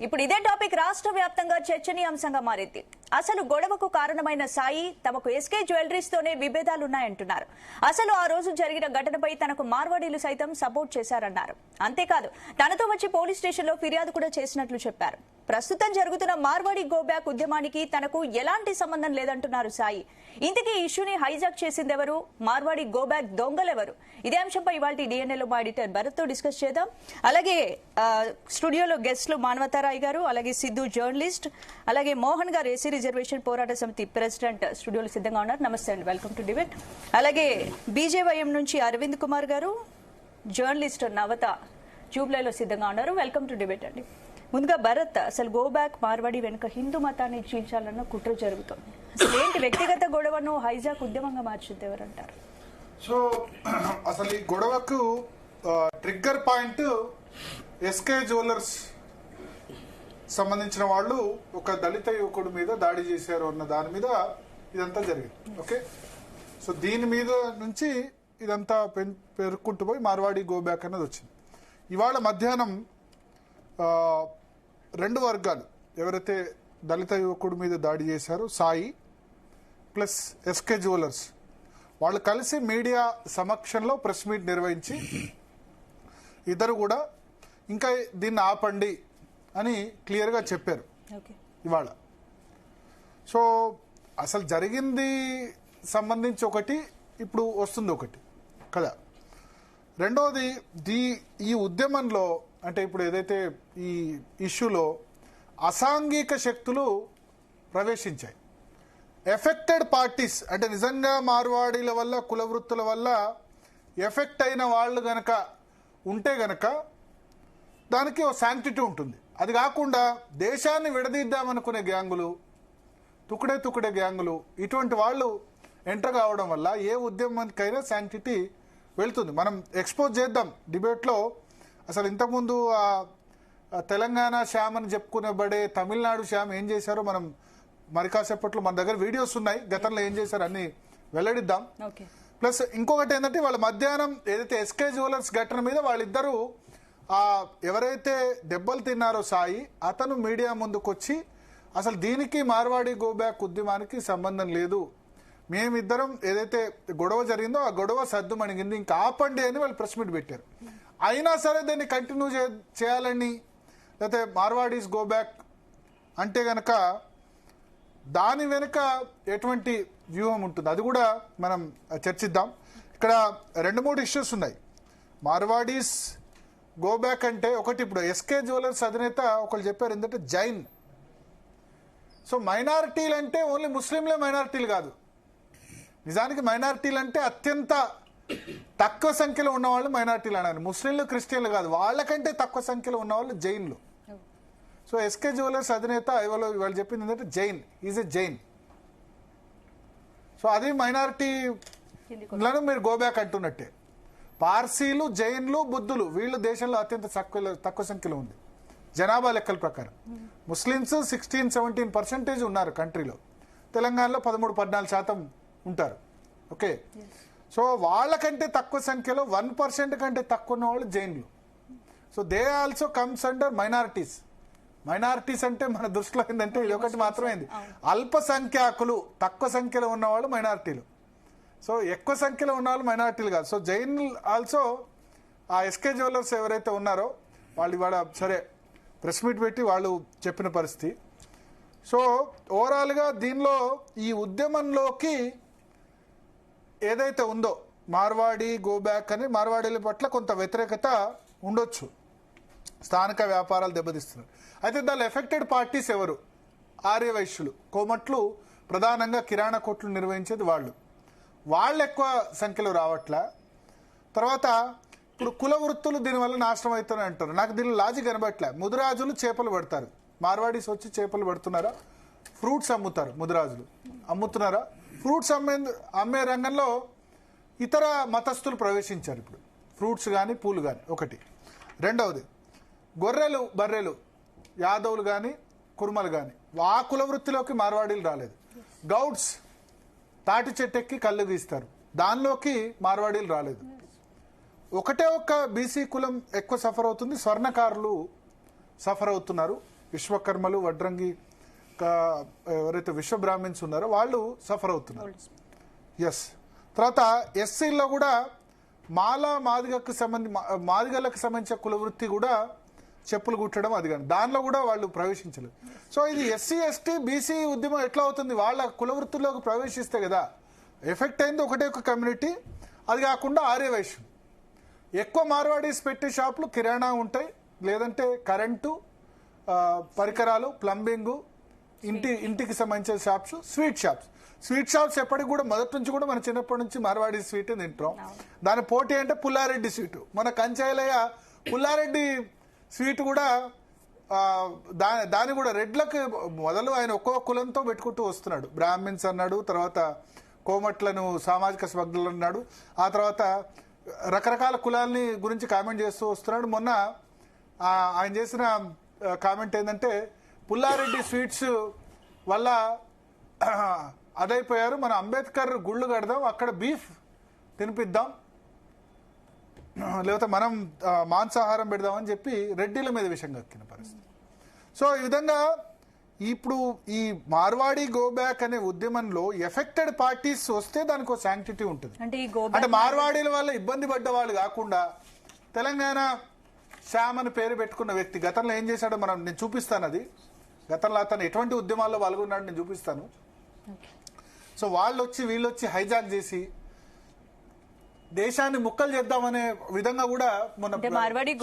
ఇప్పుడు ఇదే టాపిక్ రాష్ట్ర వ్యాప్తంగా చర్చనీయాంశంగా మారింది. అసలు గొడవకు కారణమైన సాయి తమకు ఎస్కే జ్యువెలరీస్ తోనే విభేదాలున్నాయంటున్నారు. అసలు ఆ రోజు జరిగిన ఘటనపై తనకు మార్వాడీలు సైతం సపోర్ట్ చేశారన్నారు. అంతేకాదు తనతో వచ్చి పోలీస్ స్టేషన్లో ఫిర్యాదు కూడా చేసినట్లు చెప్పారు. ప్రస్తుతం జరుగుతున్న మార్వాడి గో బ్యాక్ ఉద్యమానికి తనకు ఎలాంటి సంబంధం లేదంటున్నారు సాయి. ఇంతకీ ఈ ఇష్యూని హైజాక్ చేసిందెవరు? మార్వాడి గో బ్యాక్ దొంగలెవరు? ఇదే అంశంపై ఇవాళ డిఎన్ఏలో మా ఎడిటర్ భరత్ తో డిస్కస్ చేద్దాం. అలాగే స్టూడియోలో గెస్ట్లు మానవతారాయ్ గారు, అలాగే సిద్ధు జర్నలిస్ట్, అలాగే మోహన్ గారు ఏసీ రిజర్వేషన్ పోరాట సమితి ప్రెసిడెంట్ స్టూడియోలో సిద్ధంగా ఉన్నారు. నమస్తే అండి, వెల్కమ్ టు డిబేట్. అలాగే బీజేవైఎం నుంచి అరవింద్ కుమార్ గారు, జర్నలిస్ట్ నవత జూబ్లైలో సిద్ధంగా ఉన్నారు. వెల్కమ్ టు డిబేట్ అండి. ముందుగా భరత్, అసలు గో బ్యాక్ మార్వాడి వెనుక హిందూ మతాన్ని చీల్చాలన్న కుట్ర జరుగుతోంది. అసలు ఏంటి వ్యక్తిగత గొడవను హైజాక్ ఉద్యమంగా మార్చింది ఎవరంటారు? సో అసలు ఈ గొడవకు ట్రిగ్గర్ పాయింట్ ఎస్కే జ్యువెలర్స్ సంబంధించిన వాళ్ళు ఒక దళిత యువకుడి మీద దాడి చేశారు అన్న దాని మీద ఇదంతా జరిగింది. ఓకే, సో దీని మీద నుంచి ఇదంతా పెరుక్కుంటూ పోయి మార్వాడి గో బ్యాక్ అన్నది వచ్చింది. ఇవాళ మధ్యాహ్నం రెండు వర్గాలు ఎవరైతే దళిత యువకుడి మీద దాడి చేశారో సాయి ప్లస్ ఎస్కే జ్యువెలర్స్ వాళ్ళు కలిసి మీడియా సమక్షంలో ప్రెస్ మీట్ నిర్వహించి ఇద్దరు కూడా ఇంకా దీన్ని ఆపండి అని క్లియర్గా చెప్పారు ఇవాళ. సో అసలు జరిగింది సంబంధించి ఒకటి, ఇప్పుడు వస్తుంది ఒకటి కదా. రెండోది ఈ ఉద్యమంలో అంటే ఇప్పుడు ఏదైతే ఈ ఇష్యూలో అసాంఘిక శక్తులు ప్రవేశించాయి. ఎఫెక్టెడ్ పార్టీస్ అంటే నిజంగా మార్వాడీల వల్ల కుల వృత్తుల వల్ల ఎఫెక్ట్ అయిన వాళ్ళు గనక ఉంటే గనక దానికి ఒక శాంక్టిటీ ఉంటుంది. అది కాకుండా దేశాన్ని విడదీద్దామనుకునే గ్యాంగులు, తుకుడే గ్యాంగులు, ఇటువంటి వాళ్ళు ఎంటర్ కావడం వల్ల ఏ ఉద్యమానికైనా శాంక్టిటీ వెళ్తుంది. మనం ఎక్స్పోజ్ చేద్దాం డిబేట్లో. అసలు ఇంతకుముందు తెలంగాణ శ్యామ్ అని చెప్పుకునేబడే తమిళనాడు శ్యామ్ ఏం చేశారో మనం మరి కాసేపట్లో మన దగ్గర వీడియోస్ ఉన్నాయి, గతంలో ఏం చేశారు అన్ని వెల్లడిద్దాం. ప్లస్ ఇంకొకటి ఏంటంటే వాళ్ళ మధ్యాహ్నం ఏదైతే ఎస్కే జ్యువెలర్స్ ఘటన మీద వాళ్ళిద్దరూ ఎవరైతే దెబ్బలు తిన్నారో సాయి అతను మీడియా ముందుకు వచ్చి అసలు దీనికి మార్వాడి గో బ్యాక్ ఉద్యమానికి సంబంధం లేదు, మేమిద్దరం ఏదైతే గొడవ జరిగిందో ఆ గొడవ సద్దు మణిగింది, ఇంకా ఆపండి అని వాళ్ళు ప్రెస్ మీట్ పెట్టారు. అయినా సరే దాన్ని కంటిన్యూ చేయాలని లేకపోతే మార్వాడీస్ గో బ్యాక్ అంటే గనక దాని వెనుక ఎటువంటి వ్యూహం ఉంటుంది అది కూడా మనం చర్చిద్దాం. ఇక్కడ 2-3 ఇష్యూస్ ఉన్నాయి. మార్వాడీస్ గో బ్యాక్ అంటే ఒకటి, ఇప్పుడు ఎస్కే జ్యువెలర్స్ అధినేత ఒకళ్ళు చెప్పారు ఏంటంటే జైన్. సో మైనారిటీలు అంటే ఓన్లీ ముస్లింలే మైనారిటీలు కాదు, నిజానికి మైనారిటీలు అంటే అత్యంత తక్కువ సంఖ్యలో ఉన్నవాళ్ళు మైనారిటీలు అన్నారు. ముస్లింలు క్రిస్టియన్లు కాదు, వాళ్ళకంటే తక్కువ సంఖ్యలో ఉన్నవాళ్ళు జైన్లు. సో ఎస్కే జ్యువెలర్స్ అధినేత వాళ్ళు చెప్పింది ఏంటంటే Jain, is a Jain. So అది మైనారిటీలను మీరు గో బ్యాక్ అంటున్నట్టే. పార్సీలు, జైన్లు, బుద్ధులు వీళ్ళు దేశంలో అత్యంత తక్కువ సంఖ్యలో ఉంది జనాభా లెక్కల ప్రకారం. ముస్లిమ్స్ 16-17% ఉన్నారు కంట్రీలో. తెలంగాణలో 13-14% ఉంటారు. ఓకే, సో వాళ్ళకంటే తక్కువ సంఖ్యలో 1% కంటే తక్కువ ఉన్న వాళ్ళు జైన్లు. So they also comes under minorities. Minorities అంటే మన దృష్టిలో ఏంటంటే ఇది ఒకటి మాత్రమే, అల్పసంఖ్యాకులు, తక్కువ సంఖ్యలో ఉన్నవాళ్ళు మైనారిటీలు. సో ఎక్కువ సంఖ్యలో ఉన్న వాళ్ళు మైనారిటీలు కాదు. సో జైన్ ఆల్సో ఆ ఎస్కే జ్యువెలర్స్ ఎవరైతే ఉన్నారో వాళ్ళు ఇవాళ సరే ప్రెస్ మీట్ పెట్టి వాళ్ళు చెప్పిన పరిస్థితి. సో ఓవరాల్గా దీనిలో ఈ ఉద్యమంలోకి ఏదైతే ఉందో మార్వాడి గో బ్యాక్ అని మార్వాడీల పట్ల కొంత వ్యతిరేకత ఉండొచ్చు, స్థానిక వ్యాపారాలు దెబ్బతీస్తున్నారు. అయితే దానిలో ఎఫెక్టెడ్ పార్టీస్ ఎవరు? ఆర్యవైశ్యులు, కోమట్లు, ప్రధానంగా కిరాణా కొట్లు నిర్వహించేది వాళ్ళు ఎక్కువ సంఖ్యలో రావట్లా. తర్వాత ఇప్పుడు కుల వృత్తులు దీనివల్ల నాశనం అవుతారని అంటారు. నాకు దీనిలో లాజిక్ కనబట్లే. ముదిరాజులు చేపలు పడతారు, మార్వాడీస్ వచ్చి చేపలు పడుతున్నారా? ఫ్రూట్స్ అమ్ముతారు, ముదిరాజులు అమ్ముతున్నారా? ఫ్రూట్స్ అమ్మే రంగంలో ఇతర మతస్థులు ప్రవేశించారు ఇప్పుడు, ఫ్రూట్స్ కానీ పూలు కానీ. ఒకటి. రెండవది గొర్రెలు, బర్రెలు, యాదవులు కానీ కుర్మలు కానీ ఆ కుల వృత్తిలోకి మార్వాడీలు రాలేదు. గౌడ్స్ తాటి చెట్టెక్కి కళ్ళు గీస్తారు, దానిలోకి మార్వాడీలు రాలేదు. ఒకటే ఒక్క బీసీ కులం ఎక్కువ సఫర్ అవుతుంది, స్వర్ణకారులు సఫర్ అవుతున్నారు. విశ్వకర్మలు, వడ్రంగి, ఎవరైతే విశ్వ బ్రాహ్మిన్స్ ఉన్నారో వాళ్ళు సఫర్ అవుతున్నారు. ఎస్. తర్వాత ఎస్సీల్లో కూడా మాదిగలకు సంబంధించిన కులవృత్తి కూడా చెప్పులు కుట్టడం, అది కానీ దానిలో కూడా వాళ్ళు ప్రవేశించలేదు. సో ఇది ఎస్సీ ఎస్టీ బీసీ ఉద్యమం ఎట్లా అవుతుంది? వాళ్ళ కులవృత్తిలోకి ప్రవేశిస్తే కదా ఎఫెక్ట్ అయింది ఒకటే ఒక కమ్యూనిటీ. అది కాకుండా ఆర్యవైశ్యం, ఎక్కువ మార్వాడీస్ పెట్టే షాపులు కిరాణా ఉంటాయి, లేదంటే కరెంటు, పరికరాలు, ప్లంబింగ్, ఇంటికి సంబంధించిన షాప్స్, స్వీట్ షాప్స్ ఎప్పటికి కూడా మొదటి నుంచి కూడా మన చిన్నప్పటి నుంచి మార్వాడి స్వీట్ తింటాం. దాని పోటీ అంటే పుల్లారెడ్డి స్వీట్. మన కంచాయలయ్య పుల్లారెడ్డి స్వీట్ కూడా దాని కూడా రెడ్లకు మొదలు ఆయన ఒక్కొక్క కులంతో పెట్టుకుంటూ వస్తున్నాడు. బ్రాహ్మిన్స్ అన్నాడు, తర్వాత కోమట్లను సామాజిక స్మగ్లర్లు అన్నాడు, ఆ తర్వాత రకరకాల కులాలని గురించి కామెంట్ చేస్తూ వస్తున్నాడు. మొన్న ఆయన చేసిన కామెంట్ ఏంటంటే పుల్లారెడ్డి స్వీట్స్ వల్ల అదైపోయారు, మన అంబేద్కర్ గుళ్ళు కడదాం, అక్కడ బీఫ్ తినిపిద్దాం, లేకపోతే మనం మాంసాహారం పెడదామని చెప్పి రెడ్డిల మీద విషయం కక్కిన పరిస్థితి. సో ఈ విధంగా ఇప్పుడు ఈ మార్వాడి గో బ్యాక్ అనే ఉద్యమంలో ఎఫెక్టెడ్ పార్టీస్ వస్తే దానికి ఒక శాంక్టిటీ ఉంటుంది. అంటే మార్వాడీల వల్ల ఇబ్బంది పడ్డ వాళ్ళు కాకుండా తెలంగాణ శ్యామ్ అని పేరు పెట్టుకున్న వ్యక్తి గతంలో ఏం చేశాడో నేను చూపిస్తాను. అది గతంలో అతను ఎటువంటి ఉద్యమాల్లో పాల్గొన్నాడు నేను చూపిస్తాను. సో వీళ్ళు వచ్చి హైజాక్ చేసి దేశాన్ని ముక్కలు చేద్దామనే విధంగా కూడా మన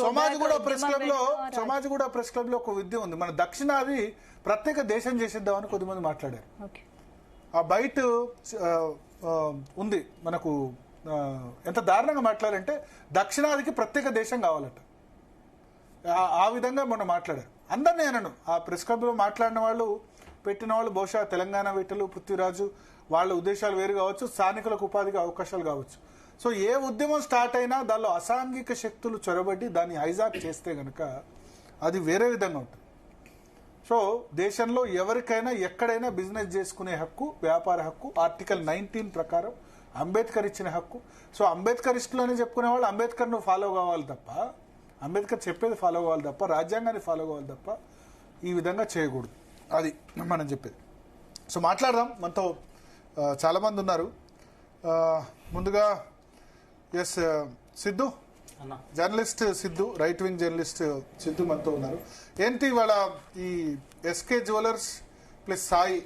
సమాజ్గూడ ప్రెస్ క్లబ్ లో ఒక విద్య ఉంది. మన దక్షిణాది ప్రత్యేక దేశం చేసేద్దామని కొద్దిమంది మాట్లాడారు. ఆ బయట ఉంది మనకు ఎంత దారుణంగా మాట్లాడారంటే దక్షిణాదికి ప్రత్యేక దేశం కావాలట. ఆ విధంగా మొన్న మాట్లాడారు. అందరినీ అనను, ఆ ప్రెస్ క్లబ్ లో మాట్లాడిన వాళ్ళు, పెట్టిన వాళ్ళు బహుశా తెలంగాణ వేటలు, పృథ్వీరాజు, వాళ్ళ ఉద్దేశాలు వేరు కావచ్చు, స్థానికులకు ఉపాధికి అవకాశాలు కావచ్చు. సో ఏ ఉద్యమం స్టార్ట్ అయినా దానిలో అసాంఘిక శక్తులు చొరబడి దాన్ని హైజాక్ చేస్తే గనక అది వేరే విధంగా ఉంటుంది. సో దేశంలో ఎవరికైనా ఎక్కడైనా బిజినెస్ చేసుకునే హక్కు, వ్యాపార హక్కు ఆర్టికల్ 19 ప్రకారం అంబేద్కర్ ఇచ్చిన హక్కు. సో అంబేద్కరిస్టులోనే చెప్పుకునే వాళ్ళు అంబేద్కర్ను ఫాలో కావాలి తప్ప, అంబేద్కర్ చెప్పేది ఫాలో కావాలి తప్ప, రాజ్యాంగాన్ని ఫాలో కావాలి తప్ప ఈ విధంగా చేయకూడదు. అది మనం చెప్పేది. సో మాట్లాడదాం. మనతో చాలా మంది ఉన్నారు. ముందుగా S Siddhu, journalist Siddhu, right wing journalist Siddhu మనతో ఉన్నారు. ఏంటి వాళ్ళ ఈ ఎస్కే జ్యువెలర్స్ ప్లస్ సాయి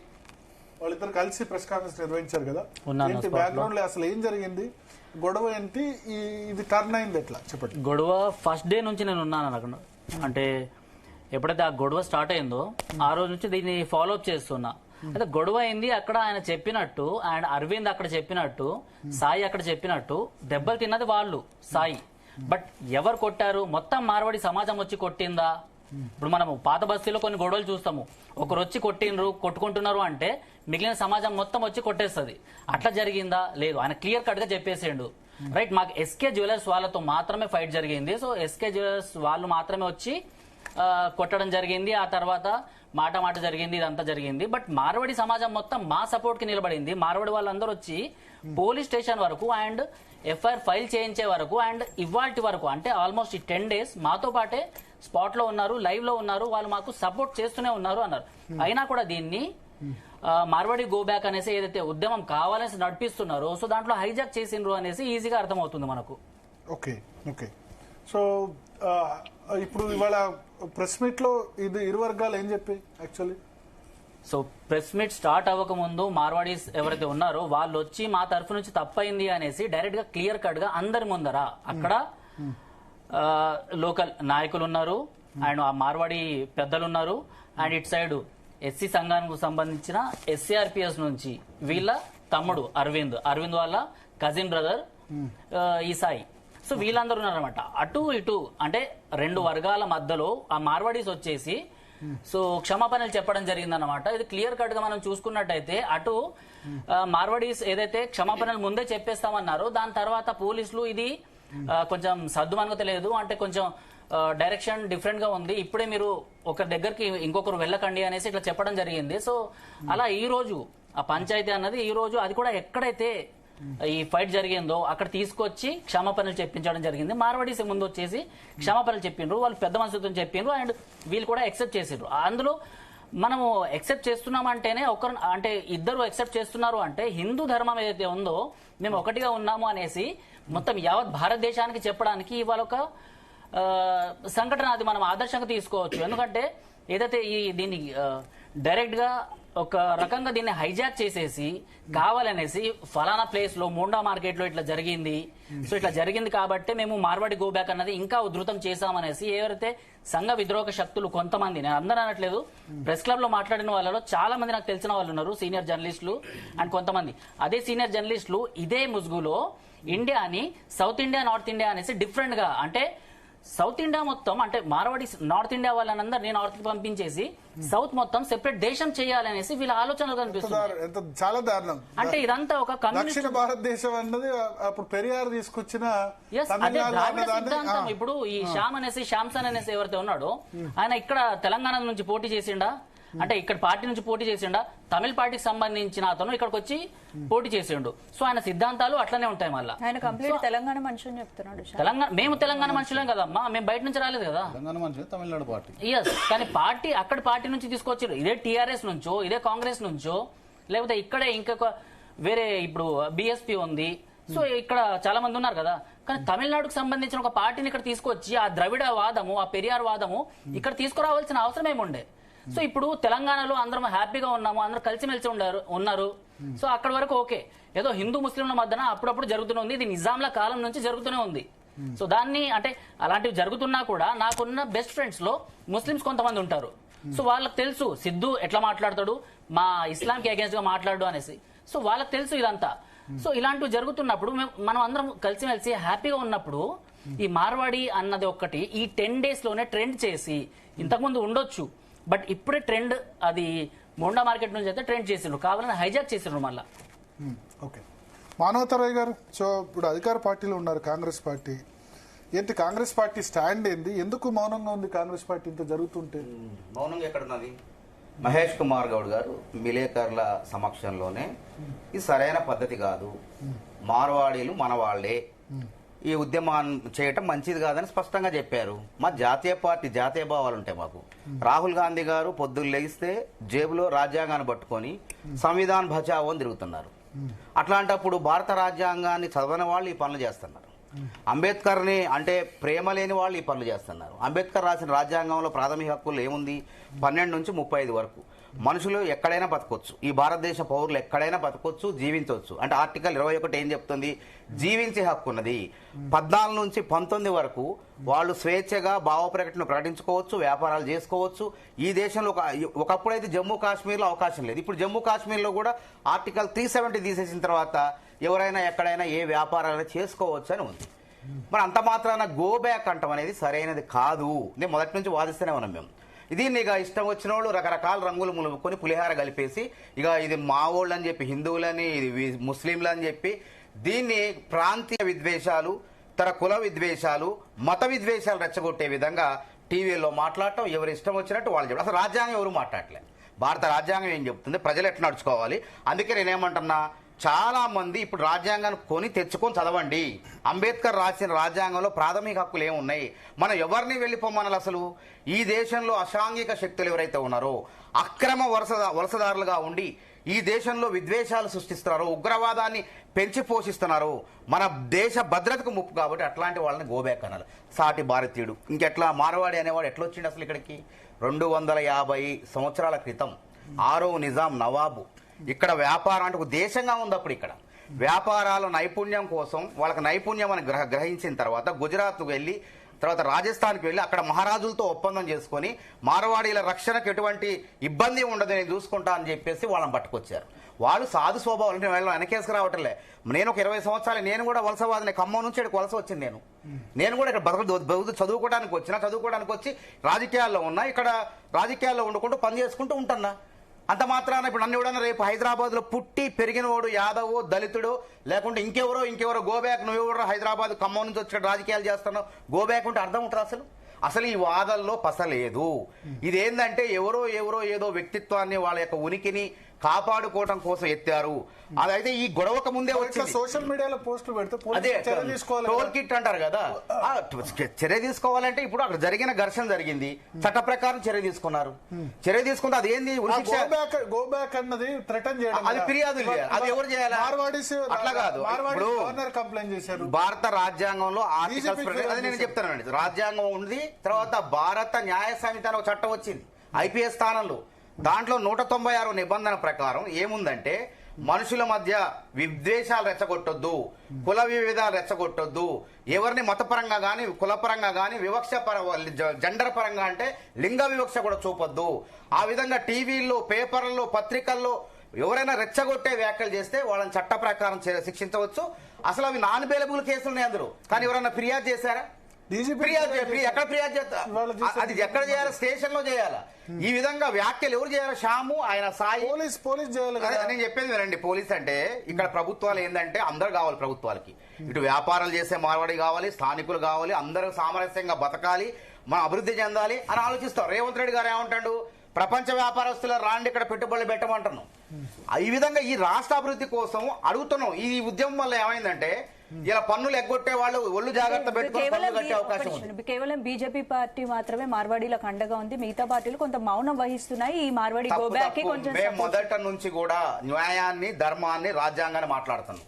వాళ్ళిద్దరు కలిసి ప్రెస్ కాన్ఫరెన్స్ నిర్వహించారు కదా, ఏంటి బ్యాక్గ్రౌండ్ లో అసలు ఏం జరిగింది, గొడవ ఏంటి, ఇది టర్న్ అయింది ఎట్లా చెప్పండి. గొడవ ఫస్ట్ డే నుంచి నేను ఉన్నాను అక్కడ. అంటే ఎప్పుడైతే ఆ గొడవ స్టార్ట్ అయిందో ఆ రోజు నుంచి దీన్ని ఫాలో అప్ చేస్తున్నా. అయితే గొడవ అయింది అక్కడ ఆయన చెప్పినట్టు, అండ్ అరవింద్ అక్కడ చెప్పినట్టు, సాయి అక్కడ చెప్పినట్టు దెబ్బలు తిన్నది వాళ్ళు సాయి. బట్ ఎవరు కొట్టారు? మొత్తం మార్వాడి సమాజం వచ్చి కొట్టిందా? ఇప్పుడు మనం పాత బస్తీలో కొన్ని గొడవలు చూస్తాము, ఒకరు వచ్చి కొట్టుకుంటున్నారు అంటే మిగిలిన సమాజం మొత్తం వచ్చి కొట్టేస్తుంది. అట్లా జరిగిందా? లేదు. ఆయన క్లియర్ కట్ గా చెప్పేసిండు. రైట్, మాకు ఎస్కే జ్యువెలర్స్ వాళ్ళతో మాత్రమే ఫైట్ జరిగింది. సో ఎస్కే జ్యువెలర్స్ వాళ్ళు మాత్రమే వచ్చి కొట్టడం జరిగింది. ఆ తర్వాత మాట జరిగింది, ఇదంతా జరిగింది. బట్ మార్వాడి సమాజం మొత్తం మా సపోర్ట్ కి నిలబడింది. మార్వాడి వాళ్ళందరూ వచ్చి పోలీస్ స్టేషన్ వరకు అండ్ ఎఫ్ఐఆర్ ఫైల్ చేయించే వరకు అండ్ ఇవాల్టి వరకు, అంటే ఆల్మోస్ట్ ఈ 10 days మాతో పాటే స్పాట్ లో ఉన్నారు, లైవ్ లో ఉన్నారు, వాళ్ళు మాకు సపోర్ట్ చేస్తూనే ఉన్నారు అన్నారు. అయినా కూడా దీన్ని మార్వాడి గో బ్యాక్ అనేసి ఏదైతే ఉద్యమం కావాలని నడిపిస్తున్నారో, సో దాంట్లో హైజాక్ చేసిండ్రు అనేసి ఈజీగా అర్థమవుతుంది మనకు. Okay okay. సో ఇప్పుడు ఇవాళ ప్రెస్ మీట్ లో ఇది ఇరు వర్గాలు ఏం చెప్పి actually, so press meet start అవ్వక ముందు మార్వాడీస్ ఎవరైతే ఉన్నారో వాళ్ళు వచ్చి మా తరఫు నుంచి తప్పైంది అనేసి డైరెక్ట్ గా క్లియర్ కట్ గా అందరి ముందర అక్కడ లోకల్ నాయకులు ఉన్నారు అండ్ ఆ మార్వాడి పెద్దలు ఉన్నారు అండ్ ఇటు సైడ్ ఎస్సీ సంఘానికి సంబంధించిన ఎస్సీఆర్పిఎస్ నుంచి వీళ్ళ తమ్ముడు అరవింద్ వాళ్ళ కజిన్ బ్రదర్ ఈ సాయి. సో వీళ్ళందరూ ఉన్నారనమాట. అటు ఇటు అంటే రెండు వర్గాల మధ్యలో ఆ మార్వాడీస్ వచ్చేసి సో క్షమాపణలు చెప్పడం జరిగిందన్నమాట. ఇది క్లియర్ కట్ గా మనం చూసుకున్నట్టయితే అటు మార్వాడీస్ ఏదైతే క్షమాపణలు ముందే చెప్పేస్తామన్నారో దాని తర్వాత పోలీసులు ఇది కొంచెం సర్దుమనుగ తెలియదు, అంటే కొంచెం డైరెక్షన్ డిఫరెంట్ గా ఉంది, ఇప్పుడే మీరు ఒకరి దగ్గరికి ఇంకొకరు వెళ్ళకండి అనేసి ఇట్లా చెప్పడం జరిగింది. సో అలా ఈ రోజు ఆ పంచాయతీ అన్నది ఈ రోజు అది కూడా ఎక్కడైతే ఈ ఫైట్ జరిగిందో అక్కడ తీసుకొచ్చి క్షమాపణలు చెప్పించడం జరిగింది. మార్వాడీస్ ముందు వచ్చేసి క్షమాపణలు చెప్పిండ్రు, వాళ్ళు పెద్ద మనసుతో చెప్పిండ్రు అండ్ వీళ్ళు కూడా యాక్సెప్ట్ చేసిండ్రు. అందులో మనము యాక్సెప్ట్ చేస్తున్నామంటేనే అంటే ఇద్దరు యాక్సెప్ట్ చేస్తున్నారు అంటే హిందూ ధర్మం ఏదైతే ఉందో మేము ఒకటిగా ఉన్నాము అనేసి మొత్తం యావత్ భారతదేశానికి చెప్పడానికి ఇవాళ ఒక సంఘటన, అది మనం ఆదర్శంగా తీసుకోవచ్చు. ఎందుకంటే ఏదైతే దీన్ని డైరెక్ట్ గా ఒక రకంగా దీన్ని హైజాక్ చేసేసి కావాలనేసి ఫలానా ప్లేస్ లో మోండా మార్కెట్ లో ఇట్లా జరిగింది, సో ఇట్లా జరిగింది కాబట్టి మేము మార్వాడి గో బ్యాక్ అన్నది ఇంకా ఉధృతం చేశామనేసి ఎవరైతే సంఘ విద్రోహక శక్తులు కొంతమంది, నేను అందరూ అనట్లేదు, ప్రెస్ క్లబ్ లో మాట్లాడిన వాళ్ళలో చాలా మంది నాకు తెలిసిన వాళ్ళు ఉన్నారు, సీనియర్ జర్నలిస్టులు అండ్ కొంతమంది అదే సీనియర్ జర్నలిస్టులు ఇదే ముసుగులో ఇండియాని సౌత్ ఇండియా నార్త్ ఇండియా అనేసి డిఫరెంట్ గా, అంటే సౌత్ ఇండియా మొత్తం అంటే మార్వాడి నార్త్ ఇండియా వాళ్ళందరినీ నార్త్ కి పంపించేసి సౌత్ మొత్తం సెపరేట్ దేశం చేయాలనేసి వీళ్ళ ఆలోచనలు కనిపిస్తుంది. చాలా దారుణం. అంటే ఇదంతా ఒక దక్షిణ భారతదేశం అన్నది అప్పుడు పెరియార్ తీసుకొచ్చిన సిద్ధాంతం. ఇప్పుడు ఈ శ్యామ్సన్ అనేసి ఎవరైతే ఉన్నాడో ఆయన ఇక్కడ తెలంగాణ నుంచి పోటీ చేసిండా, అంటే ఇక్కడ పార్టీ నుంచి పోటీ చేసిండా, తమిళ పార్టీకి సంబంధించిన అతను ఇక్కడికి వచ్చి పోటీ చేసిండు. సో ఆయన సిద్ధాంతాలు అట్లనే ఉంటాయి. మళ్ళీ ఆయన కంప్లీట్ తెలంగాణ మనిషి అని చెప్తున్నాడు. మేము తెలంగాణ మనుషులేం కదమ్మా, మేము బయట నుంచి రాలేదు కదా, తమిళనాడు పార్టీ. ఎస్, కానీ పార్టీ అక్కడ పార్టీ నుంచి తీసుకొచ్చారు. ఇదే టీఆర్ఎస్ నుంచో ఇదే కాంగ్రెస్ నుంచో లేకపోతే ఇక్కడే ఇంకొక వేరే ఇప్పుడు బీఎస్పీ ఉంది, సో ఇక్కడ చాలా మంది ఉన్నారు కదా, కానీ తమిళనాడుకు సంబంధించిన ఒక పార్టీని ఇక్కడ తీసుకొచ్చి ఆ ద్రవిడ వాదము ఆ పెరియార్ వాదము ఇక్కడ తీసుకురావాల్సిన అవసరం ఏముండే. సో ఇప్పుడు తెలంగాణలో అందరం హ్యాపీగా ఉన్నాము, అందరూ కలిసిమెలిసి ఉన్నారు. సో అక్కడి వరకు ఓకే, ఏదో హిందూ ముస్లింల మధ్యన అప్పుడప్పుడు జరుగుతూనే ఉంది, ఇది నిజాంల కాలం నుంచి జరుగుతూనే ఉంది. సో దాన్ని అంటే అలాంటివి జరుగుతున్నా కూడా నాకున్న బెస్ట్ ఫ్రెండ్స్ లో ముస్లిమ్స్ కొంతమంది ఉంటారు. సో వాళ్ళకి తెలుసు సిద్ధు ఎట్లా మాట్లాడతాడు, మా ఇస్లాంకి అగేన్స్ట్ గా మాట్లాడు అనేసి. సో వాళ్ళకి తెలుసు ఇదంతా. సో ఇలాంటివి జరుగుతున్నప్పుడు మనం అందరం కలిసిమెలిసి హ్యాపీగా ఉన్నప్పుడు ఈ మార్వాడి అన్నది ఒక్కటి ఈ 10 days లోనే ట్రెండ్ చేసి, ఇంతకుముందు ఉండొచ్చు బట్ ఇప్పుడే ట్రెండ్, అది మోండా మార్కెట్ నుంచి అయితే ట్రెండ్ చేసిండ్రు, కావాలని హైజాక్ చేసిండ్రు మళ్ళా. ఓకే, మానవతరాయ్ గారు, సో ఇప్పుడు అధికార పార్టీలో ఉన్నారు కాంగ్రెస్ పార్టీ, ఏంటి కాంగ్రెస్ పార్టీ స్టాండ్ ఏంది, ఎందుకు మౌనంగా ఉంది కాంగ్రెస్ పార్టీ ఇంత జరుగుతుంటే? మౌనంగా ఎక్కడున్నది? మహేష్ కుమార్ గౌడ్ గారు విలేకరుల సమక్షంలోనే ఇది సరైన పద్ధతి కాదు, మార్వాడీలు మన వాళ్లే, ఈ ఉద్యమాన్ని చేయటం మంచిది కాదని స్పష్టంగా చెప్పారు. మా జాతీయ పార్టీ జాతీయ భావాలు ఉంటాయి మాకు. రాహుల్ గాంధీ గారు పొద్దున్న లేగిస్తే జేబులో రాజ్యాంగాన్ని పట్టుకొని సంవిధాన్ బచావో అని తిరుగుతున్నారు. అట్లాంటప్పుడు భారత రాజ్యాంగాన్ని చదవని వాళ్ళు ఈ పనులు చేస్తున్నారు. అంబేద్కర్ ని అంటే ప్రేమ లేని వాళ్ళు ఈ పనులు చేస్తున్నారు. అంబేద్కర్ రాసిన రాజ్యాంగంలో ప్రాథమిక హక్కులు ఏముంది? 12 నుంచి 35 వరకు మనుషులు ఎక్కడైనా బతకొచ్చు, ఈ భారతదేశ పౌరులు ఎక్కడైనా బతకొచ్చు, జీవించవచ్చు. అంటే ఆర్టికల్ 21 ఏం చెప్తుంది? జీవించే హక్కు ఉన్నది. 14 నుంచి 19 వరకు వాళ్ళు స్వేచ్ఛగా భావ ప్రకటన ప్రకటించుకోవచ్చు, వ్యాపారాలు చేసుకోవచ్చు. ఈ దేశంలో ఒకప్పుడైతే జమ్మూ కాశ్మీర్లో అవకాశం లేదు, ఇప్పుడు జమ్మూ కాశ్మీర్లో కూడా ఆర్టికల్ 370 తీసేసిన తర్వాత ఎవరైనా ఎక్కడైనా ఏ వ్యాపారాలు చేసుకోవచ్చు అని ఉంది. మరి అంత మాత్రాన గో బ్యాక్ అంటాం అనేది సరైనది కాదు. నేను మొదటి నుంచి వాదిస్తూనే ఉన్నాం మేము. దీన్ని ఇక ఇష్టం వచ్చిన వాళ్ళు రకరకాల రంగులు ములుపుకొని పులిహార కలిపేసి ఇక ఇది మావోళ్ళు అని చెప్పి హిందువులని, ఇది ముస్లింలు అని చెప్పి దీన్ని ప్రాంతీయ విద్వేషాలు, కుల విద్వేషాలు, మత విద్వేషాలు రెచ్చగొట్టే విధంగా టీవీలో మాట్లాడటం, ఎవరు ఇష్టం వచ్చినట్టు వాళ్ళు చెప్పడం. అసలు రాజ్యాంగం ఎవరు మాట్లాడలేదు. భారత రాజ్యాంగం ఏం చెప్తుంది, ప్రజలు ఎట్లా నడుచుకోవాలి. అందుకే నేనేమంటున్నా, చాలా మంది ఇప్పుడు రాజ్యాంగాన్ని కొని తెచ్చుకొని చదవండి. అంబేద్కర్ రాసిన రాజ్యాంగంలో ప్రాథమిక హక్కులు ఏమున్నాయి? మనం ఎవరిని వెళ్ళిపోమనాలి? అసలు ఈ దేశంలో అసాంఘిక శక్తులు ఎవరైతే ఉన్నారో, అక్రమ వలసదారులుగా ఉండి ఈ దేశంలో విద్వేషాలు సృష్టిస్తున్నారో, ఉగ్రవాదాన్ని పెంచి పోషిస్తున్నారో, మన దేశ భద్రతకు ముప్పు. కాబట్టి అట్లాంటి వాళ్ళని గోబ్యాక్ అనాలి. సాటి భారతీయుడు ఇంకెట్లా మార్వాడి అనేవాడు ఎట్లా వచ్చిండు అసలు ఇక్కడికి? 250 సంవత్సరాల క్రితం 6వ నిజాం నవాబు ఇక్కడ వ్యాపారం అంటే ఒక దేశంగా ఉంది. అప్పుడు ఇక్కడ వ్యాపారాల నైపుణ్యం కోసం వాళ్ళకి నైపుణ్యం అని గ్రహించిన తర్వాత గుజరాత్కు వెళ్ళి తర్వాత రాజస్థాన్కి వెళ్ళి అక్కడ మహారాజులతో ఒప్పందం చేసుకుని మార్వాడీల రక్షణకు ఎటువంటి ఇబ్బంది ఉండదు నేను చూసుకుంటా అని చెప్పేసి వాళ్ళని పట్టుకొచ్చారు. వాళ్ళు సాధు స్వభావాలు, అంటే వాళ్ళని వెనకేసుకు రావట్లే. నేను ఒక 20 సంవత్సరాలు నేను కూడా వలసవాదిని, ఖమ్మం నుంచి ఇక్కడ వలస వచ్చింది. నేను కూడా ఇక్కడ చదువుకోవడానికి వచ్చి రాజకీయాల్లో ఉన్నా, ఇక్కడ రాజకీయాల్లో వండుకుంటూ పని చేసుకుంటూ ఉంటున్నా. అంత మాత్రాన ఇప్పుడు నన్ను ఎవడన్నా రేపు హైదరాబాద్ లో పుట్టి పెరిగినవాడు యాదవో దళితుడు లేకుంటే ఇంకెవరో గోబ్యాక్, నువ్వెవరో హైదరాబాద్ ఖమ్మం నుంచి వచ్చి రాజకీయాలు చేస్తున్నావు గోబ్యాక్ ఉంటే అర్థం ఉంటుంది? అసలు ఈ వాదనలో పసలేదు. ఇదేంటంటే ఎవరో ఏదో వ్యక్తిత్వాన్ని, వాళ్ళ యొక్క ఉనికిని కాపాడుకోవటం కోసం ఎత్తారు. అదైతే ఈ గొడవకు ముందే వచ్చింది. సోషల్ మీడియాలో పోస్టులు పెడితే అదే చర్య తీసుకోవాలి. టోల్ కిట్ అంటారు కదా, చర్య తీసుకోవాలంటే ఇప్పుడు అక్కడ జరిగిన ఘర్షణ జరిగింది, చట్ట ప్రకారం చర్య తీసుకున్నారు. చర్య తీసుకుంటే అది ఏంది, గో బ్యాక్ అన్నది థ్రెటన్ చేయడం, అది ఫిర్యాదు అది ఎవరు చేయాలి? అట్లా కాదు. ఇప్పుడు గవర్నర్ కంప్లైంట్ చేశారు. భారత రాజ్యాంగంలో ఆర్టికల్స్ అది నేను చెప్తానండి. రాజ్యాంగం ఉంది, తర్వాత భారత న్యాయ సమితి అని ఒక చట్టం వచ్చింది ఐపీఎస్ స్థానంలో. దాంట్లో 196 నిబంధన ప్రకారం ఏముందంటే మనుషుల మధ్య విద్వేషాలు రెచ్చగొట్టొద్దు, కుల విభేదాలు రెచ్చగొట్టొద్దు, ఎవరిని మతపరంగా గాని కులపరంగా గాని వివక్ష జెండర్ పరంగా అంటే లింగ వివక్ష కూడా చూపొద్దు. ఆ విధంగా టీవీల్లో, పేపర్లలో, పత్రికల్లో ఎవరైనా రెచ్చగొట్టే వ్యాఖ్యలు చేస్తే వాళ్ళని చట్ట ప్రకారం శిక్షించవచ్చు. అసలు అవి నాన్ బెయిలబుల్ కేసులు ఉన్నాయి అందరూ. కానీ ఎవరైనా ఫిర్యాదు చేశారా? ఎక్కడ ఫిర్యాదు చేస్తారు? అది ఎక్కడ చేయాలి? స్టేషన్ లో చేయాలా? ఈ విధంగా వ్యాఖ్యలు ఎవరు చేయాలి? షాము, ఆయన సాయి, పోలీస్ చేయాలి. నేను చెప్పేది వినండి. పోలీస్ అంటే ఇక్కడ ప్రభుత్వాలు ఏంటంటే అందరు కావాలి. ప్రభుత్వాలకి ఇటు వ్యాపారాలు చేసే మార్వాడి కావాలి, స్థానికులు కావాలి, అందరూ సామరస్యంగా బతకాలి, మనం అభివృద్ధి చెందాలి అని ఆలోచిస్తారు. రేవంత్ రెడ్డి గారు ఏమంటాడు? ప్రపంచ వ్యాపారస్తుల రాండి ఇక్కడ పెట్టుబడులు పెట్టమంటున్నాం. ఈ విధంగా ఈ రాష్ట్ర అభివృద్ధి కోసం అడుగుతున్నాం. ఈ ఉద్యమం వల్ల ఏమైందంటే ఇలా పన్నులు ఎగ్గొట్టే వాళ్ళు ఒళ్ళు జాగ్రత్త పెట్టుకుని పన్నులు కట్టే అవకాశం ఉంది. కేవలం బీజేపీ పార్టీ మాత్రమే మార్వాడీలకు అండగా ఉంది, మిగతా పార్టీలు కొంత మౌనం వహిస్తున్నాయి. ఈ మార్వాడి గో బ్యాక్ మేము మొదట నుంచి కూడా న్యాయాన్ని, ధర్మాన్ని, రాజ్యాంగాన్ని మాట్లాడుతున్నాం.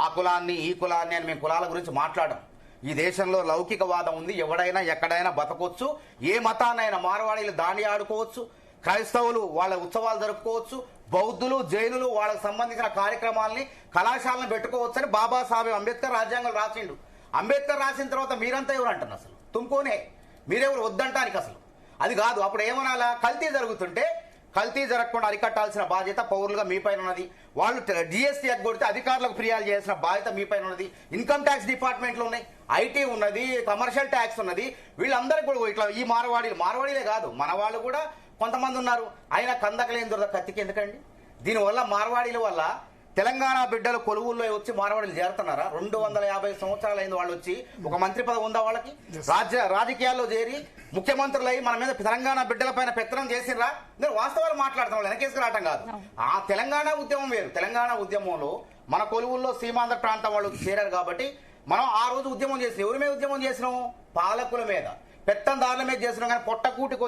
ఆ కులాన్ని, ఈ కులాన్ని అని మేము కులాల గురించి మాట్లాడడం. ఈ దేశంలో లౌకికవాదం ఉంది, ఎవడైనా ఎక్కడైనా బతకొచ్చు, ఏ మతాన్నైనా. మార్వాడీలు దాండి ఆడుకోవచ్చు, క్రైస్తవులు వాళ్ళ ఉత్సవాలు జరుపుకోవచ్చు, బౌద్ధులు, జైనులు వాళ్ళకి సంబంధించిన కార్యక్రమాలని, కళాశాలను పెట్టుకోవచ్చు అని బాబాసాహెబ్ అంబేద్కర్ రాజ్యాంగం రాసిండు. అంబేద్కర్ రాసిన తర్వాత మీరంతా ఎవరు అంటున్నారు? అసలు తుమ్కోనే మీరెవరు వద్దంటానికి? అసలు అది కాదు. అప్పుడు ఏమనాలా? కల్తీ జరుగుతుంటే కల్తీ జరగకుండా అరికట్టాల్సిన బాధ్యత పౌరులుగా మీ పైన ఉన్నది. వాళ్ళు జిఎస్టీ ఎగ్గొడితే అధికారులకు ఫిర్యాదు చేయాల్సిన బాధ్యత మీ పైన ఉన్నది. ఇన్కమ్ ట్యాక్స్ డిపార్ట్మెంట్లు ఉన్నాయి, ఐటీ ఉన్నది, కమర్షియల్ ట్యాక్స్ ఉన్నది. వీళ్ళందరికీ కూడా ఇట్లా ఈ మార్వాడీలే కాదు, మన వాళ్ళు కూడా కొంతమంది ఉన్నారు. అయినా కందకలేని దొరద కత్తికి ఎందుకండి? దీనివల్ల మార్వాడీల వల్ల తెలంగాణ బిడ్డలు కొలువుల్లో వచ్చి మార్వాడీలు చేరుతున్నారా? 250 సంవత్సరాలైంది వాళ్ళు వచ్చి. ఒక మంత్రి పదవి ఉందా వాళ్ళకి? రాజకీయాల్లో చేరి ముఖ్యమంత్రులై మన మీద తెలంగాణ బిడ్డల పైన పెత్తనం చేసిర్రా? నేను వాస్తవాలు మాట్లాడుతున్నాను, వెనకేసుకు రావటం కాదు. ఆ తెలంగాణ ఉద్యమం వేరు. తెలంగాణ ఉద్యమంలో మన కొలువుల్లో సీమాంధ్ర ప్రాంతం వాళ్ళు చేరారు కాబట్టి మనం ఆ రోజు ఉద్యమం చేసినాం. ఎవరి మీద ఉద్యమం చేసినాము? పాలకుల మీద, పెత్తందారుల మీద చేసినాం. కానీ పొట్టకూటికి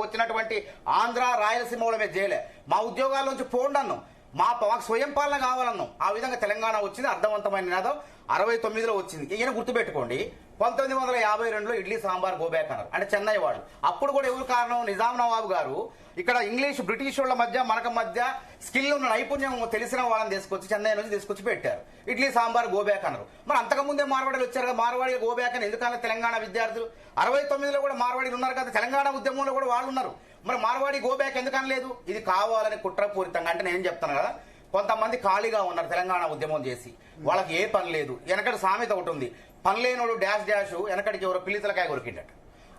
వచ్చినటువంటి ఆంధ్ర, రాయలసీమ వాళ్ళ మీద చేయలే. మా ఉద్యోగాల నుంచి పోండి అన్నాం, మాకు స్వయం పాలన కావాలన్నాం. ఆ విధంగా తెలంగాణ వచ్చింది. అర్థవంతమైన నినాదం 69లో వచ్చింది. ఈయన గుర్తుపెట్టుకోండి, 1952లో ఇడ్లీ సాంబార్ గోబ్యాక్ అన్నారు. అంటే చెన్నై వాళ్ళు. అప్పుడు కూడా ఎవరు కారణం? నిజాం నవాబు గారు ఇక్కడ ఇంగ్లీష్ బ్రిటిష్ వాళ్ళ మధ్య మనకు మధ్య స్కిల్ ఉన్న నైపుణ్యం తెలిసిన వాళ్ళని తీసుకొచ్చి చెన్నై నుంచి తీసుకొచ్చి పెట్టారు. ఇడ్లీ సాంబార్ గోబ్యాక్ అన్నారు. మరి అంతకుముందే మార్వాడీలు వచ్చారు కదా, మార్వాడీ గోబ్యాక్ అని ఎందుకన్నా తెలంగాణ విద్యార్థులు? 69లో కూడా మార్వాడీలు ఉన్నారు కదా, తెలంగాణ ఉద్యమంలో కూడా వాళ్ళు ఉన్నారు. మరి మార్వాడి గోబ్యాక్ ఎందుకనలేదు? ఇది కావాలని కుట్రపూరితంగా. అంటే నేను చెప్తాను కదా, కొంతమంది ఖాళీగా ఉన్నారు తెలంగాణ ఉద్యమం చేసి, వాళ్ళకి ఏ పని లేదు. వెనకటి సామెత ఒకటి ఉంది, పని లేనోడు డాష్ డాష్ వెనకటికి ఎవరో పిల్లితలకాయ కొరికిండట.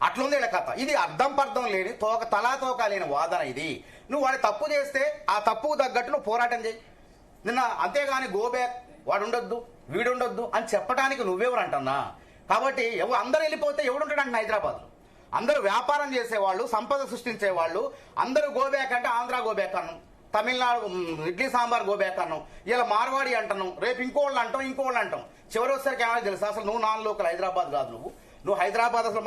అట్లుంది ఇలా కథ. ఇది అర్థం పర్థం లేని తలాతోక లేని వాదన ఇది. నువ్వు వాడి తప్పు చేస్తే ఆ తప్పుకు తగ్గట్టు నువ్వు పోరాటం చేయి. నిన్న అంతేగాని గోబ్యాక్ వాడు ఉండొద్దు, వీడుండొద్దు అని చెప్పడానికి నువ్వెవరు అంటున్నా? కాబట్టి అందరూ వెళ్ళిపోతే ఎవడుంటాడు అంటే హైదరాబాద్ అందరూ వ్యాపారం చేసేవాళ్ళు, సంపద సృష్టించేవాళ్ళు అందరూ గోబ్యాక్ అంటే ఆంధ్ర గోబ్యాక్ అన్నాం, తమిళనాడు ఇడ్లీ సాంబార్ గోబ్యాక్ అన్నాం, ఇలా మార్వాడి అంటున్నాం, రేపు ఇంకోళ్ళు అంటాం. చివరి వచ్చేసరికి ఏమైనా తెలుసా? అసలు నువ్వు నాన్ లోకల్ హైదరాబాద్ కాదు, నువ్వు హైదరాబాద్ అసలు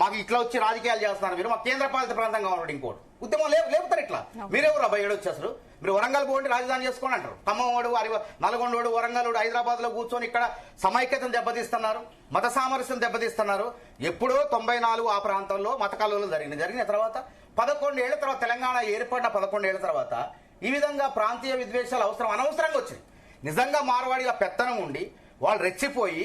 మాకు ఇట్లా వచ్చి రాజకీయాలు చేస్తున్నారు మీరు, మాకు కేంద్ర పాలిత ప్రాంతంగా ఉన్నాడు. ఇంకోటి ఉద్యమం లేపుతారు ఇట్లా. మీరెవరు అబ్బాయి ఏడొచ్చి అసలు? మీరు వరంగల్ పోండి, రాజధాని చేసుకోండి అంటారు. ఖమ్మంవాడు, నల్గొండోడు, వరంగల్, హైదరాబాద్ లో కూర్చొని ఇక్కడ సమైక్యతను దెబ్బతీస్తున్నారు, మత సామరస్యం దెబ్బతీస్తున్నారు. ఎప్పుడో 94 ఆ ప్రాంతంలో మత కలవలు జరిగిన తర్వాత 11 ఏళ్ల తర్వాత తెలంగాణ ఏర్పడిన 11 ఏళ్ల తర్వాత ఈ విధంగా ప్రాంతీయ విద్వేషాలు అనవసరంగా వచ్చింది. నిజంగా మార్వాడీల పెత్తనం ఉండి వాళ్ళు రెచ్చిపోయి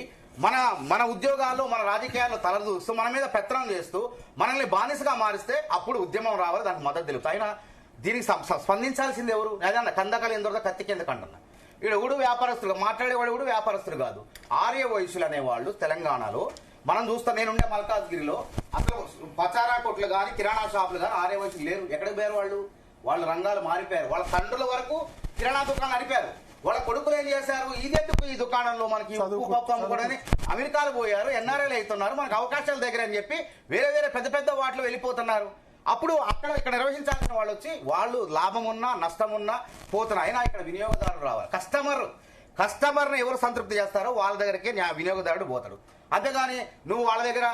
మన ఉద్యోగాల్లో, మన రాజకీయాల్లో తలదూస్తూ మన మీద పెత్తనం చేస్తూ మనల్ని బానిసగా మారిస్తే అప్పుడు ఉద్యమం రావాలి, దానికి మద్దతు తెలుపుతా. అయినా దీనికి స్పందించాల్సింది ఎవరు? అదన్నా కందకలు ఎందుకు కత్తికి ఎందుకు అంటున్నా? వీడు వ్యాపారస్తులు మాట్లాడేవాడు కూడా వ్యాపారస్తులు కాదు. ఆర్య వయసులు అనేవాళ్ళు తెలంగాణలో మనం చూస్తాం. నేనుండే మల్కాజ్గిరిలో అసలు పచారా కొట్లు కానీ కిరాణా షాపులు కానీ ఆర్య వయసులు లేరు. ఎక్కడికి పోయారు? వాళ్ళ రంగాలు మారిపోయారు. వాళ్ళ తండ్రుల వరకు కిరాణా దుకాణాలు నడిపారు. వాళ్ళ కొడుకులు ఏం చేశారు? ఇదెందుకు ఈ దుకాణంలో మనకి ఉప్పు పప్పు అమ్ముకోవడానికి అమెరికాలు పోయారు, ఎన్ఆర్ఐలు అవుతున్నారు, మనకు అవకాశాలు దగ్గర అని చెప్పి వేరే పెద్ద వాటిలో వెళ్ళిపోతున్నారు. అప్పుడు అక్కడ ఇక్కడ నిర్వహించాల్సిన వాళ్ళు వచ్చి వాళ్ళు లాభం ఉన్నా నష్టం ఉన్నా పోతున్నా అయినా ఇక్కడ వినియోగదారులు రావాలి. కస్టమర్ని ఎవరు సంతృప్తి చేస్తారో వాళ్ళ దగ్గరికి వినియోగదారుడు పోతాడు. అంతేగాని నువ్వు వాళ్ళ దగ్గర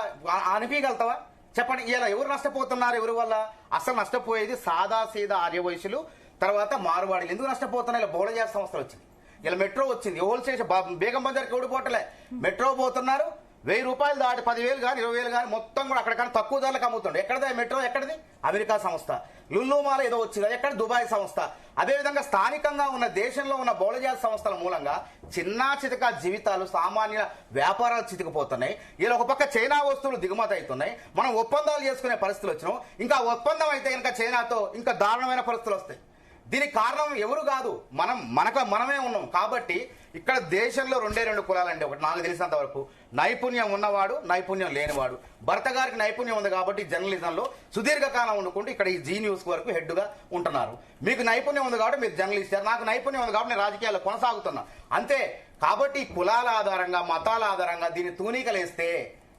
అనిపించగలుగుతావా చెప్పండి? ఇలా ఎవరు నష్టపోతున్నారు? ఎవరి వల్ల? అసలు నష్టపోయేది సాదా సీదా ఆర్యవైశ్యులు, తర్వాత మార్వాడీలు. ఎందుకు నష్టపోతున్నాయి? ఇలా బహుళ జాతి సంస్థలు వచ్చింది, ఇలా మెట్రో వచ్చింది, హోల్సేల్ బేగం బజార్కి ఓడిపోవట్లే, మెట్రో పోతున్నారు. 1000 రూపాయలు దాటి 10,000 కానీ 20,000 కానీ మొత్తం కూడా అక్కడ కానీ తక్కువ ధరలకు అమ్ముతుండే. ఎక్కడదా మెట్రో? ఎక్కడిది? అమెరికా సంస్థ. లుల్లు మాల్ ఏదో వచ్చింది, ఎక్కడ? దుబాయ్ సంస్థ. అదేవిధంగా స్థానికంగా ఉన్న దేశంలో ఉన్న బహుళజాతి సంస్థల మూలంగా చిన్నా చితక జీవితాలు, సామాన్య వ్యాపారాలు చితికిపోతున్నాయి. ఇలా ఒక పక్క చైనా వస్తువులు దిగుమతి అవుతున్నాయి, మనం ఒప్పందాలు చేసుకునే పరిస్థితులు వచ్చినాం. ఇంకా ఒప్పందం అయితే కనుక చైనాతో ఇంకా దారుణమైన పరిస్థితులు వస్తాయి. దీనికి కారణం ఎవరు కాదు, మనమే ఉన్నాం. కాబట్టి ఇక్కడ దేశంలో 2 కులాలండి. ఒకటి నాకు తెలిసినంత వరకు నైపుణ్యం ఉన్నవాడు, నైపుణ్యం లేనివాడు. భర్త గారికి నైపుణ్యం ఉంది కాబట్టి జర్నలిజంలో సుదీర్ఘకాలం ఉండుకుంటూ ఇక్కడ ఈ జీ న్యూస్ వరకు హెడ్గా ఉంటున్నారు. మీకు నైపుణ్యం ఉంది కాబట్టి మీరు జర్నలిస్ట్, నాకు నైపుణ్యం ఉంది కాబట్టి నేను రాజకీయాల్లో కొనసాగుతున్నా అంతే. కాబట్టి కులాల ఆధారంగా, మతాల ఆధారంగా దీన్ని తూనీకలేస్తే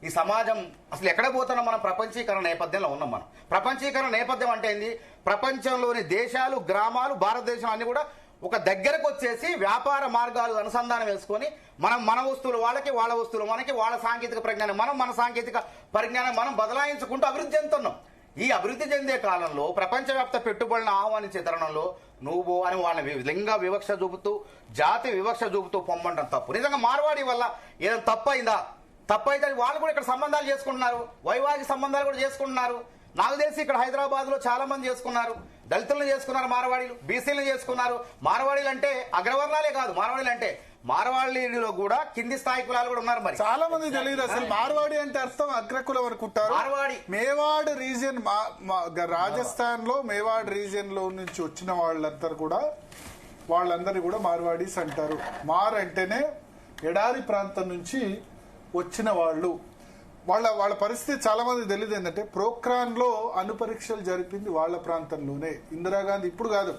ఈ సమాజం అసలు ఎక్కడ పోతున్నాం? మనం ప్రపంచీకరణ నేపథ్యంలో ఉన్నాం. మనం ప్రపంచీకరణ నేపథ్యం అంటే ఏంది? ప్రపంచంలోని దేశాలు, గ్రామాలు, భారతదేశం అన్ని కూడా ఒక దగ్గరకు వచ్చేసి వ్యాపార మార్గాలు అనుసంధానం వేసుకొని మన వస్తువులు వాళ్ళకి, వాళ్ళ వస్తువులు మనకి, వాళ్ళ సాంకేతిక పరిజ్ఞానం మన సాంకేతిక పరిజ్ఞానం మనం బదలాయించుకుంటూ అభివృద్ధి చెందుతున్నాం. ఈ అభివృద్ధి చెందే కాలంలో ప్రపంచవ్యాప్త పెట్టుబడులను ఆహ్వానించే తరుణంలో నువ్వు అని వాళ్ళని లింగ వివక్ష చూపుతూ, జాతి వివక్ష చూపుతూ పొమ్మంటాం తప్పు. నిజంగా మార్వాడి వల్ల ఏదైనా తప్పైతే వాళ్ళు కూడా ఇక్కడ సంబంధాలు చేసుకుంటున్నారు, వైవాహిక సంబంధాలు కూడా చేసుకుంటున్నారు. నాకు తెలిసి ఇక్కడ హైదరాబాద్ లో చాలా మంది చేసుకున్నారు, దళితులను చేసుకున్నారు, మార్వాడీలు, బీసీలను చేసుకున్నారు. మార్వాడీలు అంటే అగ్రవర్ణాలే కాదు, మార్వాడీలు అంటే మార్వాడీలో కూడా కింది స్థాయి కులాలు కూడా ఉన్నారు. మరి చాలా మంది తెలియదు అసలు మార్వాడి అంటే అర్థం అగ్రకులం అనుకుంటారు. మార్వాడి మేవాడ్ రీజియన్, రాజస్థాన్ లో మేవాడ్ రీజియన్ లో నుంచి వచ్చిన వాళ్ళందరూ కూడా మార్వాడీస్ అంటారు. మార్ అంటేనే ఎడారి ప్రాంతం నుంచి వచ్చిన వాళ్ళు. వాళ్ళ పరిస్థితి చాలా మంది తెలియదు. ఏంటంటే ప్రోక్రాన్ లో అణుపరీక్షలు జరిపింది వాళ్ళ ప్రాంతంలోనే. ఇందిరాగాంధీ ఇప్పుడు కాదు,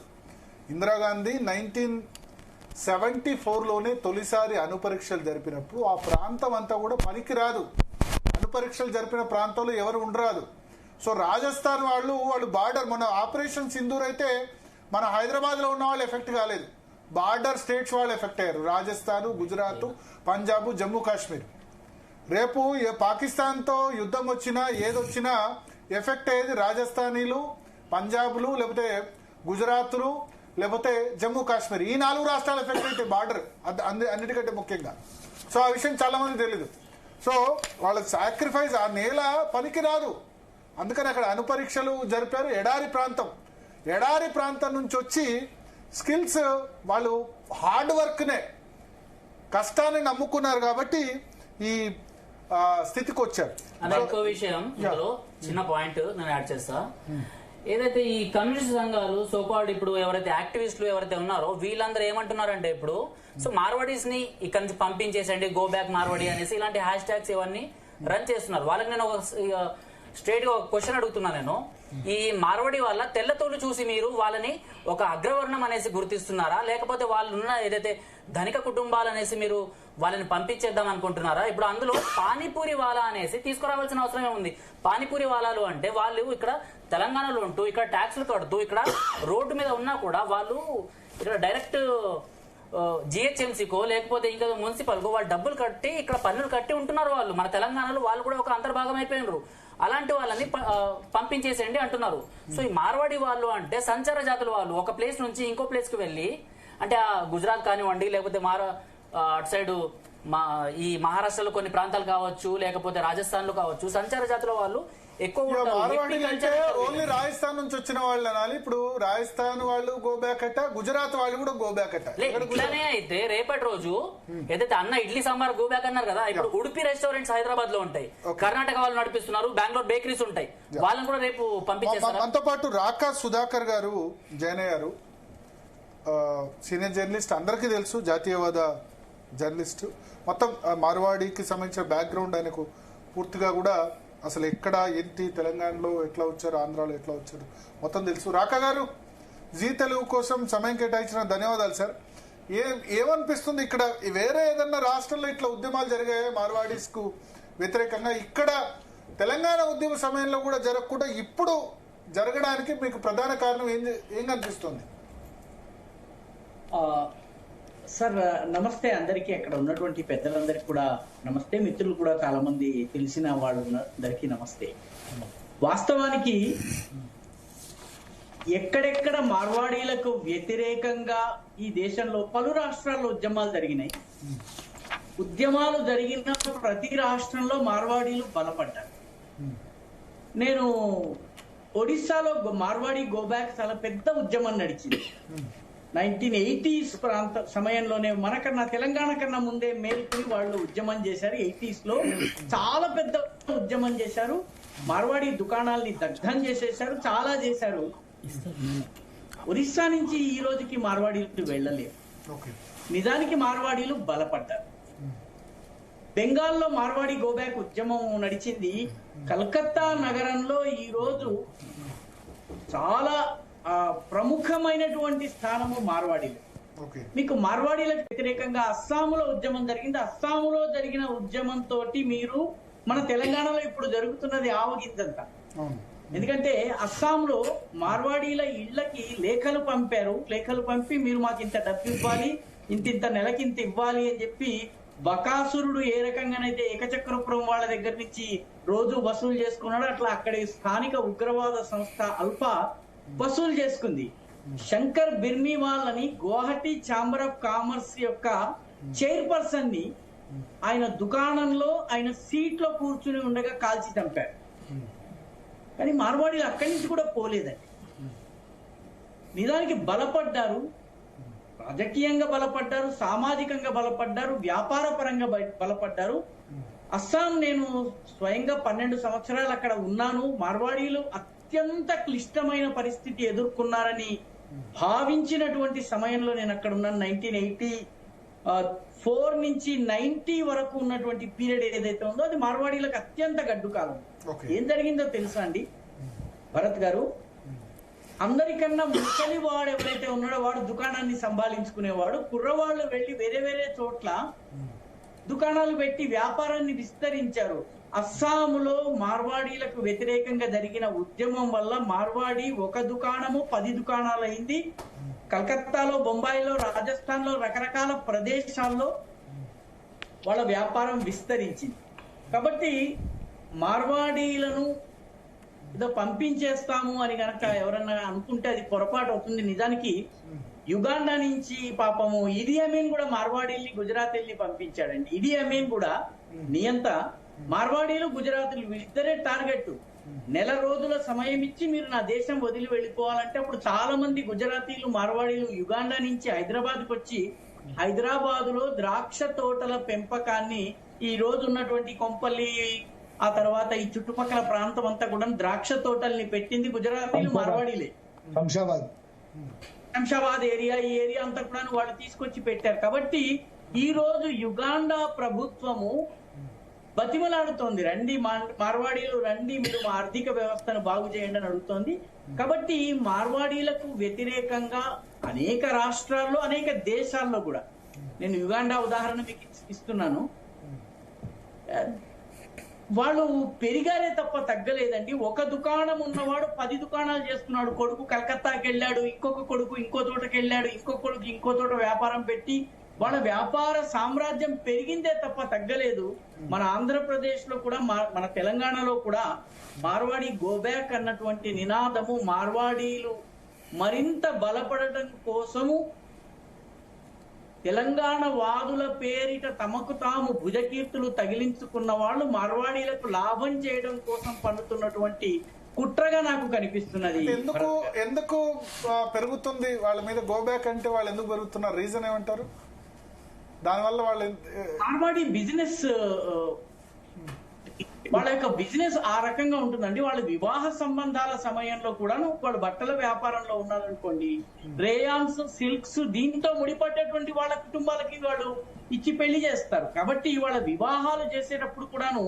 ఇందిరాగాంధీ 1974లోనే తొలిసారి అణుపరీక్షలు జరిపినప్పుడు ఆ ప్రాంతం అంతా కూడా పనికిరాదు. అణుపరీక్షలు జరిపిన ప్రాంతంలో ఎవరు ఉండరాదు. సో రాజస్థాన్ వాళ్ళు బార్డర్, మన ఆపరేషన్ సింధూర్ అయితే మన హైదరాబాద్ లో ఉన్న వాళ్ళు ఎఫెక్ట్ కాలేదు, బార్డర్ స్టేట్స్ వాళ్ళు ఎఫెక్ట్ అయ్యారు. రాజస్థాన్, గుజరాత్, పంజాబ్, జమ్మూ కాశ్మీర్. రేపు పాకిస్తాన్తో యుద్ధం వచ్చినా ఏదొచ్చినా ఎఫెక్ట్ అయ్యేది రాజస్థానీలు, పంజాబ్లు, లేకపోతే గుజరాత్లు, లేకపోతే జమ్మూ కాశ్మీర్. ఈ 4 రాష్ట్రాలు ఎఫెక్ట్ అయితే బార్డర్ అన్నిటికంటే ముఖ్యంగా. సో ఆ విషయం చాలా మంది తెలీదు. సో వాళ్ళకి సాక్రిఫైస్, ఆ నేల పనికి రాదు, అందుకని అక్కడ అణుపరీక్షలు జరిపారు. ఎడారి ప్రాంతం నుంచి వచ్చి స్కిల్స్, వాళ్ళు హార్డ్ వర్క్నే, కష్టాన్ని నమ్ముకున్నారు కాబట్టి ఈ స్థితికి వచ్చారు. ఇంకో విషయం, ఇందులో చిన్న పాయింట్ నేను యాడ్ చేస్తా. ఏదైతే ఈ కమ్యూనిస్ట్ సంఘాలు సోకాల్డ్ ఇప్పుడు ఎవరైతే యాక్టివిస్టులు ఎవరైతే ఉన్నారో వీళ్ళందరూ ఏమంటున్నారంటే ఇప్పుడు సో మార్వాడీస్ ని ఇక్కడ నుంచి పంపించేసండి, గో బ్యాక్ మార్వాడి అనేసి ఇలాంటి హ్యాష్ ట్యాగ్స్ ఇవన్నీ రన్ చేస్తున్నారు. వాళ్ళకి నేను ఒక స్ట్రైట్ గా ఒక క్వశ్చన్ అడుగుతున్నా నేను, ఈ మార్వాడి వాళ్ళ తెల్లతోలు చూసి మీరు వాళ్ళని ఒక అగ్రవర్ణం అనేసి గుర్తిస్తున్నారా, లేకపోతే వాళ్ళు ఉన్న ఏదైతే ధనిక కుటుంబాలు అనేసి మీరు వాళ్ళని పంపించేద్దాం అనుకుంటున్నారా? ఇప్పుడు అందులో పానీపూరి వాలా అనేసి తీసుకురావాల్సిన అవసరమే ఉంది. పానీపూరి వాలాలు అంటే వాళ్ళు ఇక్కడ తెలంగాణలో ఉంటూ ఇక్కడ ట్యాక్స్లు కడుతూ ఇక్కడ రోడ్డు మీద ఉన్నా కూడా వాళ్ళు ఇక్కడ డైరెక్ట్ జిహెచ్ఎంసీకో లేకపోతే ఇంకా మున్సిపల్కో వాళ్ళు డబ్బులు కట్టి ఇక్కడ పన్నులు కట్టి ఉంటున్నారు. వాళ్ళు మన తెలంగాణలో వాళ్ళు కూడా ఒక అంతర్భాగం అయిపోయినారు. అలాంటి వాళ్ళని పంపించేసేయండి అంటున్నారు. సో ఈ మార్వాడి వాళ్ళు అంటే సంచార జాతుల వాళ్ళు ఒక ప్లేస్ నుంచి ఇంకో ప్లేస్ కి వెళ్ళి, అంటే గుజరాత్ కానివ్వండి, లేకపోతే అటు సైడ్ ఈ మహారాష్ట్రలో కొన్ని ప్రాంతాలు కావచ్చు, లేకపోతే రాజస్థాన్ లో కావచ్చు, సంచార జాతుల వాళ్ళు ఎక్కువ. మార్వాడి అంటే ఓన్లీ రాజస్థాన్ నుంచి వచ్చిన వాళ్ళు అనాలి. ఇప్పుడు రాజస్థాన్ వాళ్ళు గో బ్యాక్ అట, గుజరాత్ వాళ్ళు కూడా గో బ్యాక్ అట. ఇట్లానే అయితే రేపటి రోజు ఏదైతే అన్న ఇడ్లీ సాంబార్ గో బ్యాక్ అన్నారు కదా, ఇప్పుడు ఉడిపి రెస్టారెంట్స్ హైదరాబాద్ లో ఉంటాయి, కర్ణాటక వాళ్ళు నడిపిస్తున్నారు, బెంగళూరు బేకరీస్ ఉంటాయి, వాళ్ళని కూడా రేపు పంపించేస్తారు. మనతో పాటు రాకా సుధాకర్ గారు జాయిన్ అయ్యారు. సీనియర్ జర్నలిస్ట్, అందరికీ తెలుసు, జాతీయవాద జర్నలిస్ట్. మొత్తం మార్వాడికి సంబంధించిన బ్యాక్గ్రౌండ్ ఆయనకు పూర్తిగా కూడా, అసలు ఎక్కడ ఏంటి, తెలంగాణలో ఎట్లా వచ్చారు, ఆంధ్రాలో ఎట్లా వచ్చారు మొత్తం తెలుసు. రాకా గారు, జీ తెలుగు కోసం సమయం కేటాయించిన ధన్యవాదాలు సార్. ఏమనిపిస్తుంది ఇక్కడ వేరే ఏదన్నా రాష్ట్రంలో ఇట్లా ఉద్యమాలు జరిగాయి మార్వాడీస్ కు వ్యతిరేకంగా? ఇక్కడ తెలంగాణ ఉద్యమ సమయంలో కూడా జరగకుండా ఇప్పుడు జరగడానికి మీకు ప్రధాన కారణం ఏం కనిపిస్తుంది? సార్ నమస్తే అందరికీ, అక్కడ ఉన్నటువంటి పెద్దలందరికీ కూడా నమస్తే, మిత్రులు కూడా చాలా మంది తెలిసిన వాళ్ళందరికీ నమస్తే. వాస్తవానికి ఎక్కడెక్కడ మార్వాడీలకు వ్యతిరేకంగా ఈ దేశంలో పలు రాష్ట్రాల్లో ఉద్యమాలు జరిగినాయి. ఉద్యమాలు జరిగిన ప్రతి రాష్ట్రంలో మార్వాడీలు బలపడ్డారు. నేను ఒడిస్సాలో మార్వాడి గోబ్యాక్ చాలా పెద్ద ఉద్యమం నడిచింది 1980s ప్రాంత సమయంలోనే. మనకన్నా తెలంగాణ కన్నా ముందే మేల్కొని వాళ్ళు ఉద్యమం చేశారు. 80s లో చాలా పెద్ద ఉద్యమం చేశారు. మార్వాడి దుకాణాలని దగ్ధం చేసేశారు, చాలా చేశారు. ఒరిస్సా నుంచి ఈ రోజుకి మార్వాడీలు వెళ్ళలేదు. నిజానికి మార్వాడీలు బలపడ్డారు. బెంగాల్లో మార్వాడి గోబ్యాక్ ఉద్యమం నడిచింది. కలకత్తా నగరంలో ఈ రోజు చాలా ప్రముఖమైనటువంటి స్థానము మార్వాడీలు. మీకు మార్వాడీలకు వ్యతిరేకంగా అస్సాములో ఉద్యమం జరిగింది. అస్సాములో జరిగిన ఉద్యమంతో మీరు మన తెలంగాణలో ఇప్పుడు జరుగుతున్నది ఆవగిందంతా. ఎందుకంటే అస్సాంలో మార్వాడీల ఇళ్లకి లేఖలు పంపారు. లేఖలు పంపి మీరు మాకు ఇంత డబ్బు ఇవ్వాలి, ఇంత నెలకింత ఇవ్వాలి అని చెప్పి బకాసురుడు ఏ రకంగానైతే ఏకచక్రపురం వాళ్ళ దగ్గర నుంచి రోజు వసూలు చేసుకున్నాడో అట్లా అక్కడి స్థానిక ఉగ్రవాద సంస్థ అల్ఫా వసూలు చేసుకుంది. శంకర్ బిర్మీవాల్ అని గువాహటి ఛాంబర్ ఆఫ్ కామర్స్ యొక్క చైర్పర్సన్ ని ఆయన దుకాణంలో ఆయన సీట్ లో కూర్చుని ఉండగా కాల్చి చంపారు. కానీ మార్వాడీలు అక్కడి నుంచి కూడా పోలేదండి. నిజానికి బలపడ్డారు, రాజకీయంగా బలపడ్డారు, సామాజికంగా బలపడ్డారు, వ్యాపార పరంగా బలపడ్డారు. అస్సాం నేను స్వయంగా 12 సంవత్సరాలు అక్కడ ఉన్నాను. మార్వాడీలు అత్యంత క్లిష్టమైన పరిస్థితి ఎదుర్కొన్నారని భావించినటువంటి సమయంలో నేను అక్కడ ఉన్నాను. 1984 నుంచి 90 వరకు ఉన్నటువంటి పీరియడ్ ఏదైతే ఉందో అది మార్వాడీలకు అత్యంత గడ్డు కాలం. ఏం జరిగిందో తెలుసా అండి భరత్ గారు? అందరికన్నా ముసలి వాడు ఎవరైతే ఉన్నాడో వాడు దుకాణాన్ని సంభాళించుకునేవాడు. కుర్రవాళ్ళు వెళ్లి వేరే వేరే చోట్ల దుకాణాలు పెట్టి వ్యాపారాన్ని విస్తరించారు. అస్సాములో మార్వాడీలకు వ్యతిరేకంగా జరిగిన ఉద్యమం వల్ల మార్వాడి ఒక దుకాణము 10 దుకాణాలు అయింది. కలకత్తాలో, బొంబాయిలో, రాజస్థాన్ లో రకరకాల ప్రదేశాల్లో వాళ్ళ వ్యాపారం విస్తరించింది. కాబట్టి మార్వాడీలను ఏదో పంపించేస్తాము అని గనక ఎవరన్నా అనుకుంటే అది పొరపాటు అవుతుంది. నిజానికి యుగాండా నుంచి పాపము ఇడి అమీన్ కూడా మార్వాడీల్ని గుజరాతీల్ని పంపించాడండి. ఇడి అమీన్ కూడా నియంత మార్వాడీలు గుజరాతీలు ఇద్దరే టార్గెట్. నెల రోజుల సమయం ఇచ్చి మీరు నా దేశం వదిలి వెళ్ళిపోవాలంటే అప్పుడు చాలా మంది గుజరాతీలు మార్వాడీలు యుగాండా నుంచి హైదరాబాద్కి వచ్చి హైదరాబాద్ లో ద్రాక్ష తోటల పెంపకాన్ని ఈ రోజు ఉన్నటువంటి కొంపల్లి ఆ తర్వాత ఈ చుట్టుపక్కల ప్రాంతం అంతా కూడా ద్రాక్ష తోటల్ని పెట్టింది గుజరాతీలు, మార్వాడీలే. శంషాబాద్ ఏరియా, ఈ ఏరియా అంతా కూడా వాళ్ళు తీసుకొచ్చి పెట్టారు. కాబట్టి ఈ రోజు యుగాండా ప్రభుత్వము బతిమలాడుతోంది, రండి మార్వాడీలు రండి, మీరు మా ఆర్థిక వ్యవస్థను బాగు చేయండి అని అడుగుతోంది. కాబట్టి మార్వాడీలకు వ్యతిరేకంగా అనేక రాష్ట్రాల్లో, అనేక దేశాల్లో కూడా, నేను యుగాండా ఉదాహరణ మీకు ఇస్తున్నాను, వాళ్ళు పెరిగారే తప్ప తగ్గలేదండి. ఒక దుకాణం ఉన్నవాడు 10 దుకాణాలు చేస్తున్నాడు. కొడుకు కలకత్తాకి వెళ్ళాడు, ఇంకొక కొడుకు ఇంకో చోటకి వెళ్ళాడు, ఇంకో కొడుకు ఇంకో చోట వ్యాపారం పెట్టి వాళ్ళ వ్యాపార సామ్రాజ్యం పెరిగిందే తప్ప తగ్గలేదు. మన ఆంధ్రప్రదేశ్ లో కూడా, మన తెలంగాణలో కూడా మార్వాడి గోబ్యాక్ అన్నటువంటి నినాదము మార్వాడీలు మరింత బలపడటం కోసము తెలంగాణ వాదుల పేరిట తమకు తాము భుజకీర్తులు తగిలించుకున్న వాళ్ళు మార్వాడీలకు లాభం చేయడం కోసం పన్నుతున్నటువంటి కుట్రగా నాకు కనిపిస్తున్నది. ఎందుకు పెరుగుతుంది వాళ్ళ మీద గోబ్యాక్ అంటే? వాళ్ళు ఎందుకు పెరుగుతున్నారు? రీజన్ ఏమంటారు? దానివల్ల వాళ్ళు మార్వాడి బిజినెస్, వాళ్ళ యొక్క బిజినెస్ ఆ రకంగా ఉంటుందండి. వాళ్ళ వివాహ సంబంధాల సమయంలో కూడాను వాళ్ళు బట్టల వ్యాపారంలో ఉన్నారనుకోండి, రేయాన్స్, సిల్క్స్, దీంతో ముడిపడ్డటువంటి వాళ్ళ కుటుంబాలకి వాళ్ళు ఇచ్చి పెళ్లి చేస్తారు. కాబట్టి వాళ్ళ వివాహాలు చేసేటప్పుడు కూడాను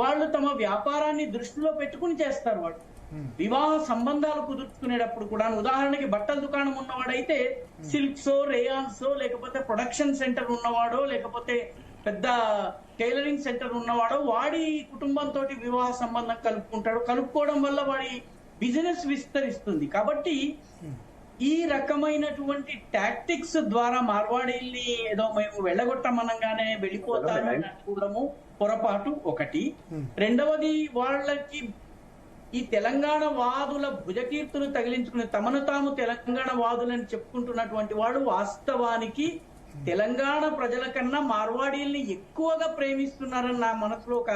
వాళ్ళు తమ వ్యాపారాన్ని దృష్టిలో పెట్టుకుని చేస్తారు. వాళ్ళు వివాహ సంబంధాలు కుదుర్చుకునేటప్పుడు కూడా, ఉదాహరణకి బట్టల దుకాణం ఉన్నవాడైతే సిల్క్సో, రేయాన్సో, లేకపోతే ప్రొడక్షన్ సెంటర్ ఉన్నవాడో, లేకపోతే పెద్ద టైలరింగ్ సెంటర్ ఉన్నవాడో వాడి కుటుంబంతో వివాహ సంబంధం కలుపుకుంటాడు. కలుపుకోవడం వల్ల వాడి బిజినెస్ విస్తరిస్తుంది. కాబట్టి ఈ రకమైనటువంటి టాక్టిక్స్ ద్వారా మార్వాడీల్ని ఏదో మేము వెళ్ళగొట్టమనగానే వెళ్ళిపోతారు అని అనుకోవడము పొరపాటు ఒకటి. రెండవది, వాళ్ళకి ఈ తెలంగాణ వాదుల భుజకీర్తులు తగిలించుకుని తమను తాము తెలంగాణ వాదులని చెప్పుకుంటున్నటువంటి వాళ్ళు వాస్తవానికి తెలంగాణ ప్రజల కన్నా మార్వాడీల్ని ఎక్కువగా ప్రేమిస్తున్నారని నా మనసులో ఒక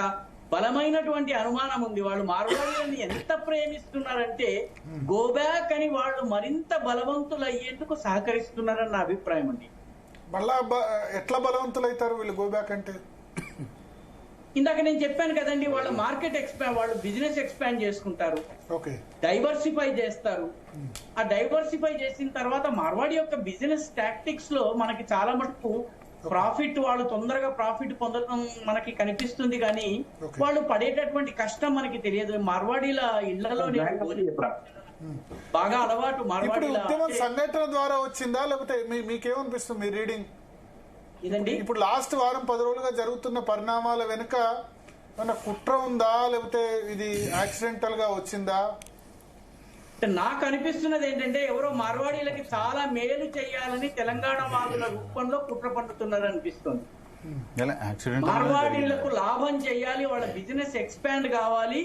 బలమైనటువంటి అనుమానం ఉంది. వాళ్ళు మార్వాడీలని ఎంత ప్రేమిస్తున్నారంటే గోబ్యాక్ అని వాళ్ళు మరింత బలవంతులు అయ్యేందుకు సహకరిస్తున్నారని నా అభిప్రాయం అండి. మళ్ళా ఎట్లా బలవంతులు అవుతారు వీళ్ళు గోబ్యాక్ అంటే? ఇందాక నేను చెప్పాను కదండి, వాళ్ళ మార్కెట్ వాళ్ళు బిజినెస్ ఎక్స్పాండ్ చేసుకుంటారు, డైవర్సిఫై చేస్తారు. ఆ డైవర్సిఫై చేసిన తర్వాత మార్వాడి యొక్క బిజినెస్ టాక్టిక్స్ లో మనకి చాలా మటుకు ప్రాఫిట్, వాళ్ళు తొందరగా ప్రాఫిట్ పొందడం మనకి కనిపిస్తుంది, కానీ వాళ్ళు పడేటటువంటి కష్టం మనకి తెలియదు. మార్వాడీల ఇళ్లలో బాగా అలవాటు. మార్వాడీల సంఘటన ద్వారా వచ్చిందా లేకపోతే మీకేమనిపిస్తుంది మీ రీడింగ్ ఇదండి? ఇప్పుడు లాస్ట్ వారం 10 రోజులుగా జరుగుతున్న పరిణామాల వెనుక ఏమన్నా కుట్ర ఉందా లేకపోతే ఇది యాక్సిడెంటల్ గా వచ్చిందా? నాకు అనిపిస్తున్నది ఏంటంటే ఎవరో మార్వాడీలకి చాలా మేలు చేయాలని తెలంగాణ వాదుల రూపంలో కుట్ర పన్నుతున్నారు అనిపిస్తుంది. మార్వాడీలకు లాభం చేయాలి, వాళ్ళ బిజినెస్ ఎక్స్పాండ్ కావాలి,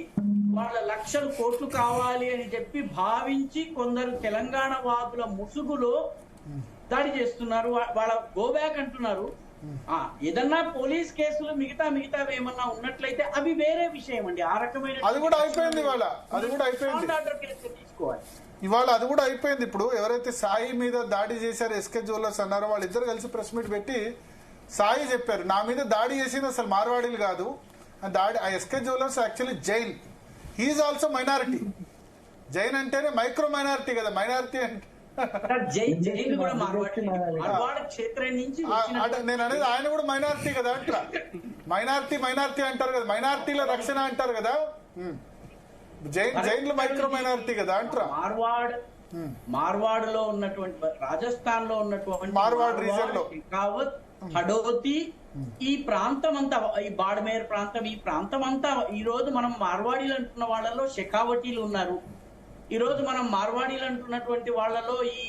వాళ్ళ లక్షలు కోట్లు కావాలి అని చెప్పి భావించి కొందరు తెలంగాణ వాదుల ముసుగులో దాడి చేస్తున్నారు. వాళ్ళ గోబ్యాక్ అంటున్నారు. ఏదన్నా పోలీస్ కేసులు మిగతా ఏమన్నా ఉన్నట్లయితే అవి వేరే విషయం అండి. ఆ రకమైన అది కూడా అయిపోయింది ఇవాళ, అది కూడా అయిపోయింది తీసుకోవాలి ఇవాళ, అది కూడా అయిపోయింది. ఇప్పుడు ఎవరైతే సాయి మీద దాడి చేశారో ఎస్కే జ్యువెలర్స్ అన్నారో వాళ్ళిద్దరు కలిసి ప్రెస్ మీట్ పెట్టి సాయి చెప్పారు, నా మీద దాడి చేసింది అసలు మార్వాడీలు కాదు, దాడి SK jewellers actually Jain, he is also minority. Jain అంటేనే మైక్రో మైనారిటీ కదా, మైనారిటీ అంటే నేను అనేది ఆయన కూడా మైనారిటీ కదా అంటారా, మైనారిటీ అంటారు కదా, మైనారిటీల రక్షణ అంటారు కదా, జైన్లు మైక్రో మైనారిటీ కదా అంటారా. మార్వాడ్ లో ఉన్నటువంటి, రాజస్థాన్ లో ఉన్నటువంటి మార్వాడ్ రీజన్ లో హడోతి, ఈ ప్రాంతం అంతా, ఈ బాడ్మేర్ ప్రాంతం, ఈ ప్రాంతం అంతా ఈ రోజు మనం మార్వాడీలు అంటున్న వాళ్ళలో షెకావటీలు ఉన్నారు. ఈ రోజు మనం మార్వాడీలు అంటున్నటువంటి వాళ్ళలో ఈ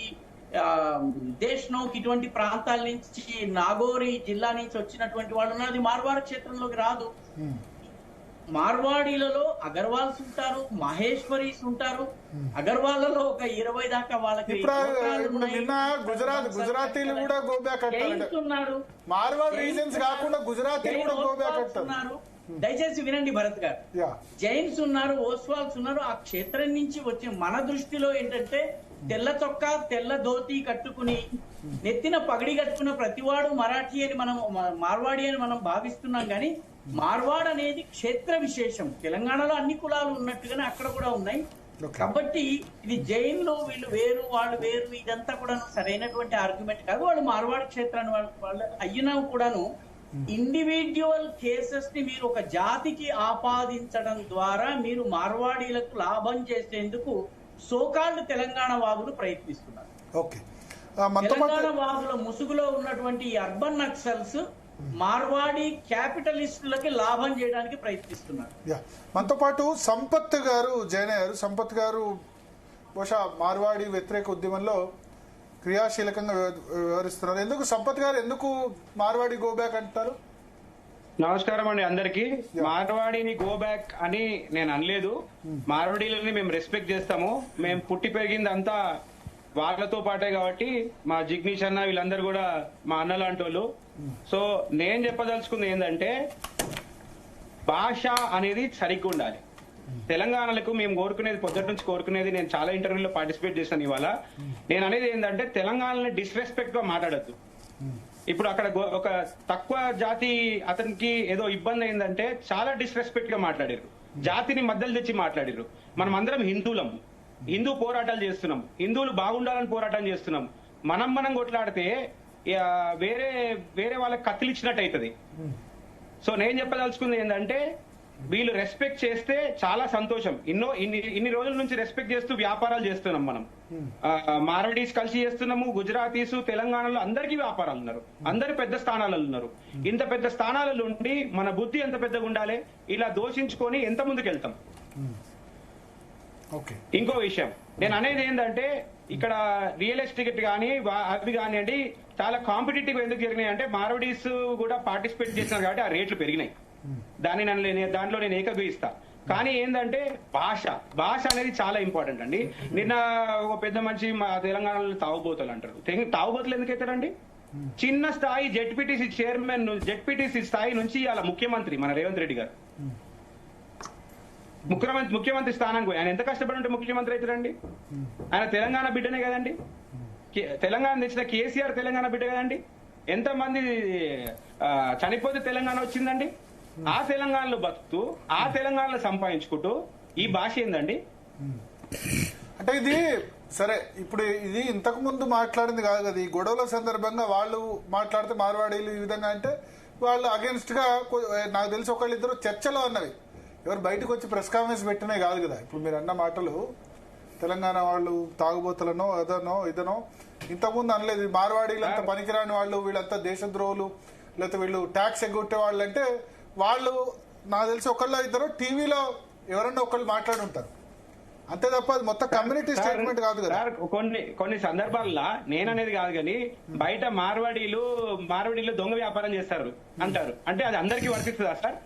దేశ్నౌక్ ఇటువంటి ప్రాంతాల నుంచి, నాగోరి జిల్లా నుంచి వచ్చినటువంటి వాళ్ళు ఉన్నారు. అది మార్వాడి క్షేత్రంలోకి రాదు. మార్వాడీలలో అగర్వాల్స్ ఉంటారు, మహేశ్వరీస్ ఉంటారు. అగర్వాళ్లలో ఒక 20 దాకా వాళ్ళకి గుజరాతీలు కూడా గోబ్యాక్ ఉన్నారు. మార్వాడ్ రీజన్స్ కాకుండా గుజరాతీలు కూడా గోబ్యాక్ అంటారు. దయచేసి వినండి భరత్ గారు, జైన్స్ ఉన్నారు, ఓస్వాల్స్ ఉన్నారు. ఆ క్షేత్రం నుంచి వచ్చి మన దృష్టిలో ఏంటంటే తెల్ల చొక్కా తెల్ల ధోతి కట్టుకుని నెత్తిన పగడి కట్టుకున్న ప్రతివాడు మరాఠీ అని మనం, మార్వాడి అని మనం భావిస్తున్నాం. కానీ మార్వాడ్ అనేది క్షేత్ర విశేషం. తెలంగాణలో అన్ని కులాలు ఉన్నట్టుగానే అక్కడ కూడా ఉన్నాయి. కాబట్టి ఇది జైన్లు వీళ్ళు వేరు వాళ్ళు వేరు, ఇదంతా కూడా సరైనటువంటి ఆర్గ్యుమెంట్ కాదు. వాళ్ళు మార్వాడి క్షేత్రాన్ని వాళ్ళు అయినా కూడాను ఇండివిడ్యువల్ కేసెస్ ని మీరు ఒక జాతికి ఆపాదించడం ద్వారా మీరు మార్వాడీలకు లాభం చేసేందుకు సోకాల్డ్ తెలంగాణ వాదులు ప్రయత్నిస్తున్నారు. తెలంగాణ వాదుల ముసుగులో ఉన్నటువంటి ఈ అర్బన్ నక్సల్స్ మార్వాడి క్యాపిటలిస్టులకి లాభం చేయడానికి ప్రయత్నిస్తున్నారు. మనతో పాటు సంపత్ గారు జాయిన్ అయ్యారు. సంపత్ గారు బహుశా మార్వాడి వ్యతిరేక ఉద్యమంలో క్రియాశీలకంగా వ్యవహరిస్తున్నారు. ఎందుకు సంపత్ గారు, ఎందుకు మార్వాడి గోబ్యాక్ అంటారు? నమస్కారం అండి అందరికి. మార్వాడిని గోబ్యాక్ అని నేను అనలేదు. మార్వాడీలని మేము రెస్పెక్ట్ చేస్తాము. మేము పుట్టి పెరిగింది అంతా వాళ్ళతో పాటే కాబట్టి మా జిగ్నీష్ అన్న వీళ్ళందరూ కూడా మా అన్న లాంటి వాళ్ళు. సో నేను చెప్పదలుచుకుంది ఏంటంటే భాష అనేది సరిగ్గా ఉండాలి. తెలంగాణలకు మేము కోరుకునేది, పొద్దుటి నుంచి కోరుకునేది, నేను చాలా ఇంటర్వ్యూలో పార్టిసిపేట్ చేశాను ఇవాళ. నేను అనేది ఏంటంటే తెలంగాణని డిస్రెస్పెక్ట్ గా మాట్లాడద్దు. ఇప్పుడు అక్కడ ఒక తక్కువ జాతి అతనికి ఏదో ఇబ్బంది అయిందంటే చాలా డిస్రెస్పెక్ట్ గా మాట్లాడారు, జాతిని మధ్యలో తెచ్చి మాట్లాడారు. మనం అందరం హిందువులం, హిందూ పోరాటాలు చేస్తున్నాం, హిందువులు బాగుండాలని పోరాటం చేస్తున్నాం. మనం కొట్లాడితే వేరే వేరే వాళ్ళకి కత్తిలిచ్చినట్టు అవుతుంది. సో నేను చెప్పదలుచుకుంది ఏంటంటే వీళ్ళు రెస్పెక్ట్ చేస్తే చాలా సంతోషం. ఇన్ని రోజుల నుంచి రెస్పెక్ట్ చేస్తూ వ్యాపారాలు చేస్తున్నాం మనం. మార్వాడీస్ కలిసి చేస్తున్నాము, గుజరాతీస్, తెలంగాణలో అందరికీ వ్యాపారాలు ఉన్నారు, అందరు పెద్ద స్థానాలలో ఉన్నారు. ఇంత పెద్ద స్థానాలలో ఉండి మన బుద్ధి ఎంత పెద్దగా ఉండాలి, ఇలా దోషించుకొని ఎంత ముందుకు వెళ్తాం. ఓకే. ఇంకో విషయం నేను అనేది ఏంటంటే ఇక్కడ రియల్ ఎస్టేట్ కానీ అవి కానివ్వండి చాలా కాంపిటేటివ్ ఎందుకు జరిగినాయి అంటే మార్వడీస్ కూడా పార్టిసిపేట్ చేసినారు కాబట్టి ఆ రేట్లు పెరిగినాయి. దాంట్లో నేను ఏకీభవిస్తా. కానీ ఏంటంటే భాష అనేది చాలా ఇంపార్టెంట్ అండి. నిన్న ఒక పెద్ద మనిషి మా తెలంగాణలో తాగుబోతులు అంటారు. తాగుబోతులు ఎందుకు అవుతారండి? చిన్న స్థాయి జెడ్పీటీసీ చైర్మన్ జెడ్పీటీసీ స్థాయి నుంచి అలా ముఖ్యమంత్రి మన రేవంత్ రెడ్డి గారు ముఖ్యమంత్రి స్థానానికి ఆయన ఎంత కష్టపడి ఉంటే ముఖ్యమంత్రి అవుతారండి? ఆయన తెలంగాణ బిడ్డనే కదండి. తెలంగాణ తెచ్చిన కేసీఆర్ తెలంగాణ బిడ్డ కదండి. ఎంతమంది చనిపోతే తెలంగాణ వచ్చిందండి. ఆ తెలంగాణలో బతుకుతూ ఆ తెలంగాణలో సంపాదించుకుంటూ ఈ భాష ఏందండి? అంటే ఇది సరే, ఇప్పుడు ఇది ఇంతకు ముందు మాట్లాడింది కాదు కదా. ఈ గొడవల సందర్భంగా వాళ్ళు మాట్లాడితే మార్వాడీలు ఈ విధంగా అంటే వాళ్ళు అగేన్స్ట్ గా నాకు తెలిసి ఒకళ్ళిద్దరు చర్చలో అన్నవి, ఎవరు బయటకు వచ్చి ప్రెస్ కాన్ఫరెన్స్ పెట్టినే కాదు కదా. ఇప్పుడు మీరు అన్న మాటలు తెలంగాణ వాళ్ళు తాగుబోతులనో అదనో ఇదనో ఇంతకుముందు అనలేదు. మార్వాడీలంతా పనికిరాని వాళ్ళు, వీళ్ళంతా దేశద్రోహులు, లేకపోతే వీళ్ళు ట్యాక్స్ ఎగ్గొట్టే వాళ్ళు అంటే వాళ్ళు నాకు తెలిసి ఒకళ్ళ ఇద్దరు టీవీలో ఎవరన్నా ఒకళ్ళు మాట్లాడి ఉంటారు అంతే తప్ప అది మొత్తం కమ్యూనిటీ స్టేట్మెంట్ కాదు కదా. కొన్ని సందర్భాల్లో నేననేది కాదు కానీ బయట మార్వాడీలు దొంగ వ్యాపారం చేస్తారు అంటారు. అంటే అది అందరికీ వర్తిస్తుందా సార్?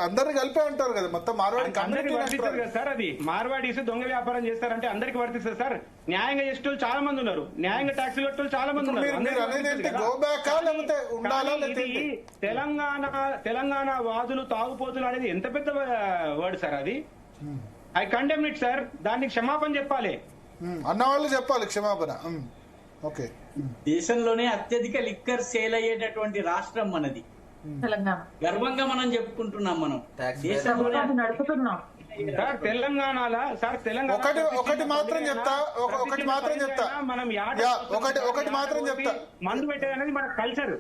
అందరిని కలిపే అంటారు కదా, మొత్తం మార్వాడి అందరికి వర్తిస్తుంది కదా సార్. అది మార్వాడీస్ దొంగ వ్యాపారం చేస్తారంటే అందరికి వర్తిస్తుంది సార్. న్యాయంగా చేసే చాలా మంది ఉన్నారు, న్యాయంగా ట్యాక్సులు కట్టే చాలా మంది ఉన్నారు. తెలంగాణ వాదులు తాగుపోతులు అనేది ఎంత పెద్ద వర్డ్ సార్ అది. I condemn it sir. దానికి క్షమాపణ చెప్పాలి, అన్నవాళ్ళు చెప్పాలి క్షమాపణ. ఓకే. దేశంలోనే అత్యధిక లిక్కర్ సేల్ అయ్యేటటువంటి రాష్ట్రం మనది తెలంగాణ. గర్వంగా మనం చెప్పుకుంటున్నాం. మనం దేశంలోనే నడుపుతున్నాం సార్. తెలంగాణలో సార్ ఒకటి మాత్రం చెప్తా మనం ఒకటి మాత్రం చెప్తా. మందు పెట్టేది అనేది మన కల్చర్,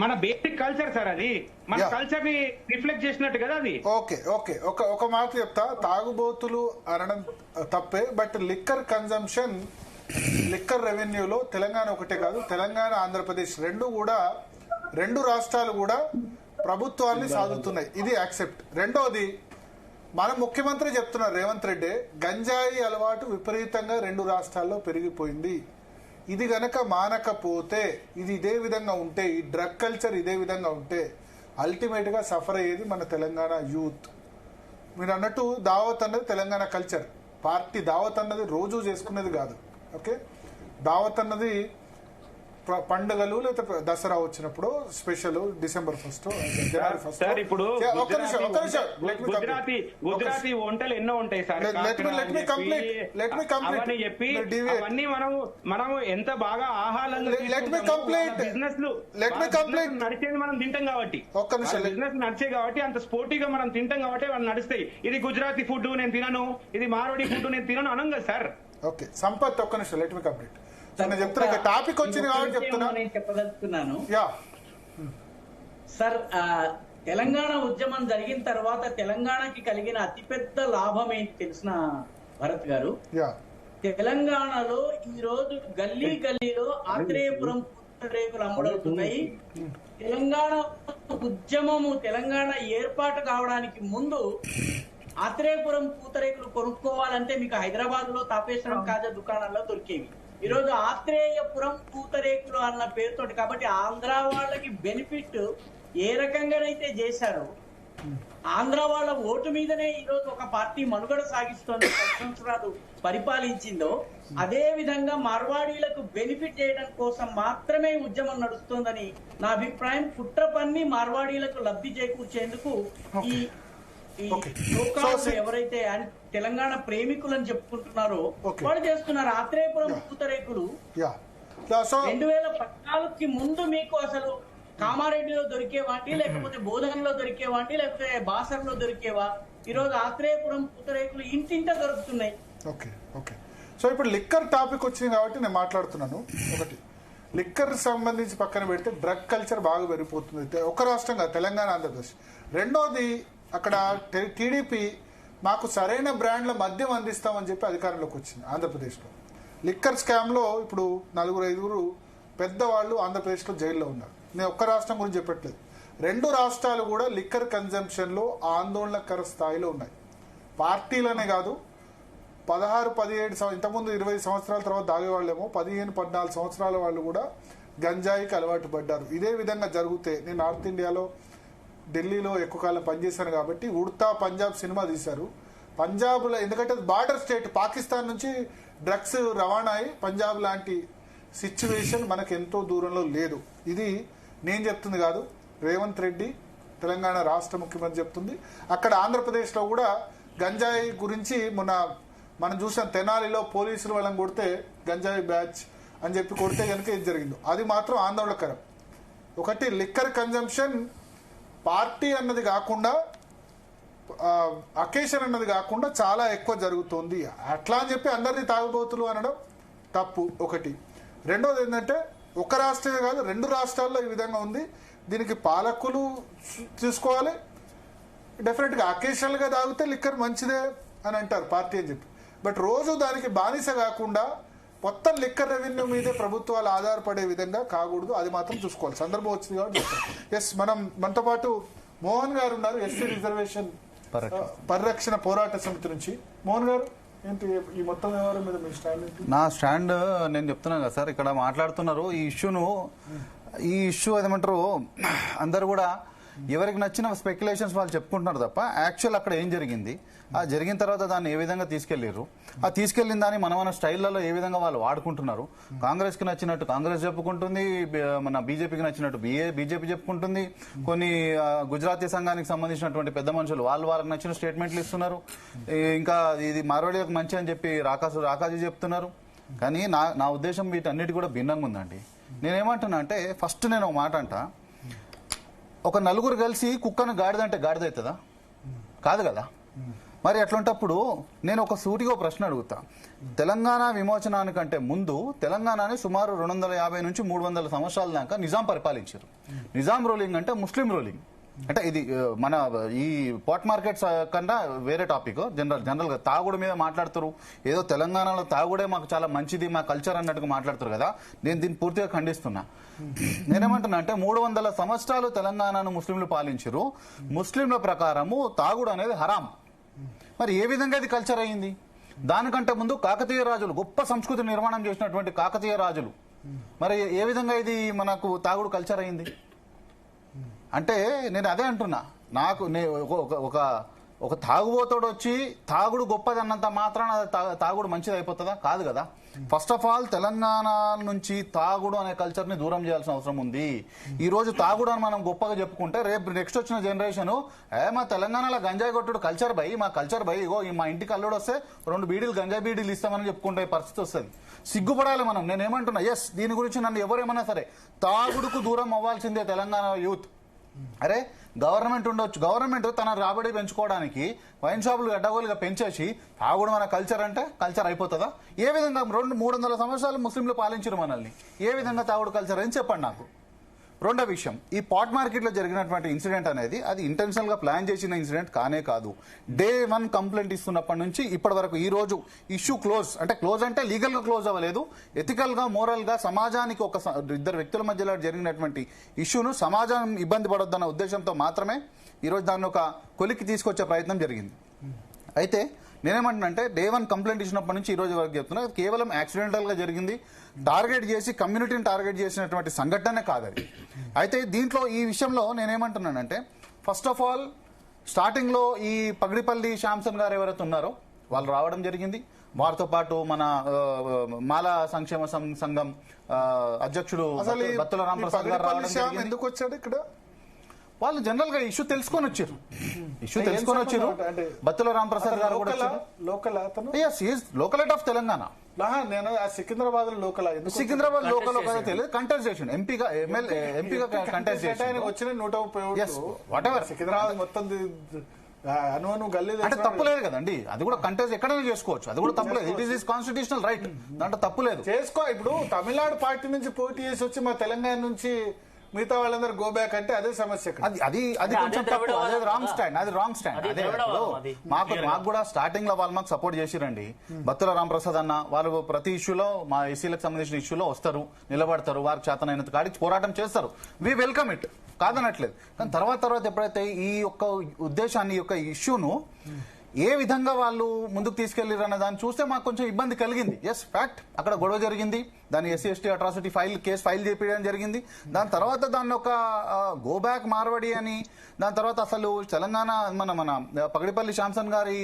మన బేసిక్ కల్చర్ సార్. అది మన కల్చర్ ని రిఫ్లెక్ట్ చేసినట్టు కదా అది. ఓకే ఓకే ఒక మాట చెప్తా. తాగుబోతులు అనడం తప్పే, బట్ లిక్కర్ కన్జంప్షన్, లిక్కర్ రెవెన్యూలో తెలంగాణ ఒకటే కాదు, తెలంగాణ ఆంధ్రప్రదేశ్ రెండు రాష్ట్రాలు కూడా ప్రభుత్వాన్ని సాగుతున్నాయి. ఇది యాక్సెప్ట్. రెండోది, మన ముఖ్యమంత్రి చెప్తున్నారు రేవంత్ రెడ్డి, గంజాయి అలవాటు విపరీతంగా 2 రాష్ట్రాల్లో పెరిగిపోయింది. ఇది గనక మానకపోతే, ఇది ఇదే విధంగా ఉంటే, ఈ డ్రగ్ కల్చర్ ఇదే విధంగా ఉంటే అల్టిమేట్ గా సఫర్ అయ్యేది మన తెలంగాణ యూత్. మీరు అన్నట్టు దావత్ అన్నది తెలంగాణ కల్చర్. పార్టీ దావత్ అన్నది రోజు చేసుకునేది కాదు. ఓకే, దావత్ అన్నది పండుగలు లేదా దసరా వచ్చినప్పుడు స్పెషల్, December 1, January 1. సార్ ఇప్పుడు గుజరాతీ వంటలు ఎన్నో ఉంటాయి సార్. అవన్నీ చెప్పి అవన్నీ మనం ఎంత బాగా బిజినెస్ నడిచేది మనం తింటాం కాబట్టి, బిజినెస్ నడిచే కాబట్టి అంత స్పోర్టీగా మనం తింటాం కాబట్టి వాళ్ళు నడుస్తాయి. ఇది గుజరాతీ ఫుడ్ నేను తినను, ఇది మార్వాడి ఫుడ్ నేను తినను అనం కదా సార్. ఓకే సంపత్, ఒక్క నిమిషం, లెట్ మీ కంప్లీట్. టాపిక్ వచ్చింది కాబట్టి చెప్తున్నా. నేను చెప్పదలుచుకున్నాను సార్. తెలంగాణ ఉద్యమం జరిగిన తర్వాత తెలంగాణకి కలిగిన అతిపెద్ద లాభం ఏంటి తెలిసిన భరత్ గారు? తెలంగాణలో ఈ రోజు గల్లీలో ఆత్రేయపురం రేకులు అమ్ముడవుతున్నాయి. తెలంగాణ ఉద్యమము, తెలంగాణ ఏర్పాటు కావడానికి ముందు ఆత్రేయపురం పూతరేకులు కొనుక్కోవాలంటే మీకు హైదరాబాద్ లో తాపేశ్వరం కాజా దుకాణాల్లో దొరికేవి. ఈ రోజు ఆత్రేయపురం పూతరేకులు అన్న పేరుతోటి, కాబట్టి ఆంధ్ర వాళ్ళకి బెనిఫిట్ ఏ రకంగానైతే చేశారో, ఆంధ్ర వాళ్ళ ఓటు మీదనే ఈ రోజు ఒక పార్టీ మనుగడ సాగిస్తోంది, 10 సంవత్సరాలు పరిపాలించిందో, అదే విధంగా మార్వాడీలకు బెనిఫిట్ చేయడం కోసం మాత్రమే ఉద్యమం నడుస్తోందని నా అభిప్రాయం. కుట్ర పన్ని మార్వాడీలకు లబ్ధి చేకూర్చేందుకు ఈ ఎవరైతే తెలంగాణ ప్రేమికులని చెప్పుకుంటున్నారో వాళ్ళు చేస్తున్నారు. ఆత్రేయపురం పూతరేకులు 2014కి ముందు మీకు అసలు కామారెడ్డిలో దొరికేవాటి, లేకపోతే బోధనలో దొరికేవాటి, లేకపోతే బాసర్లో దొరికేవా? ఈ రోజు ఆత్రేయపురం పూతరేకులు ఇంటింట దొరుకుతున్నాయి. Okay okay. సో ఇప్పుడు లిక్కర్ టాపిక్ వచ్చింది కాబట్టి నేను మాట్లాడుతున్నాను. ఒకటి, లిక్కర్ సంబంధించి పక్కన పెడితే డ్రగ్ కల్చర్ బాగా పెరిగిపోతుంది ఒక రాష్ట్రంగా, తెలంగాణ, ఆంధ్రప్రదేశ్. రెండోది, అక్కడ టీడీపీ మాకు సరైన బ్రాండ్ల మద్యం అందిస్తామని చెప్పి అధికారంలోకి వచ్చింది ఆంధ్రప్రదేశ్లో. లిక్కర్ స్కామ్లో ఇప్పుడు 4-5 పెద్దవాళ్ళు ఆంధ్రప్రదేశ్లో జైల్లో ఉన్నారు. నేను ఒక్క రాష్ట్రం గురించి చెప్పట్లేదు, 2 రాష్ట్రాలు కూడా లిక్కర్ కన్జంప్షన్లో ఆందోళనకర స్థాయిలో ఉన్నాయి. పార్టీలనే కాదు, 16, 17 ఇంతకుముందు 20 సంవత్సరాల తర్వాత తాగేవాళ్ళేమో 15, 14 సంవత్సరాల వాళ్ళు కూడా గంజాయికి అలవాటు పడ్డారు. ఇదే విధంగా జరిగితే నేను నార్త్ ఇండియాలో ఢిల్లీలో ఎక్కువ కాలం పనిచేశాను కాబట్టి ఉడ్తా పంజాబ్ సినిమా తీశారు. పంజాబ్లో ఎందుకంటే బార్డర్ స్టేట్, పాకిస్తాన్ నుంచి డ్రగ్స్ రవాణా అయి పంజాబ్ లాంటి సిచ్యువేషన్ మనకు ఎంతో దూరంలో లేదు. ఇది నేను చెప్తుంది కాదు, రేవంత్ రెడ్డి తెలంగాణ రాష్ట్ర ముఖ్యమంత్రి చెప్తుంది. అక్కడ ఆంధ్రప్రదేశ్లో కూడా గంజాయి గురించి మొన్న మనం చూసాం, తెనాలిలో పోలీసులు వాళ్ళని కొడితే గంజాయి బ్యాచ్ అని చెప్పి కొడితే కనుక ఏం జరిగిందో అది మాత్రం ఆందోళనకరం. ఒకటి లిక్కర్ కన్జంప్షన్ పార్టీ అన్నది కాకుండా అకేషన్ అన్నది కాకుండా చాలా ఎక్కువ జరుగుతుంది. అట్లా అని చెప్పి అందరినీ తాగుబోతులు అనడం తప్పు ఒకటి. రెండోది ఏంటంటే ఒక రాష్ట్రమే కాదు 2 రాష్ట్రాల్లో ఈ విధంగా ఉంది. దీనికి పాలకులు చూసుకోవాలి. డెఫినెట్గా అకేషనల్గా తాగితే లిక్కర్ మంచిదే అని అంటారు పార్టీ అని చెప్పి, బట్ రోజు దానికి బానిస కాకుండా మొత్తం లిక్కర్ రెవెన్యూ మీదే ప్రభుత్వాలు ఆధారపడే విధంగా కాకూడదు. అది మాత్రం చూసుకోవాలి. సందర్భం వచ్చింది కాబట్టి ఎస్, మనతో పాటు మోహన్ గారు ఉన్నారు, ఎస్సీ రిజర్వేషన్ పరిరక్షణ పోరాట సమితి నుంచి. మోహన్ గారు, ఏంటి ఈ మొత్తం వ్యవహారం మీద మీ స్టాండ్ ఏంటి? నా స్టాండ్ నేను చెప్తున్నాను కదా సార్, ఇక్కడ మాట్లాడుతున్నారు ఈ ఇష్యూ ఏమంటారు, అందరు కూడా ఎవరికి నచ్చిన స్పెక్యులేషన్స్ వాళ్ళు చెప్పుకుంటున్నారు తప్ప యాక్చువల్ అక్కడ ఏం జరిగింది, ఆ జరిగిన తర్వాత దాన్ని ఏ విధంగా తీసుకెళ్లారు, ఆ తీసుకెళ్లిన దాన్ని మన స్టైల్లో ఏ విధంగా వాళ్ళు వాడుకుంటున్నారు. కాంగ్రెస్ కి నచ్చినట్టు కాంగ్రెస్ చెప్పుకుంటుంది, మన బీజేపీకి నచ్చినట్టు బీజేపీ చెప్పుకుంటుంది, కొన్ని గుజరాతీ సంఘానికి సంబంధించినటువంటి పెద్ద మనుషులు వాళ్ళకి నచ్చిన స్టేట్మెంట్లు ఇస్తున్నారు. ఇంకా ఇది మార్వాడీలకు మంచి అని చెప్పి రాకాజీ చెప్తున్నారు. కానీ నా ఉద్దేశం వీటన్నిటి కూడా భిన్నంగా ఉందండి. నేనేమంటున్నా అంటే, ఫస్ట్ నేను ఒక మాట అంట, ఒక నలుగురు కలిసి కుక్కను గాడిదంటే గాడిదవుతుందా? కాదు కదా. మరి అట్లాంటప్పుడు నేను ఒక సూటిగా ప్రశ్న అడుగుతా. తెలంగాణ విమోచనానికంటే ముందు తెలంగాణని సుమారు 250 నుంచి 300 సంవత్సరాల దాకా నిజాం పరిపాలించారు. నిజాం రూలింగ్ అంటే ముస్లిం రూలింగ్. అంటే ఇది మన ఈ పాట్ మార్కెట్స్ కన్నా వేరే టాపిక్. జనరల్ గా తాగుడు మీద మాట్లాడుతారు. ఏదో తెలంగాణలో తాగుడే మాకు చాలా మంచిది, మా కల్చర్ అన్నట్టుగా మాట్లాడుతారు కదా. నేను దీన్ని పూర్తిగా ఖండిస్తున్నా. నేనేమంటున్నా అంటే 300 సంవత్సరాలు తెలంగాణను ముస్లింలు పాలించారు. ముస్లింల ప్రకారము తాగుడు అనేది హరాం. మరి ఏ విధంగా ఇది కల్చర్ అయింది? దానికంటే ముందు కాకతీయ రాజులు, గొప్ప సంస్కృతి నిర్మాణం చేసినటువంటి కాకతీయ రాజులు, మరి ఏ విధంగా ఇది మనకు తాగుడు కల్చర్ అయింది? అంటే నేను అదే అంటున్నా, నాకు ఒక తాగుబోతోడు వచ్చి తాగుడు గొప్పదన్నంత మాత్రాన తాగుడు మంచిది అయిపోతుందా? కాదు కదా. ఫస్ట్ ఆఫ్ ఆల్ తెలంగాణ నుంచి తాగుడు అనే కల్చర్ ని దూరం చేయాల్సిన అవసరం ఉంది. ఈ రోజు తాగుడు అని మనం గొప్పగా చెప్పుకుంటే రేపు నెక్స్ట్ వచ్చిన జనరేషన్ మా తెలంగాణలో గంజాయి కొట్టుడు కల్చర్ బై, మా కల్చర్ బై, ఇగో మా ఇంటికి అల్లుడు వస్తే 2 బీడీలు గంజాయి బీడీలు ఇస్తామని చెప్పుకుంటే పరిస్థితి వస్తుంది. సిగ్గుపడాలి మనం. నేనేమంటున్నా, ఎస్, దీని గురించి నన్ను ఎవరేమన్నా సరే, తాగుడుకు దూరం అవ్వాల్సిందే తెలంగాణ యూత్. అరే గవర్నమెంట్ ఉండొచ్చు, గవర్నమెంట్ తన రాబడి పెంచుకోవడానికి వైన్ షాపులు గడ్డగోలుగా పెంచేసి తాగుడు మన కల్చర్ అంటే కల్చర్ అయిపోతుందా? ఏ విధంగా 300 సంవత్సరాలు ముస్లింలు పాలించారు మనల్ని, ఏ విధంగా తాగుడు కల్చర్ అని చెప్పండి నాకు. రెండో విషయం, ఈ పాట్ మార్కెట్ లో జరిగినటువంటి ఇన్సిడెంట్ అనేది అది ఇంటెన్షనల్ గా ప్లాన్ చేసిన ఇన్సిడెంట్ కానే కాదు. డే 1 కంప్లైంట్ ఇస్తున్నప్పటి నుంచి ఇప్పటి వరకు ఈ రోజు ఇష్యూ క్లోజ్ అంటే లీగల్ గా క్లోజ్ అవ్వలేదు. ఎథికల్ గా, మోరల్ గా సమాజానికి ఒక 2 వ్యక్తుల మధ్యలో జరిగినటువంటి ఇష్యూను సమాజం ఇబ్బంది పడొద్దన్న ఉద్దేశంతో మాత్రమే ఈ రోజు దాన్ని ఒక కొలిక్కి తీసుకొచ్చే ప్రయత్నం జరిగింది. అయితే నేనేమంటున్నానంటే, డే 1 కంప్లైంట్ ఇచ్చినప్పటి నుంచి ఈ రోజు వరకు చెప్తున్నా, కేవలం యాక్సిడెంటల్ గా జరిగింది. టార్గెట్ చేసి కమ్యూనిటీని టార్గెట్ చేసినటువంటి సంఘటనే కాదు అది. అయితే దీంట్లో ఈ విషయంలో నేనేమంటున్నానంటే, ఫస్ట్ ఆఫ్ ఆల్ స్టార్టింగ్ లో ఈ పగిడిపల్లి శాంసన్ గారు ఎవరైతే ఉన్నారో వాళ్ళు రావడం జరిగింది. వారితో పాటు మన మాల సంక్షేమ సంఘం అధ్యక్షుడు బత్తుల రామప్రసాద్ గారు రావడం జరిగింది. ఎందుకు వచ్చాడు ఇక్కడ? వాళ్ళు జనరల్ గా ఇష్యూ తెలుసుకొని వచ్చారు. బత్తుల రామప్రసాద్ గారు కూడా లోకల్ అతను, లోకలైట్ ఆఫ్ తెలంగాణ. నేను సికింద్రాబాద్ లోకల్, సికింద్రాబాద్ లోకల్ తెలియదు, కంటెస్ట్ చేసిండు ఎంపీగా కంటెస్ట్ చేసి వచ్చిన 130 వాట్ ఎవర్. సికింద్రాబాద్ మొత్తం గల్లీ అంటే తప్పులేదు కదండి, అది కూడా కంటెస్ట్ ఎక్కడైనా చేసుకోవచ్చు, అది కూడా తప్పులేదు. ఇట్ ఈస్ కాన్స్టిట్యూషనల్ రైట్, దాంట్లో తప్పులేదు. చేసుకో. ఇప్పుడు తమిళనాడు పార్టీ నుంచి పోటీ చేసి వచ్చి మా తెలంగాణ నుంచి మిగతా వాళ్ళందరూ గో బ్యాక్ అంటే అదే సమస్య. అది కొంచెం తప్పు, అదే రాంగ్ స్టాండ్, అది రాంగ్ స్టాండ్. అదే మాకు కూడా స్టార్టింగ్ లో వాళ్ళు మాకు సపోర్ట్ చేసిరండి. బత్తుల రామప్రసాద్ అన్న వాళ్ళు ప్రతి ఇష్యూలో, మా ఎస్సీలకు సంబంధించిన ఇష్యూలో వస్తారు, నిలబడతారు, వారికి చేతనైనంత కాడికి పోరాటం చేస్తారు. వి వెల్కమ్ ఇట్, కాదనట్లేదు. కానీ తర్వాత ఎప్పుడైతే ఈ యొక్క ఉద్దేశాన్ని, ఈ యొక్క ఇష్యూను ఏ విధంగా వాళ్ళు ముందుకు తీసుకెళ్లారు అన్న దాన్ని చూస్తే మాకు కొంచెం ఇబ్బంది కలిగింది. ఎస్ ఫ్యాక్ట్, అక్కడ గొడవ జరిగింది, దాని SC ST atrocity case file చేపించడం జరిగింది. దాని తర్వాత దాన్ని ఒక గో బ్యాక్ మార్వడి అని, దాని తర్వాత అసలు తెలంగాణ మన పగడిపల్లి శాంసన్ గారి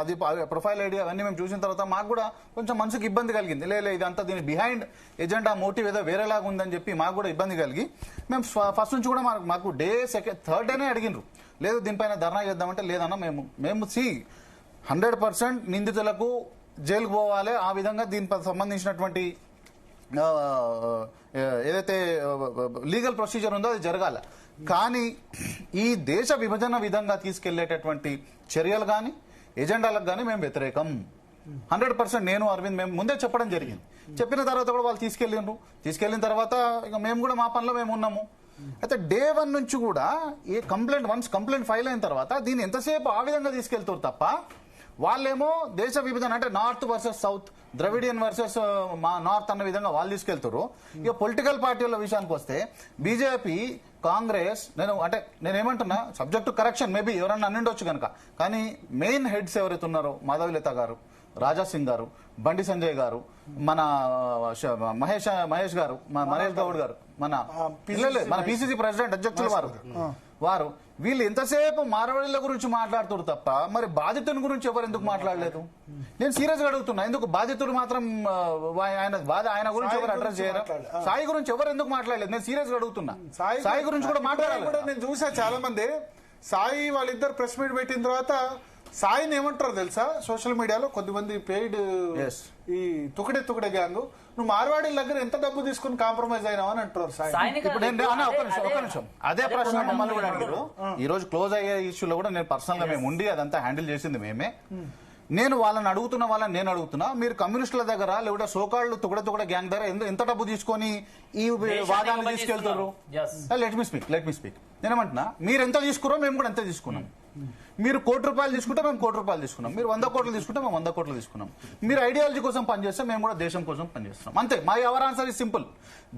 అది ప్రొఫైల్ ఐడి అవన్నీ మేము చూసిన తర్వాత మాకు కూడా కొంచెం మనసుకు ఇబ్బంది కలిగింది. లేదు ఇదంతా దీని బిహైండ్ ఎజెండా మోటివ్ ఏదో వేరేలాగా ఉందని చెప్పి మాకు కూడా ఇబ్బంది కలిగి మేము ఫస్ట్ నుంచి కూడా మాకు డే థర్డ్ డేనే అడిగినారు, లేదు దీనిపైన ధర్నా చేద్దామంటే లేదన్నా మేము 100% నిందితులకు జైలుకు పోవాలి, ఆ విధంగా దీనికి సంబంధించినటువంటి ఏదైతే లీగల్ ప్రొసీజర్ ఉందో అది జరగాల. కానీ ఈ దేశ విభజన విధంగా తీసుకెళ్లేటటువంటి చర్యలు కానీ ఎజెండాలకు కానీ మేము వ్యతిరేకం. 100% నేను అరవింద్ మేము ముందే చెప్పడం జరిగింది. చెప్పిన తర్వాత కూడా వాళ్ళు తీసుకెళ్లిన తర్వాత ఇక మేము కూడా మా పనిలో మేము ఉన్నాము. అయితే డే 1 నుంచి కూడా ఏ కంప్లైంట్ ఫైల్ అయిన తర్వాత దీన్ని ఎంతసేపు ఆ విధంగా తీసుకెళ్తారు తప్ప వాళ్ళేమో దేశ విభజన అంటే north versus south, Dravidian versus మా నార్త్ అన్న విధంగా వాళ్ళు తీసుకెళ్తారు. ఇక పొలిటికల్ పార్టీల విషయానికి వస్తే బీజేపీ, కాంగ్రెస్, నేనేమంటున్నా సబ్జెక్ట్ టు కరెక్షన్, మేబీ ఎవరన్నా అన్నిండొచ్చు కనుక, కానీ మెయిన్ హెడ్స్ ఎవరైతే ఉన్నారో మాధవీలత గారు, రాజా సింగ్ గారు, బండి సంజయ్ గారు, మన మహేష్ గారు, మహేష్ గౌడ్ గారు, మన పిసిసి ప్రెసిడెంట్ అధ్యక్షులు వారు వీళ్ళు ఎంతసేపు మార్వాడీల గురించి మాట్లాడుతారు తప్ప మరి బాధితుని గురించి ఎవరు ఎందుకు మాట్లాడలేదు? నేను సీరియస్ గా అడుగుతున్నా, ఎందుకు బాధితులు మాత్రం ఆయన గురించి ఎవరు అడ్రస్ చేయరు? సాయి గురించి ఎవరు ఎందుకు మాట్లాడలేదు? నేను సీరియస్ గా అడుగుతున్నా. సాయి గురించి కూడా మాట్లాడాలి. నేను చూసా చాలా మంది సాయి వాళ్ళిద్దరు ప్రెస్ మీట్ పెట్టిన తర్వాత సాయిని ఏమంటారు తెలుసా, సోషల్ మీడియాలో కొద్దిమంది పెయిడ్ ఈ తుకడే గ్యాంగ్, నువ్వు మార్వాడి దగ్గర ఎంత డబ్బు తీసుకుని కాంప్రమైజ్ అయినావు అని అంటారు సాయి. ఒక నిమిషం అదే ప్రశ్న మమ్మల్ని కూడా అడిగారు. ఈ రోజు క్లోజ్ అయ్యే ఇష్యూలో కూడా నేను పర్సనల్ గా మేము ఉండి అదంతా హ్యాండిల్ చేసింది మేమే. నేను వాళ్ళని అడుగుతున్నా, మీరు కమ్యూనిస్టుల దగ్గర లేదా సోకాళ్ళు తుకడ గ్యాంగ్ దగ్గర ఎంత డబ్బు తీసుకొని ఈ వాదాన్ని తీసుకెళ్తారు? Let me speak. నేనేమంటున్నా, మీరు ఎంత తీసుకురో మేము కూడా ఎంత తీసుకున్నాం. మీరు ₹1 కోటి తీసుకుంటే మేము ₹1 కోటి తీసుకున్నాం, మీరు 100 కోట్లు తీసుకుంటే మేము 100 కోట్లు తీసుకున్నాం. మీరు ఐడియాలజీ కోసం పనిచేస్తే మేము కూడా దేశం కోసం పనిచేస్తున్నాం, అంతే. My our answer is simple.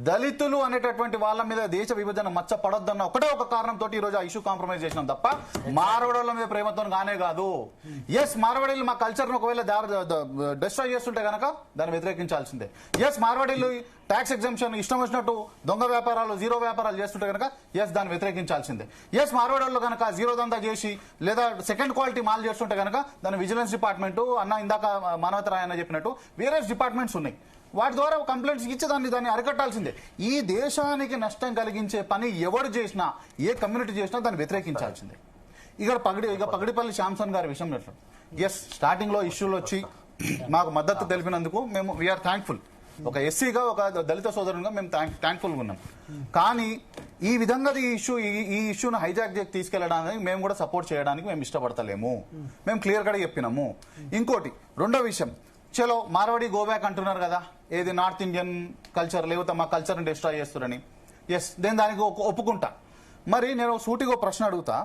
దళితులు అనేటటువంటి వాళ్ళ మీద దేశ విభజన మచ్చ పడొద్దన్న ఒకటే ఒక కారణంతో ఈ రోజు ఆ ఇష్యూ కాంప్రమైజ్ చేసినాం తప్ప మార్వాడీల మీద ప్రేమతో గానే కాదు. ఎస్, మార్వాడీలు మా కల్చర్ ను ఒకవేళ డిస్ట్రాయ్ చేస్తుంటే కనుక దాన్ని వ్యతిరేకించాల్సిందే. ఎస్, మార్వాడీలు ట్యాక్స్ ఎగ్జంప్షన్ ఇష్టం వచ్చినట్టు దొంగ వ్యాపారాలు, జీరో వ్యాపారాలు చేస్తుంటే కనుక ఎస్ దాన్ని వ్యతిరేకించాల్సిందే. ఎస్, మార్వాడీలు కనుక జీరో దందా చేసి లేదా సెకండ్ క్వాలిటీ మాల్ చేస్తుంటే కనుక దాని విజిలెన్స్ డిపార్ట్మెంట్ ఇందాక మానవతరాయ్ అన్న చెప్పినట్టు వేరే డిపార్ట్మెంట్స్ ఉన్నాయి, వాటి ద్వారా కంప్లైంట్స్ ఇచ్చి దాన్ని అరికట్టాల్సిందే. ఈ దేశానికి నష్టం కలిగించే పని ఎవరు చేసినా, ఏ కమ్యూనిటీ చేసినా దాన్ని వ్యతిరేకించాల్సిందే. పగడిపల్లి శాంసన్ గారి విషయం ఎస్, స్టార్టింగ్ లో ఇష్యూలు వచ్చి మాకు మద్దతు తెలిపినందుకు మేము వీఆర్ థ్యాంక్ఫుల్. ఒక ఎస్సీగా, ఒక దళిత సోదరునిగా మేము థ్యాంక్ఫుల్గా ఉన్నాం. కానీ ఈ విధంగా ఈ ఇష్యూను హైజాక్ చేసి తీసుకెళ్లడానికి మేము కూడా సపోర్ట్ చేయడానికి మేము ఇష్టపడతలేము. మేము క్లియర్ గా చెప్పినాము. ఇంకోటి రెండో విషయం, చలో మార్వాడి గో బ్యాక్ అంటున్నారు కదా, ఏది నార్త్ ఇండియన్ కల్చర్ లేకపోతే మా కల్చర్ని డిస్ట్రాయ్ చేస్తారని. ఎస్, నేను దానికి ఒప్పుకుంటా. మరి నేను సూటిగా ప్రశ్న అడుగుతా,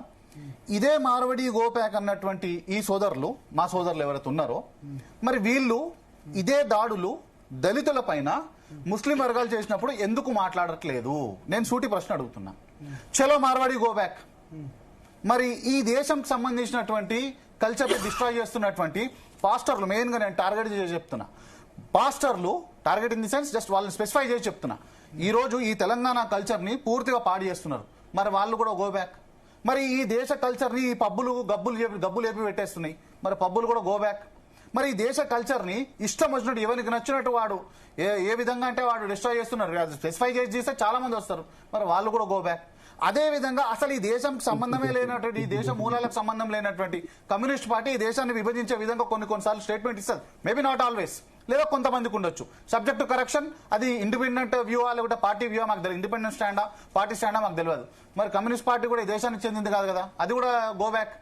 ఇదే మార్వాడి గో బ్యాక్ అన్నటువంటి ఈ సోదరులు, మా సోదరులు ఎవరైతే ఉన్నారో, మరి వీళ్ళు ఇదే దాడులు దళితుల పైన ముస్లిం వర్గాలు చేసినప్పుడు ఎందుకు మాట్లాడట్లేదు? నేను సూటి ప్రశ్న అడుగుతున్నా. చలో మార్వాడి గో బ్యాక్, మరి ఈ దేశంకి సంబంధించినటువంటి కల్చర్ డిస్ట్రాయ్ చేస్తున్నటువంటి పాస్టర్లు మెయిన్ గా నేను టార్గెట్ చేసి చెప్తున్నా. పాస్టర్లు target in the sense just వాళ్ళని స్పెసిఫై చేసి చెప్తున్నా. ఈ రోజు ఈ తెలంగాణ కల్చర్ ని పూర్తిగా పాడు చేస్తున్నారు, మరి వాళ్ళు కూడా గో బ్యాక్. మరి ఈ దేశ కల్చర్ ని పబ్బులు గబ్బులు ఏపి పెట్టేస్తున్నాయి, మరి పబ్బులు కూడా గో బ్యాక్. మరి ఈ దేశ కల్చర్ ని ఇష్టం వచ్చినట్టు ఎవరికి నచ్చినట్టు వాడు ఏ విధంగా అంటే వాడు డిస్ట్రాయ్ చేస్తున్నారు. స్పెసిఫై చేస్తే చాలా మంది వస్తారు, మరి వాళ్ళు కూడా గో బ్యాక్. అదే విధంగా అసలు ఈ దేశంకి సంబంధమే లేనటువంటి, ఈ దేశ మూలాలకు సంబంధం లేనటువంటి కమ్యూనిస్ట్ పార్టీ ఈ దేశాన్ని విభజించే విధంగా కొన్నిసార్లు స్టేట్మెంట్ ఇస్తారు. మేబీ నాట్ ఆల్వేస్, లేదా కొంతమందికి ఉండొచ్చు. Subject to correction. అది ఇండిపెండెంట్ వ్యూ లేకపోతే పార్టీ వ్యూ మాకు తెలియదు, ఇండిపెండెంట్ స్టాండా పార్టీ స్టాండా మాకు తెలియదు. మరి కమ్యూనిస్ట్ పార్టీ కూడా ఈ దేశానికి చెందింది కాదు కదా, అది కూడా గో బ్యాక్.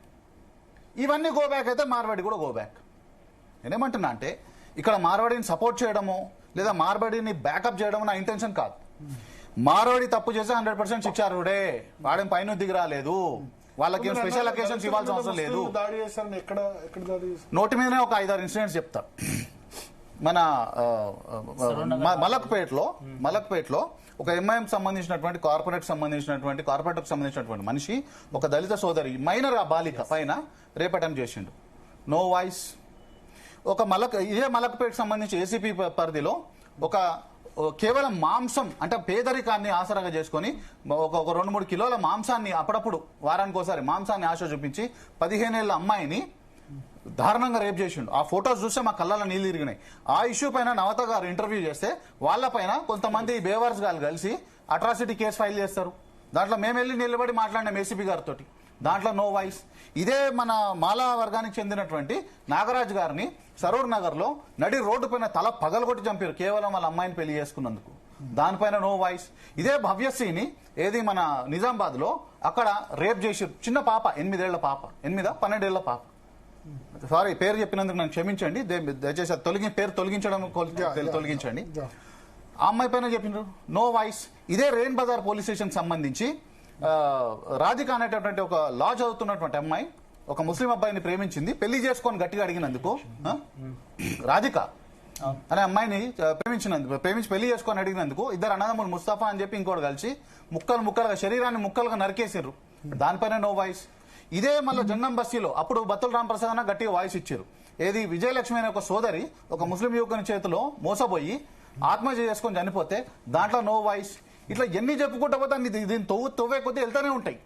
ఇవన్నీ గో బ్యాక్ అయితే మార్వాడి కూడా గో బ్యాక్. నేనేమంటున్నా అంటే ఇక్కడ మార్వాడిని సపోర్ట్ చేయడము లేదా మార్వాడిని బ్యాకప్ చేయడం నా ఇంటెన్షన్ కాదు. మార్వాడి తప్పు చేస్తే 100% శిక్షార్హుడే, వాడేం పైన దిగి రాలేదు, వాళ్ళకి స్పెషల్ అకేషన్స్ ఇవ్వాల్సిన అవసరం లేదు. నోటి మీదనే ఒక 5-6 ఇన్సిడెంట్స్ చెప్తా. మన మలక్పేటలో ఒక ఎంఐఎం సంబంధించినటువంటి కార్పొరేట్ సంబంధించినటువంటి మనిషి ఒక దళిత సోదరి మైనర్ ఆ బాలిక పైన రేప్ అటెంప్ట్ చేసిండు. No voice. ఒక ఇదే మలక్పేటకు సంబంధించి ఏసీపీ పరిధిలో కేవలం మాంసం అంటే పేదరికాన్ని ఆసరాగా చేసుకొని ఒక 2-3 కిలోల మాంసాన్ని అప్పుడప్పుడు వారానికి ఒకసారి మాంసాన్ని ఆశ చూపించి 15 ఏళ్ల అమ్మాయిని దారుణంగా రేప్ చేసిండు. ఆ ఫొటోస్ చూస్తే మా కళ్ళలో నీళ్ళు తిరిగినాయి. ఆ ఇష్యూ పైన నవత గారు ఇంటర్వ్యూ చేస్తే వాళ్ళపైన కొంతమంది బేవర్స్ గారు కలిసి అట్రాసిటీ కేసు ఫైల్ చేస్తారు. దాంట్లో మేము వెళ్ళి నిలబడి మాట్లాడినాం ఏసీపీ గారితో, దాంట్లో నో వాయిస్. ఇదే మన మాలా వర్గానికి చెందినటువంటి నాగరాజ్ గారిని సరూర్ నగర్ లో నడి రోడ్డు పైన తల పగలగొట్టి చంపారు కేవలం వాళ్ళ అమ్మాయిని పెళ్లి చేసుకున్నందుకు. దానిపైన నో వాయిస్. ఇదే భవ్యశ్రీని ఏది మన నిజామాబాద్ లో అక్కడ రేప్ చేసారు. చిన్న పాప 8 ఏళ్ల పాప, 12 ఏళ్ల పాప. సారీ పేరు చెప్పినందుకు నన్ను క్షమించండి, దయచేసి పేరు తొలగించండి. ఆ అమ్మాయి పైన చెప్పినారు నో వాయిస్. ఇదే రెయిన్ బజార్ పోలీస్ స్టేషన్ సంబంధించి రాధిక అనేటటువంటి ఒక లా చదువుతున్నటువంటి అమ్మాయి ఒక ముస్లిం అబ్బాయిని ప్రేమించింది, పెళ్లి చేసుకొని గట్టిగా అడిగినందుకు రాధిక అనే అమ్మాయిని ప్రేమించి పెళ్లి చేసుకొని అడిగినందుకు ఇద్దరు అన్నదమ్ములు ముస్తఫా అని చెప్పి ఇంకోటి కలిసి ముక్కలుగా శరీరాన్ని ముక్కలుగా నరికేసారు. దానిపైన నో వాయిస్. ఇదే మళ్ళీ జంగం బస్తీలో అప్పుడు బత్తుల రామప్రసాద్ అన్న గట్టిగా వాయిస్ ఇచ్చారు. ఏది విజయలక్ష్మి అనే ఒక సోదరి ఒక ముస్లిం యువకుని చేతిలో మోసపోయి ఆత్మహత్య చేసుకొని చనిపోతే దాంట్లో నో వాయిస్. ఇట్లా ఎన్ని చెప్పుకుంటా పోతే దీన్ని తవ్వే కొద్దీ వెళ్తూనే ఉంటాయి.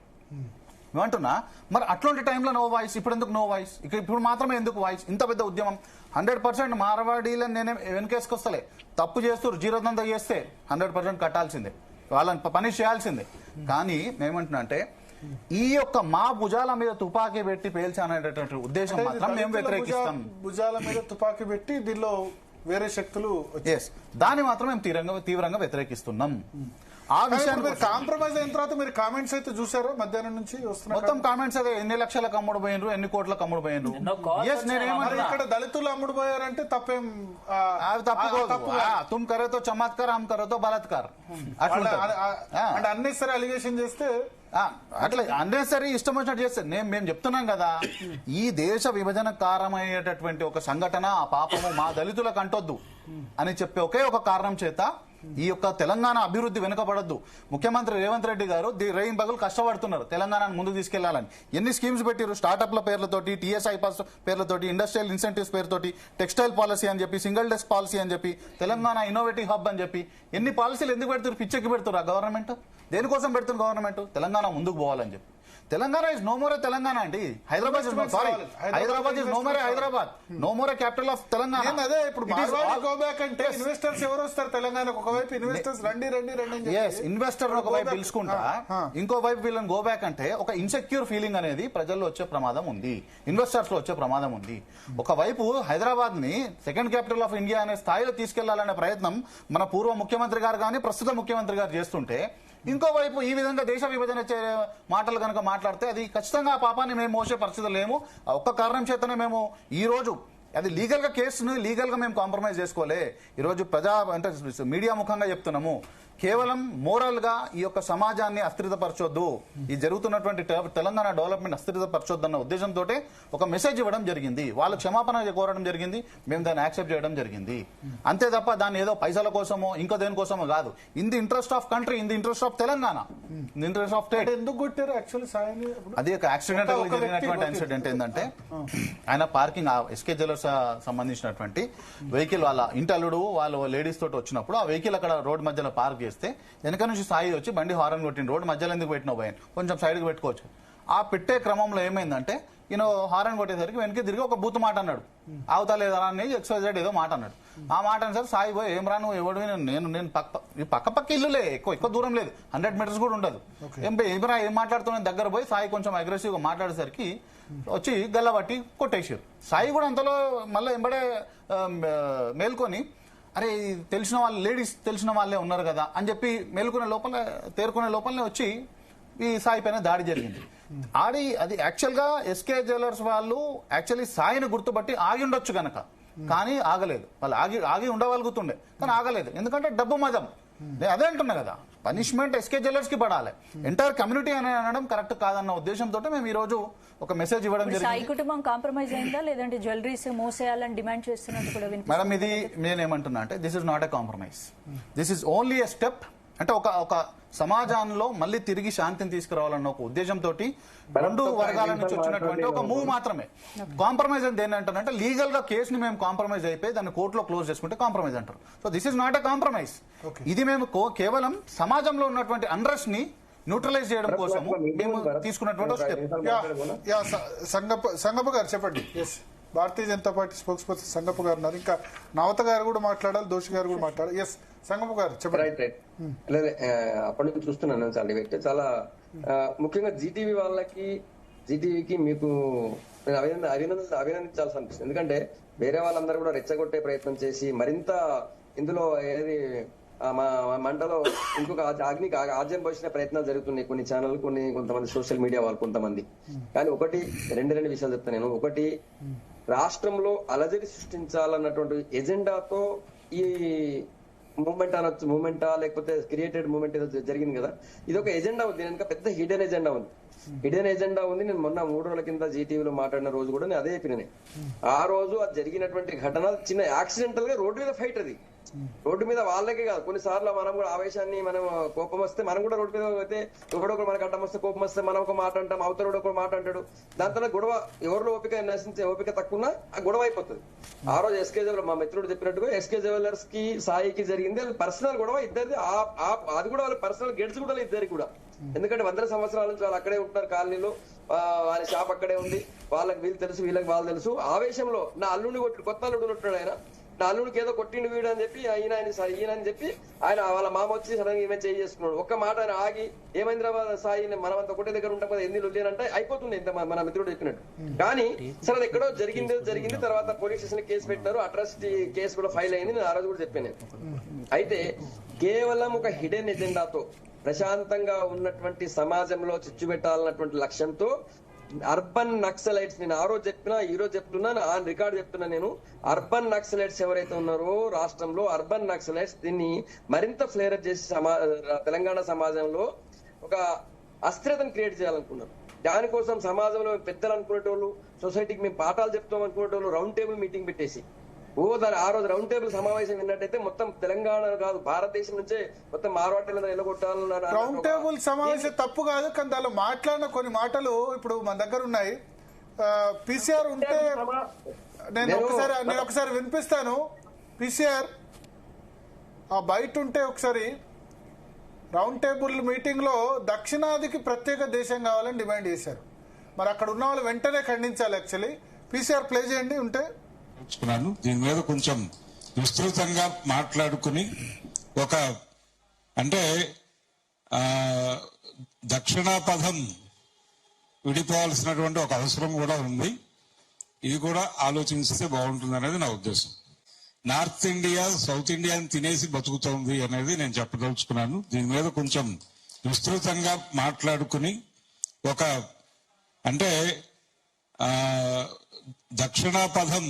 ఏమంటున్నా మరి అట్లాంటి టైంలో నో వాయిస్. ఇప్పుడు ఎందుకు నో వాయిస్? ఇప్పుడు మాత్రమే ఎందుకు వాయిస్? ఇంత పెద్ద ఉద్యమం 100% మార్వాడీలను నేనే వెనకేసుకొస్తలే. తప్పు చేస్తూ జీరోదంతా చేస్తే 100% కట్టాల్సిందే, వాళ్ళని పనిష్ చేయాల్సిందే. కానీ మేమంటున్నా అంటే ఈ యొక్క మా భుజాల మీద తుపాకీ పెట్టి పేల్చాననేటటువంటి ఉద్దేశం మాత్రం మేము వ్యతిరేకిస్తాం. భుజాల మీద తుపాకీ పెట్టి దీనిలో వేరే శక్తులు దాన్ని మాత్రం మేము తీవ్రంగా వ్యతిరేకిస్తున్నాం. ఆ విషయాన్ని కాంప్రమైజ్ అయిన తర్వాత మీరు కామెంట్స్ అయితే చూసారో మధ్యాహ్నం నుంచి వస్తున్నారు మొత్తం కామెంట్స్ అయితే ఎన్ని లక్షలకు అమ్ముడు పోయినరు, ఎన్ని కోట్లకు అమ్ముడు పోయినరు. ఇక్కడ దళితులు అమ్ముడు పోయారంటే తప్పేం తప్పు. తుమ్ కరేతో చమత్కార్, హమ్ కరేతో బలాత్కార్. అంటే అన్నెసరీ అలిగేషన్ చేస్తే అట్లా అన్నెసరీ ఇష్టం వచ్చినట్టు చేస్తే మేము చెప్తున్నాం కదా, ఈ దేశ విభజన కారణమయ్యేటటువంటి ఒక సంఘటన ఆ పాపము మా దళితులకు అంటొద్దు అని చెప్పే ఒకే ఒక కారణం చేత ఈ యొక్క తెలంగాణ అభివృద్ధి వెనుకబడద్దు. ముఖ్యమంత్రి రేవంత్ రెడ్డి గారు రేయిన్ పగలు కష్టపడుతున్నారు తెలంగాణను ముందుకు తీసుకెళ్లాలని. ఎన్ని స్కీమ్స్ పెట్టారు, స్టార్టప్ల పేర్లతోటి, టీఎస్ఐ పాస్ పేర్లతోటి, ఇండస్ట్రియల్ ఇన్సెంటివ్స్ పేరుతోటి, టెక్స్టైల్ పాలసీ అని చెప్పి, సింగిల్ డెస్క్ పాలసీ అని చెప్పి, తెలంగాణ ఇన్నోవేటివ్ హబ్ అని చెప్పి ఎన్ని పాలసీలు ఎందుకు పెడుతున్నారు? పిచ్చెక్కి పెడుతున్నారు ఆ గవర్నమెంట్. దేనికోసం పెడుతున్న గవర్నమెంట్? తెలంగాణ ముందుకు పోవాలని చెప్పి. Telangana is no more Telangana అండి. Hyderabad is no more Hyderabad, no more capital of Telangana. అదే ఇప్పుడు గో బ్యాక్ అంటే ఇన్వెస్టర్స్ ఎవరు వస్తారు తెలంగాణకు? ఒకవైపు ఇన్వెస్టర్స్ రండి ఇన్వెస్టర్ ఒకవైపు పిలుచుకుంటా, ఇంకో వైపు వీళ్ళని గో బ్యాక్ అంటే ఒక ఇన్సెక్యూర్ ఫీలింగ్ అనేది ప్రజల్లో వచ్చే ప్రమాదం ఉంది, ఇన్వెస్టర్స్ లో వచ్చే ప్రమాదం ఉంది. ఒకవైపు హైదరాబాద్ ని సెకండ్ క్యాపిటల్ ఆఫ్ ఇండియా అనే స్థాయిలో తీసుకెళ్లాలనే ప్రయత్నం మన పూర్వ ముఖ్యమంత్రి గారు కానీ ప్రస్తుత ముఖ్యమంత్రి గారు చేస్తుంటే, ఇంకోవైపు ఈ విధంగా దేశ విభజన మాటలు కనుక మాట్లాడితే అది ఖచ్చితంగా ఆ పాపాన్ని మేము మోసే పరిస్థితులు లేము. ఒక్క కారణం చేతనే మేము ఈ రోజు అది లీగల్ గా కేసును లీగల్ గా మేము కాంప్రమైజ్ చేసుకోలే. ఈ రోజు అంటే మీడియా ముఖంగా చెప్తున్నాము, కేవలం మోరల్ గా ఈ యొక్క సమాజాన్ని అస్థిరపరచొద్దు, ఈ జరుగుతున్నటువంటి తెలంగాణ డెవలప్మెంట్ అస్థిరపరచొద్దు అన్న ఉద్దేశంతో ఒక మెసేజ్ ఇవ్వడం జరిగింది. వాళ్ళు క్షమాపణ కోరడం జరిగింది, మేము దాన్ని యాక్సెప్ట్ చేయడం జరిగింది. అంతే తప్ప దాన్ని ఏదో పైసల కోసమో ఇంకో దేనికోసమో కాదు. In the interest of country, in the interest of Telangana, in the interest of state. ఎందుకు కొట్టారు యాక్చువల్లీ సాయిని? అది ఒక యాక్సిడెంటల్ జరిగినటువంటి ఇన్సిడెంట్ ఏంటంటే, ఆయన పార్కింగ్ ఎస్కే జ్యువెలర్స్ సంబంధించినటువంటి వెహికల్ వాళ్ళ ఇంటల్లుడు వాళ్ళు లేడీస్ తోటి వచ్చినప్పుడు ఆ వెహికల్ అక్కడ రోడ్ మధ్యలో పార్క్ చేస్తే వెనక నుంచి సాయి వచ్చి బండి హారన్ కొట్టింది. రోడ్డు మధ్యలో ఎందుకు పెట్టినావు భయన్, కొంచెం సైడ్కి పెట్టుకోవచ్చు. ఆ పెట్టే క్రమంలో ఏమైందంటే ఈయన హారన్ కొట్టేసరికి వెనక్కి తిరిగి ఒక బూత్ మాట అన్నాడు, అవతలేదా అని XYZ ఏదో మాట అన్నాడు. ఆ మాట అని సార్ సాయి పోయి ఏం రాను ఎవడు నేను పక్క ఇల్లులే, ఎక్కువ దూరం లేదు, 100 మీటర్స్ కూడా ఉండదు. ఏం మాట్లాడుతున్నా దగ్గర పోయి సాయి కొంచెం అగ్రెసివ్ గా మాట్లాడేసరికి వచ్చి గల్లబట్టి కొట్టేసారు. సాయి కూడా అంతలో మళ్ళీ ఎంబడే మేల్కొని అరే తెలిసిన వాళ్ళు లేడీస్ తెలిసిన వాళ్ళే ఉన్నారు కదా అని చెప్పి తేరుకునే లోపలనే వచ్చి ఈ సాయి పైన దాడి జరిగింది. అది యాక్చువల్ గా ఎస్కే జ్యువెలర్స్ వాళ్ళు యాక్చువల్లీ సాయిని గుర్తుపట్టి ఆగి ఉండొచ్చు గనక, కానీ ఆగలేదు. వాళ్ళు ఆగి ఉండగలుగుతుండే కానీ ఆగలేదు, ఎందుకంటే డబ్బు మదం. అదే అంటున్నా కదా, పనిష్మెంట్ ఎస్కే జ్యువెలర్స్ కి పడాలి, ఎంటైర్ కమ్యూనిటీ అని అనడం కరెక్ట్ కాదన్న ఉద్దేశంతో మేము ఈ రోజు ఒక మెసేజ్ ఇవ్వడం జరిగింది. సాయి కుటుంబం కాంప్రమైజ్ అయిందా లేదంటే జ్యువెలరీస్ మోసేయాలని డిమాండ్ చేస్తున్నట్టు కూడా మేడం ఇది నేనేమంటున్నా అంటే this is not a compromise, this is only a step అంటే ఒక సమాజంలో మళ్ళీ తిరిగి శాంతిని తీసుకురావాలన్న ఒక ఉద్దేశంతో రెండు వర్గాల నుంచి వచ్చినటువంటి ఒక మూవ్ మాత్రమే. కాంప్రమైజ్ అంటే ఏంటంటే లీగల్ గా కేసుని మేము కాంప్రమైజ్ అయిపోయి దాన్ని కోర్టులో క్లోజ్ చేసుకుంటే కాంప్రమైజ్ అంటారు. So this is not a compromise. ఇది మేము కేవలం సమాజంలో ఉన్నటువంటి అన్రెస్ట్ ని న్యూట్రలైజ్ చేయడం కోసం మేము తీసుకున్నటువంటి స్టెప్. సంగప్ప గారు చెప్పండి. Yes, Bharatiya Janata party spokesperson Sangappa గారు ఉన్నారు. ఇంకా నవత గారు కూడా మాట్లాడాలి, దోషి గారు కూడా మాట్లాడాలి. ఎస్ సంగప్ప గారు చెప్పండి. రైట్. లేదు, అప్పటి నుంచి చూస్తున్నాను చాలా డిబేట్. చాలా ముఖ్యంగా జీటీవీ వాళ్ళకి, జీటీవీకి మీకు నేను అభినందించాల్సి అనిపిస్తుంది. ఎందుకంటే వేరే వాళ్ళందరూ కూడా రెచ్చగొట్టే ప్రయత్నం చేసి మరింత ఇందులో ఏది మంటలో ఇంకొక అగ్నికి ఆజ్యం పోసిన ప్రయత్నాలు జరుగుతున్నాయి కొన్ని ఛానల్, కొంతమంది సోషల్ మీడియా వాళ్ళు కొంతమంది. కానీ రెండు విషయాలు చెప్తాను నేను. ఒకటి, రాష్ట్రంలో అలజడి సృష్టించాలన్నటువంటి ఎజెండాతో ఈ మూమెంటా లేకపోతే క్రియేటెడ్ మూమెంట్ ఏదో జరిగింది కదా, ఇది ఒక ఎజెండా ఉంది. వెనక పెద్ద హిడెన్ ఎజెండా ఉంది. నేను మొన్న 3 రోజుల కింద జీటీవీలో మాట్లాడిన రోజు కూడా నేను అదే చెప్పిన. ఆ రోజు అది జరిగినటువంటి ఘటన చిన్న యాక్సిడెంటల్ గా రోడ్డు మీద ఫైట్. అది రోడ్డు మీద వాళ్ళకే కాదు, కొన్నిసార్లు మనం కూడా ఆవేశాన్ని, మనం కోపం వస్తే మనం కూడా రోడ్డు మీద అయితే ఎవడొకరు మనకు అడ్డం వస్తే, కోపం వస్తే మనం ఒక మాట అంటాం, అవతల ఒక మాట అంటాడు. దాని తర్వాత గొడవ, ఎవరిలో ఓపిక తక్కువ ఆ గొడవ అయిపోతుంది. ఆ రోజు ఎస్కే జ్యువెలర్, మా మిత్రుడు చెప్పినట్టుగా ఎస్కే జ్యువెలర్స్ కి సాయికి జరిగింది అది పర్సనల్ గొడవ ఇద్దరిది. అది కూడా వాళ్ళ పర్సనల్ గెడ్స్ కూడా ఇద్దరికి కూడా. ఎందుకంటే 100 సంవత్సరాల నుంచి వాళ్ళు అక్కడే ఉంటున్నారు కాలనీలో, వాళ్ళ షాప్ అక్కడే ఉంది, వాళ్ళకి వీళ్ళు తెలుసు, వీళ్ళకి వాళ్ళు తెలుసు. ఆవేశంలో నా అల్లుడిని కొట్టి, కొత్త అల్లుడు ఉంటున్నాడు ఆయన, నా అల్లుడికి ఏదో కొట్టిండు వీడు అని చెప్పి ఈయన అని చెప్పి ఆయన వాళ్ళ మామ వచ్చి సడన్ గా ఈమె చేసుకున్నాడు. ఒక్క మాట ఆయన ఆగి, ఏమైంది సాయి మనమంతా ఒకటే దగ్గర ఉంటాం కదా, ఎన్ని లొల్లేనంటే అయిపోతుంది ఇంత మన మిత్రుడు చెప్పినట్టు. కానీ సరే అది ఎక్కడో జరిగింది. తర్వాత పోలీస్ స్టేషన్ కేసు పెట్టినారు, అట్రాసిటీ కేసు కూడా ఫైల్ అయింది. నేను ఆ రోజు కూడా చెప్పాను. అయితే కేవలం ఒక హిడెన్ ఎజెండాతో ప్రశాంతంగా ఉన్నటువంటి సమాజంలో చిచ్చు పెట్టాలన్నటువంటి లక్ష్యంతో అర్బన్ నక్సలైట్స్, నేను ఆ రోజు చెప్పినా ఈ రోజు చెప్తున్నాను, ఆన్ రికార్డ్ చెప్తున్నా నేను, అర్బన్ నక్సలైట్స్ ఎవరైతే ఉన్నారో రాష్ట్రంలో, అర్బన్ నక్సలైట్స్ దీన్ని మరింత ఫ్లేరప్ చేసి తెలంగాణ సమాజంలో ఒక అస్థిరతను క్రియేట్ చేయాలనుకున్నారు. దానికోసం సమాజంలో పెద్దలు అనుకునేటోళ్ళు, సొసైటీకి మేము పాఠాలు చెప్తాం అనుకునేటోళ్ళు రౌండ్ టేబుల్ మీటింగ్ పెట్టేసి ఆ రోజు రౌండ్ టేబుల్ సమావేశం విన్నట్టయితే మొత్తం తెలంగాణ కాదు భారతదేశం నుంచే మొత్తం మార్వాడీలను ఎల్లగొట్టాలన్న రౌండ్ టేబుల్ సమావేశం తప్పు కాదు. కానీ దానిలో మాట్లాడిన కొన్ని మాటలు ఇప్పుడు మన దగ్గర ఉన్నాయి. పీసీఆర్ ఉంటే నేను ఒకసారి వినిపిస్తాను. పీసీఆర్ బయట ఉంటే ఒకసారి రౌండ్ టేబుల్ మీటింగ్ లో దక్షిణాదికి ప్రత్యేక దేశం కావాలని డిమాండ్ చేశారు. మరి అక్కడ ఉన్న వాళ్ళు వెంటనే ఖండించాలి. యాక్చువల్లీ పీసీఆర్ ప్లే చేయండి ఉంటే. దీని మీద కొంచెం విస్తృతంగా మాట్లాడుకుని అంటే దక్షిణ పథం విడిపోవాల్సినటువంటి ఒక అవసరం కూడా ఉంది. ఇది కూడా ఆలోచిస్తే బాగుంటుంది అనేది నా ఉద్దేశం. నార్త్ ఇండియా సౌత్ ఇండియాని తినేసి బతుకుతోంది అనేది నేను చెప్పదలుచుకున్నాను. దీని మీద కొంచెం విస్తృతంగా మాట్లాడుకుని అంటే దక్షిణ పథం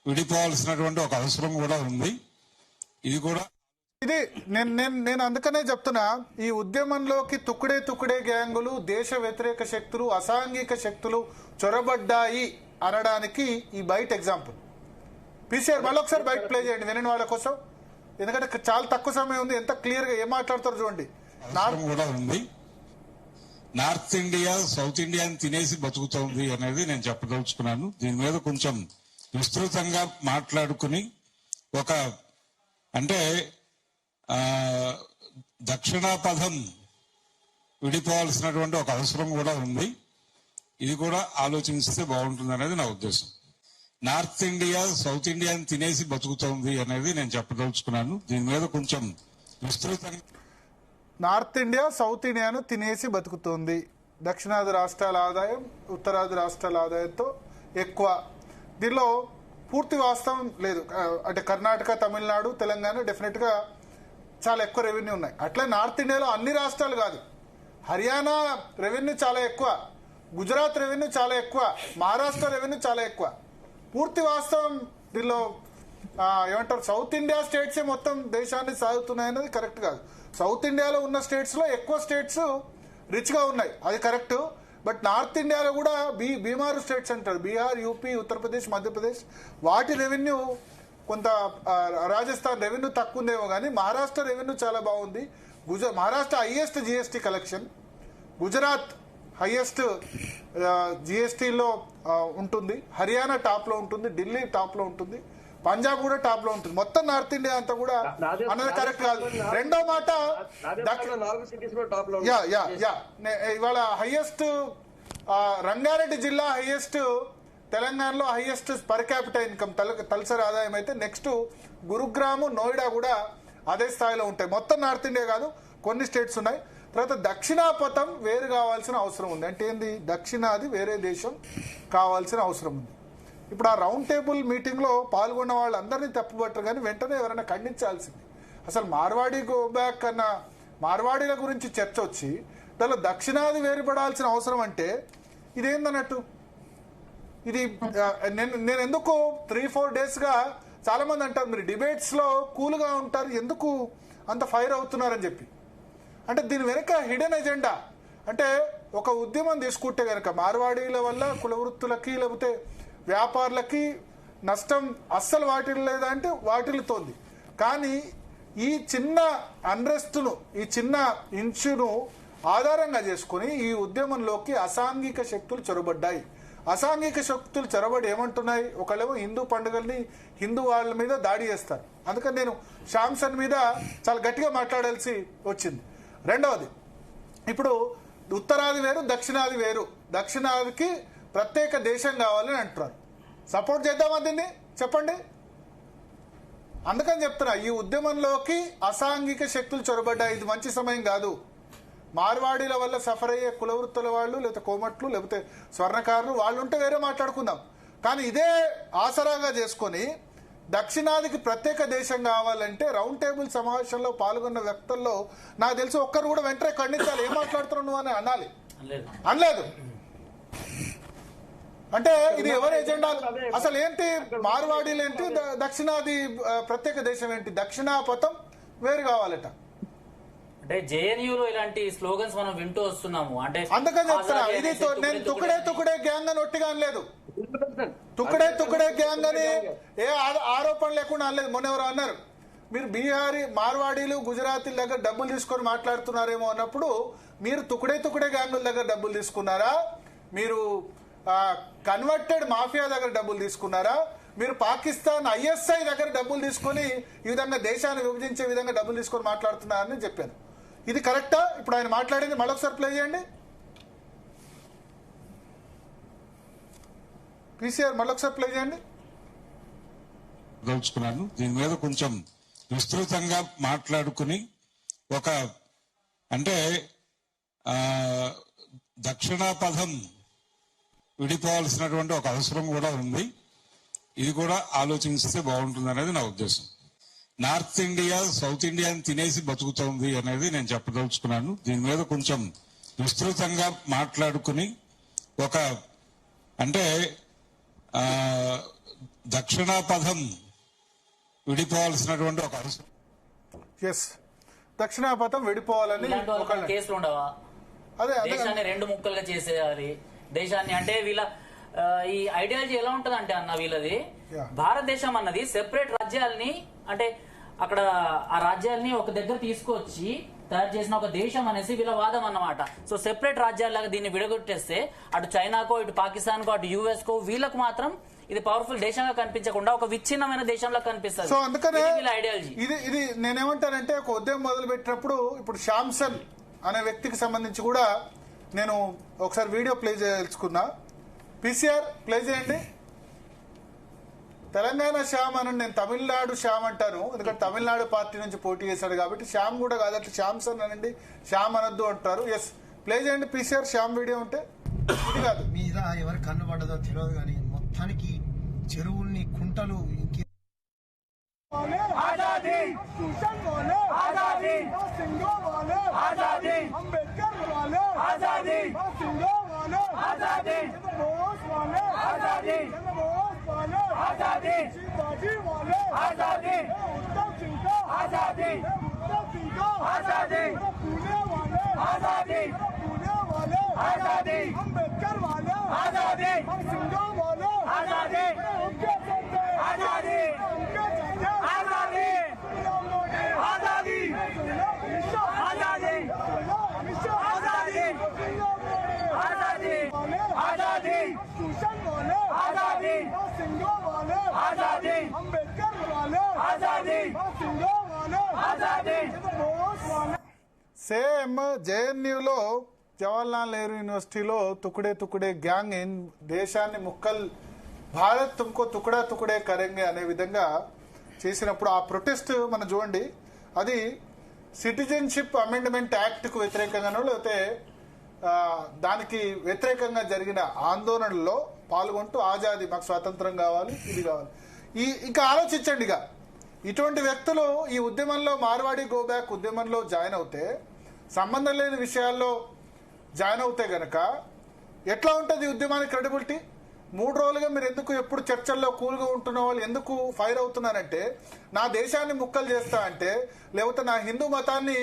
విడిపోవాల్సినటువంటి ఒక అవసరం కూడా ఉంది. ఇది కూడా నేను అందుకనే చెప్తున్నా, ఈ ఉద్యమంలోకి తుక్కుడే గ్యాంగులు, దేశ వ్యతిరేక శక్తులు, అసాంఘిక శక్తులు చొరబడ్డాయి అనడానికి ఈ బయట ఎగ్జాంపుల్. పీసీఆర్ మళ్ళొకసారి బయట ప్లే చేయండి వినని వాళ్ళ కోసం, ఎందుకంటే చాలా తక్కువ సమయం ఉంది. ఎంత క్లియర్ గా ఏం మాట్లాడతారు చూడండి. కూడా ఉంది. నార్త్ ఇండియా సౌత్ ఇండియాని తినేసి బతుకుతోంది అనేది నేను చెప్పదలుచుకున్నాను. దీని మీద కొంచెం విస్తృతంగా మాట్లాడుకుని అంటే దక్షిణ పథం విడిపోవాల్సినటువంటి ఒక అవసరం కూడా ఉంది. ఇది కూడా ఆలోచిస్తే బాగుంటుంది అనేది నా ఉద్దేశం. నార్త్ ఇండియా సౌత్ ఇండియాని తినేసి బతుకుతోంది అనేది నేను చెప్పదలుచుకున్నాను. దీని మీద కొంచెం విస్తృతంగా నార్త్ ఇండియా సౌత్ ఇండియాను తినేసి బతుకుతోంది. దక్షిణాది రాష్ట్రాల ఆదాయం ఉత్తరాది రాష్ట్రాల ఆదాయంతో ఎక్కువ. దీనిలో పూర్తి వాస్తవం లేదు. అంటే కర్ణాటక, తమిళనాడు, తెలంగాణ డెఫినెట్ గా చాలా ఎక్కువ రెవెన్యూ ఉన్నాయి. అట్లా నార్త్ ఇండియాలో అన్ని రాష్ట్రాలు కాదు, హర్యానా రెవెన్యూ చాలా ఎక్కువ, గుజరాత్ రెవెన్యూ చాలా ఎక్కువ, మహారాష్ట్ర రెవెన్యూ చాలా ఎక్కువ. పూర్తి వాస్తవం దీనిలో ఏమంటారు, సౌత్ ఇండియా స్టేట్సే మొత్తం దేశాన్ని సాగుతున్నాయన్నది కరెక్ట్ కాదు. సౌత్ ఇండియాలో ఉన్న స్టేట్స్ లో ఎక్కువ స్టేట్స్ రిచ్ గా ఉన్నాయి, అది కరెక్ట్. బట్ నార్త్ ఇండియాలో కూడా బీమారు స్టేట్స్ అంటారు, బీహార్, యూపీ, ఉత్తరప్రదేశ్, మధ్యప్రదేశ్, వాటి రెవెన్యూ కొంత రాజస్థాన్ రెవెన్యూ తక్కువ ఉందేమో కానీ మహారాష్ట్ర రెవెన్యూ చాలా బాగుంది. Maharashtra highest GST collection, Gujarat highest జిఎస్టీలో ఉంటుంది, హర్యానా టాప్ లో ఉంటుంది, ఢిల్లీ టాప్ లో ఉంటుంది, పంజాబ్ కూడా టాప్ లో ఉంటుంది. మొత్తం నార్త్ ఇండియా అంతా కూడా అన్నది కరెక్ట్ కాదు. రెండో మాట ఇవాళ హైయెస్ట్ రంగారెడ్డి జిల్లా హైయెస్ట్, తెలంగాణలో హైయెస్ట్ పర్ క్యాపిటల్ ఇన్కమ్ తలసరి ఆదాయం అయితే నెక్స్ట్ గురుగ్రామ్, నోయిడా కూడా అదే స్థాయిలో ఉంటాయి. మొత్తం నార్త్ ఇండియా కాదు, కొన్ని స్టేట్స్ ఉన్నాయి. తర్వాత దక్షిణాపథం వేరు కావాల్సిన అవసరం ఉంది. అంటే ఏంది, దక్షిణాది వేరే దేశం కావాల్సిన అవసరం ఉంది. ఇప్పుడు ఆ రౌండ్ టేబుల్ మీటింగ్ లో పాల్గొన్న వాళ్ళందరినీ తప్పుపట్టరు కానీ వెంటనే ఎవరైనా ఖండించాల్సింది. అసలు మార్వాడి గో బ్యాక్ అన్న మార్వాడీల గురించి చర్చ వచ్చి దానిలో దక్షిణాది వేరుపడాల్సిన అవసరం అంటే ఇదేందన్నట్టు. ఇది నేను ఎందుకు 3-4 days గా చాలా మంది అంటారు మీరు డిబేట్స్ లో కూల్ గా ఉంటారు, ఎందుకు అంత ఫైర్ అవుతున్నారని చెప్పి. అంటే దీని వెనక హిడెన్ ఎజెండా. అంటే ఒక ఉద్యమం తీసుకుంటే కనుక మార్వాడీల వల్ల కుల వృత్తులకి లేకపోతే వ్యాపారులకి నష్టం అస్సలు వాటిల్లేదా అంటే వాటిల్లుతోంది. కానీ ఈ చిన్న అన్రెస్ట్ను, ఈ చిన్న ఇన్షును ఆధారంగా చేసుకుని ఈ ఉద్యమంలోకి అసాంఘిక శక్తులు చొరబడ్డాయి. అసాంఘిక శక్తులు చొరబడి ఏమంటున్నాయి, ఒకళ్ళేమో హిందూ పండుగల్ని హిందూ వాళ్ళ మీద దాడి చేస్తారు. అందుకని నేను శాంసన్ మీద చాలా గట్టిగా మాట్లాడాల్సి వచ్చింది. రెండవది, ఇప్పుడు ఉత్తరాది వేరు, దక్షిణాది వేరు, దక్షిణాదికి ప్రత్యేక దేశం కావాలని అంటున్నారు. సపోర్ట్ చేద్దామా దీన్ని చెప్పండి. అందుకని చెప్తున్నా, ఈ ఉద్యమంలోకి అసాంఘిక శక్తులు చొరబడ్డాయి. ఇది మంచి సమయం కాదు. మార్వాడీల వల్ల సఫర్ అయ్యే కులవృత్తుల వాళ్ళు, లేకపోతే కోమట్లు, లేకపోతే స్వర్ణకారులు వాళ్ళు ఉంటే వేరే మాట్లాడుకుందాం. కానీ ఇదే ఆసరాగా చేసుకొని దక్షిణాదికి ప్రత్యేక దేశం కావాలంటే రౌండ్ టేబుల్ సమావేశంలో పాల్గొన్న వ్యక్తుల్లో నాకు తెలిసి ఒక్కరు కూడా వెంటనే ఖండించాలి. ఏం మాట్లాడుతున్నావు నువ్వు అని అనాలి. అనలేదు. అంటే ఇది ఎవరి ఎజెండా? అసలు ఏంటి మార్వాడీలు ఏంటి, దక్షిణాది ప్రత్యేక దేశం ఏంటి? దక్షిణాపథం వేరు కావాలట. అంటే జేఎన్యూలో ఇలాంటి స్లోగన్స్ మనం వింటూ వస్తున్నాము. అంటే అందుకని చెప్తున్నా, ఇది నేను తుకడే గ్యాంగ్ అని ఒట్టిగా అనలేదు. తుకడే గ్యాంగ్ అని ఏ ఆరోపణ లేకుండా అనలేదు. మొన్న ఎవరు అన్నారు, మీరు బీహారీ మార్వాడీలు గుజరాతీల దగ్గర డబ్బులు తీసుకొని మాట్లాడుతున్నారేమో అన్నప్పుడు మీరు తుకడే గ్యాంగుల దగ్గర డబ్బులు తీసుకున్నారా? మీరు కన్వర్టెడ్ మాఫియా దగ్గర డబ్బులు తీసుకున్నారా? మీరు పాకిస్తాన్ ఐఎస్ఐ దగ్గర డబ్బులు తీసుకొని ఈ విధంగా దేశాన్ని విభజించే విధంగా డబ్బులు తీసుకొని మాట్లాడుతున్నారని చెప్పాను. ఇది కరెక్టా? ఇప్పుడు ఆయన మాట్లాడింది మళ్ళొకసారి ప్లే చేయండి. పీసీఆర్ మళ్ళొకసారి ప్లే చేయండి. దలుచుకున్నాను దీని మీద కొంచెం విస్తృతంగా మాట్లాడుకుని ఒక అంటే దక్షిణాపథం విడిపోవాల్సినటువంటి ఒక అవసరం కూడా ఉంది. ఇది కూడా ఆలోచిస్తే బాగుంటుంది అనేది నా ఉద్దేశం. నార్త్ ఇండియా సౌత్ ఇండియాని తినేసి బతుకుతోంది అనేది నేను చెప్పదలుచుకున్నాను. దీని మీద కొంచెం విస్తృతంగా మాట్లాడుకుని ఒక అంటే దక్షిణాపథం విడిపోవాల్సినటువంటి ఒక అవసరం. దక్షిణాపథం విడిపోవాలని కేసులు ఉండవా? దేశాన్ని 2 ముక్కలుగా చేసేయాలి దేశాన్ని. అంటే వీళ్ళ ఈ ఐడియాలజీ ఎలా ఉంటది అంటే అన్న వీళ్ళది భారతదేశం అన్నది సెపరేట్ రాజ్యాలని, అంటే అక్కడ ఆ రాజ్యాలని ఒక దగ్గర తీసుకొచ్చి తయారు చేసిన ఒక దేశం అనేసి వీళ్ళ వాదం అన్నమాట. సో సెపరేట్ రాజ్యాల్లాగా దీన్ని విడగొట్టేస్తే అటు చైనాకో, ఇటు పాకిస్తాన్కో, అటు యుఎస్ కో వీళ్ళకు మాత్రం ఇది పవర్ఫుల్ దేశంగా కనిపించకుండా ఒక విచ్ఛిన్నమైన దేశంలో కనిపిస్తుంది. సో అందుకనే ఐడియాలజీ ఇది నేనేమంటానంటే, ఒక ఉద్యమం మొదలు పెట్టినప్పుడు ఇప్పుడు శాంసన్ అనే వ్యక్తికి సంబంధించి కూడా నేను ఒకసారి వీడియో ప్లే చేయదలుచుకున్నా. పీసీఆర్ ప్లే చేయండి. తెలంగాణ శ్యామ్ అని నేను తమిళనాడు శ్యామ్ అంటాను, ఎందుకంటే తమిళనాడు పార్టీ నుంచి పోటీ చేశాడు కాబట్టి శ్యామ్ కూడా కాదు, అట్లా శ్యామ్సన్ అనండి, శ్యామ్ అనొద్దు అంటారు. ఎస్ ప్లే చేయండి పీసీఆర్, శ్యామ్ వీడియో ఉంటే. ఇది కాదు మీద ఎవరు కన్నుపడ్డదో తెలియదు కానీ మొత్తానికి చెరువుల్ని కుంటలు ఇంకే आजादी शोषण वाले आजादी सिंगो वाले आजादी अंबेडकर वाले आजादी सिंगो वाले आजादी बोस वाले आजादी बोस वाले आजादी शिवाजी वाले आजादी उत्तम सिंह को आजादी उत्तम सिंह को आजादी पुणे वाले आजादी पुणे वाले आजादी अंबेडकर वाले आजादी सिंगो वाले आजादी उनके आजादी సేమ్ జేఎన్యూలో జవహర్లాల్ నెహ్రూ యూనివర్సిటీలో తుకుడే తుకుడే గ్యాంగ్ దేశాన్ని భారత్ తుమ్కో తుకుడా తుకుడే కరెంగే అనే విధంగా చేసినప్పుడు ఆ ప్రొటెస్ట్ మనం చూడండి, అది సిటిజన్షిప్ అమెండ్మెంట్ యాక్ట్కు వ్యతిరేకంగానో లేకపోతే దానికి వ్యతిరేకంగా జరిగిన ఆందోళనలో పాల్గొంటూ ఆజాదీ, మాకు స్వాతంత్రం కావాలి, ఇది కావాలి. ఇంకా ఆలోచించండి, ఇక ఇటువంటి వ్యక్తులు ఈ ఉద్యమంలో మార్వాడి గో బ్యాక్ ఉద్యమంలో జాయిన్ అవుతే, సంబంధం లేని విషయాల్లో జాయిన్ అవుతే గనక ఎట్లా ఉంటుంది ఉద్యమానికి క్రెడిబిలిటీ? 3 రోజులుగా మీరు ఎందుకు ఎప్పుడు చర్చల్లో కూల్గా ఉంటున్న వాళ్ళు ఎందుకు ఫైర్ అవుతున్నారంటే, నా దేశాన్ని ముక్కలు చేస్తా అంటే, లేకపోతే నా హిందూ మతాన్ని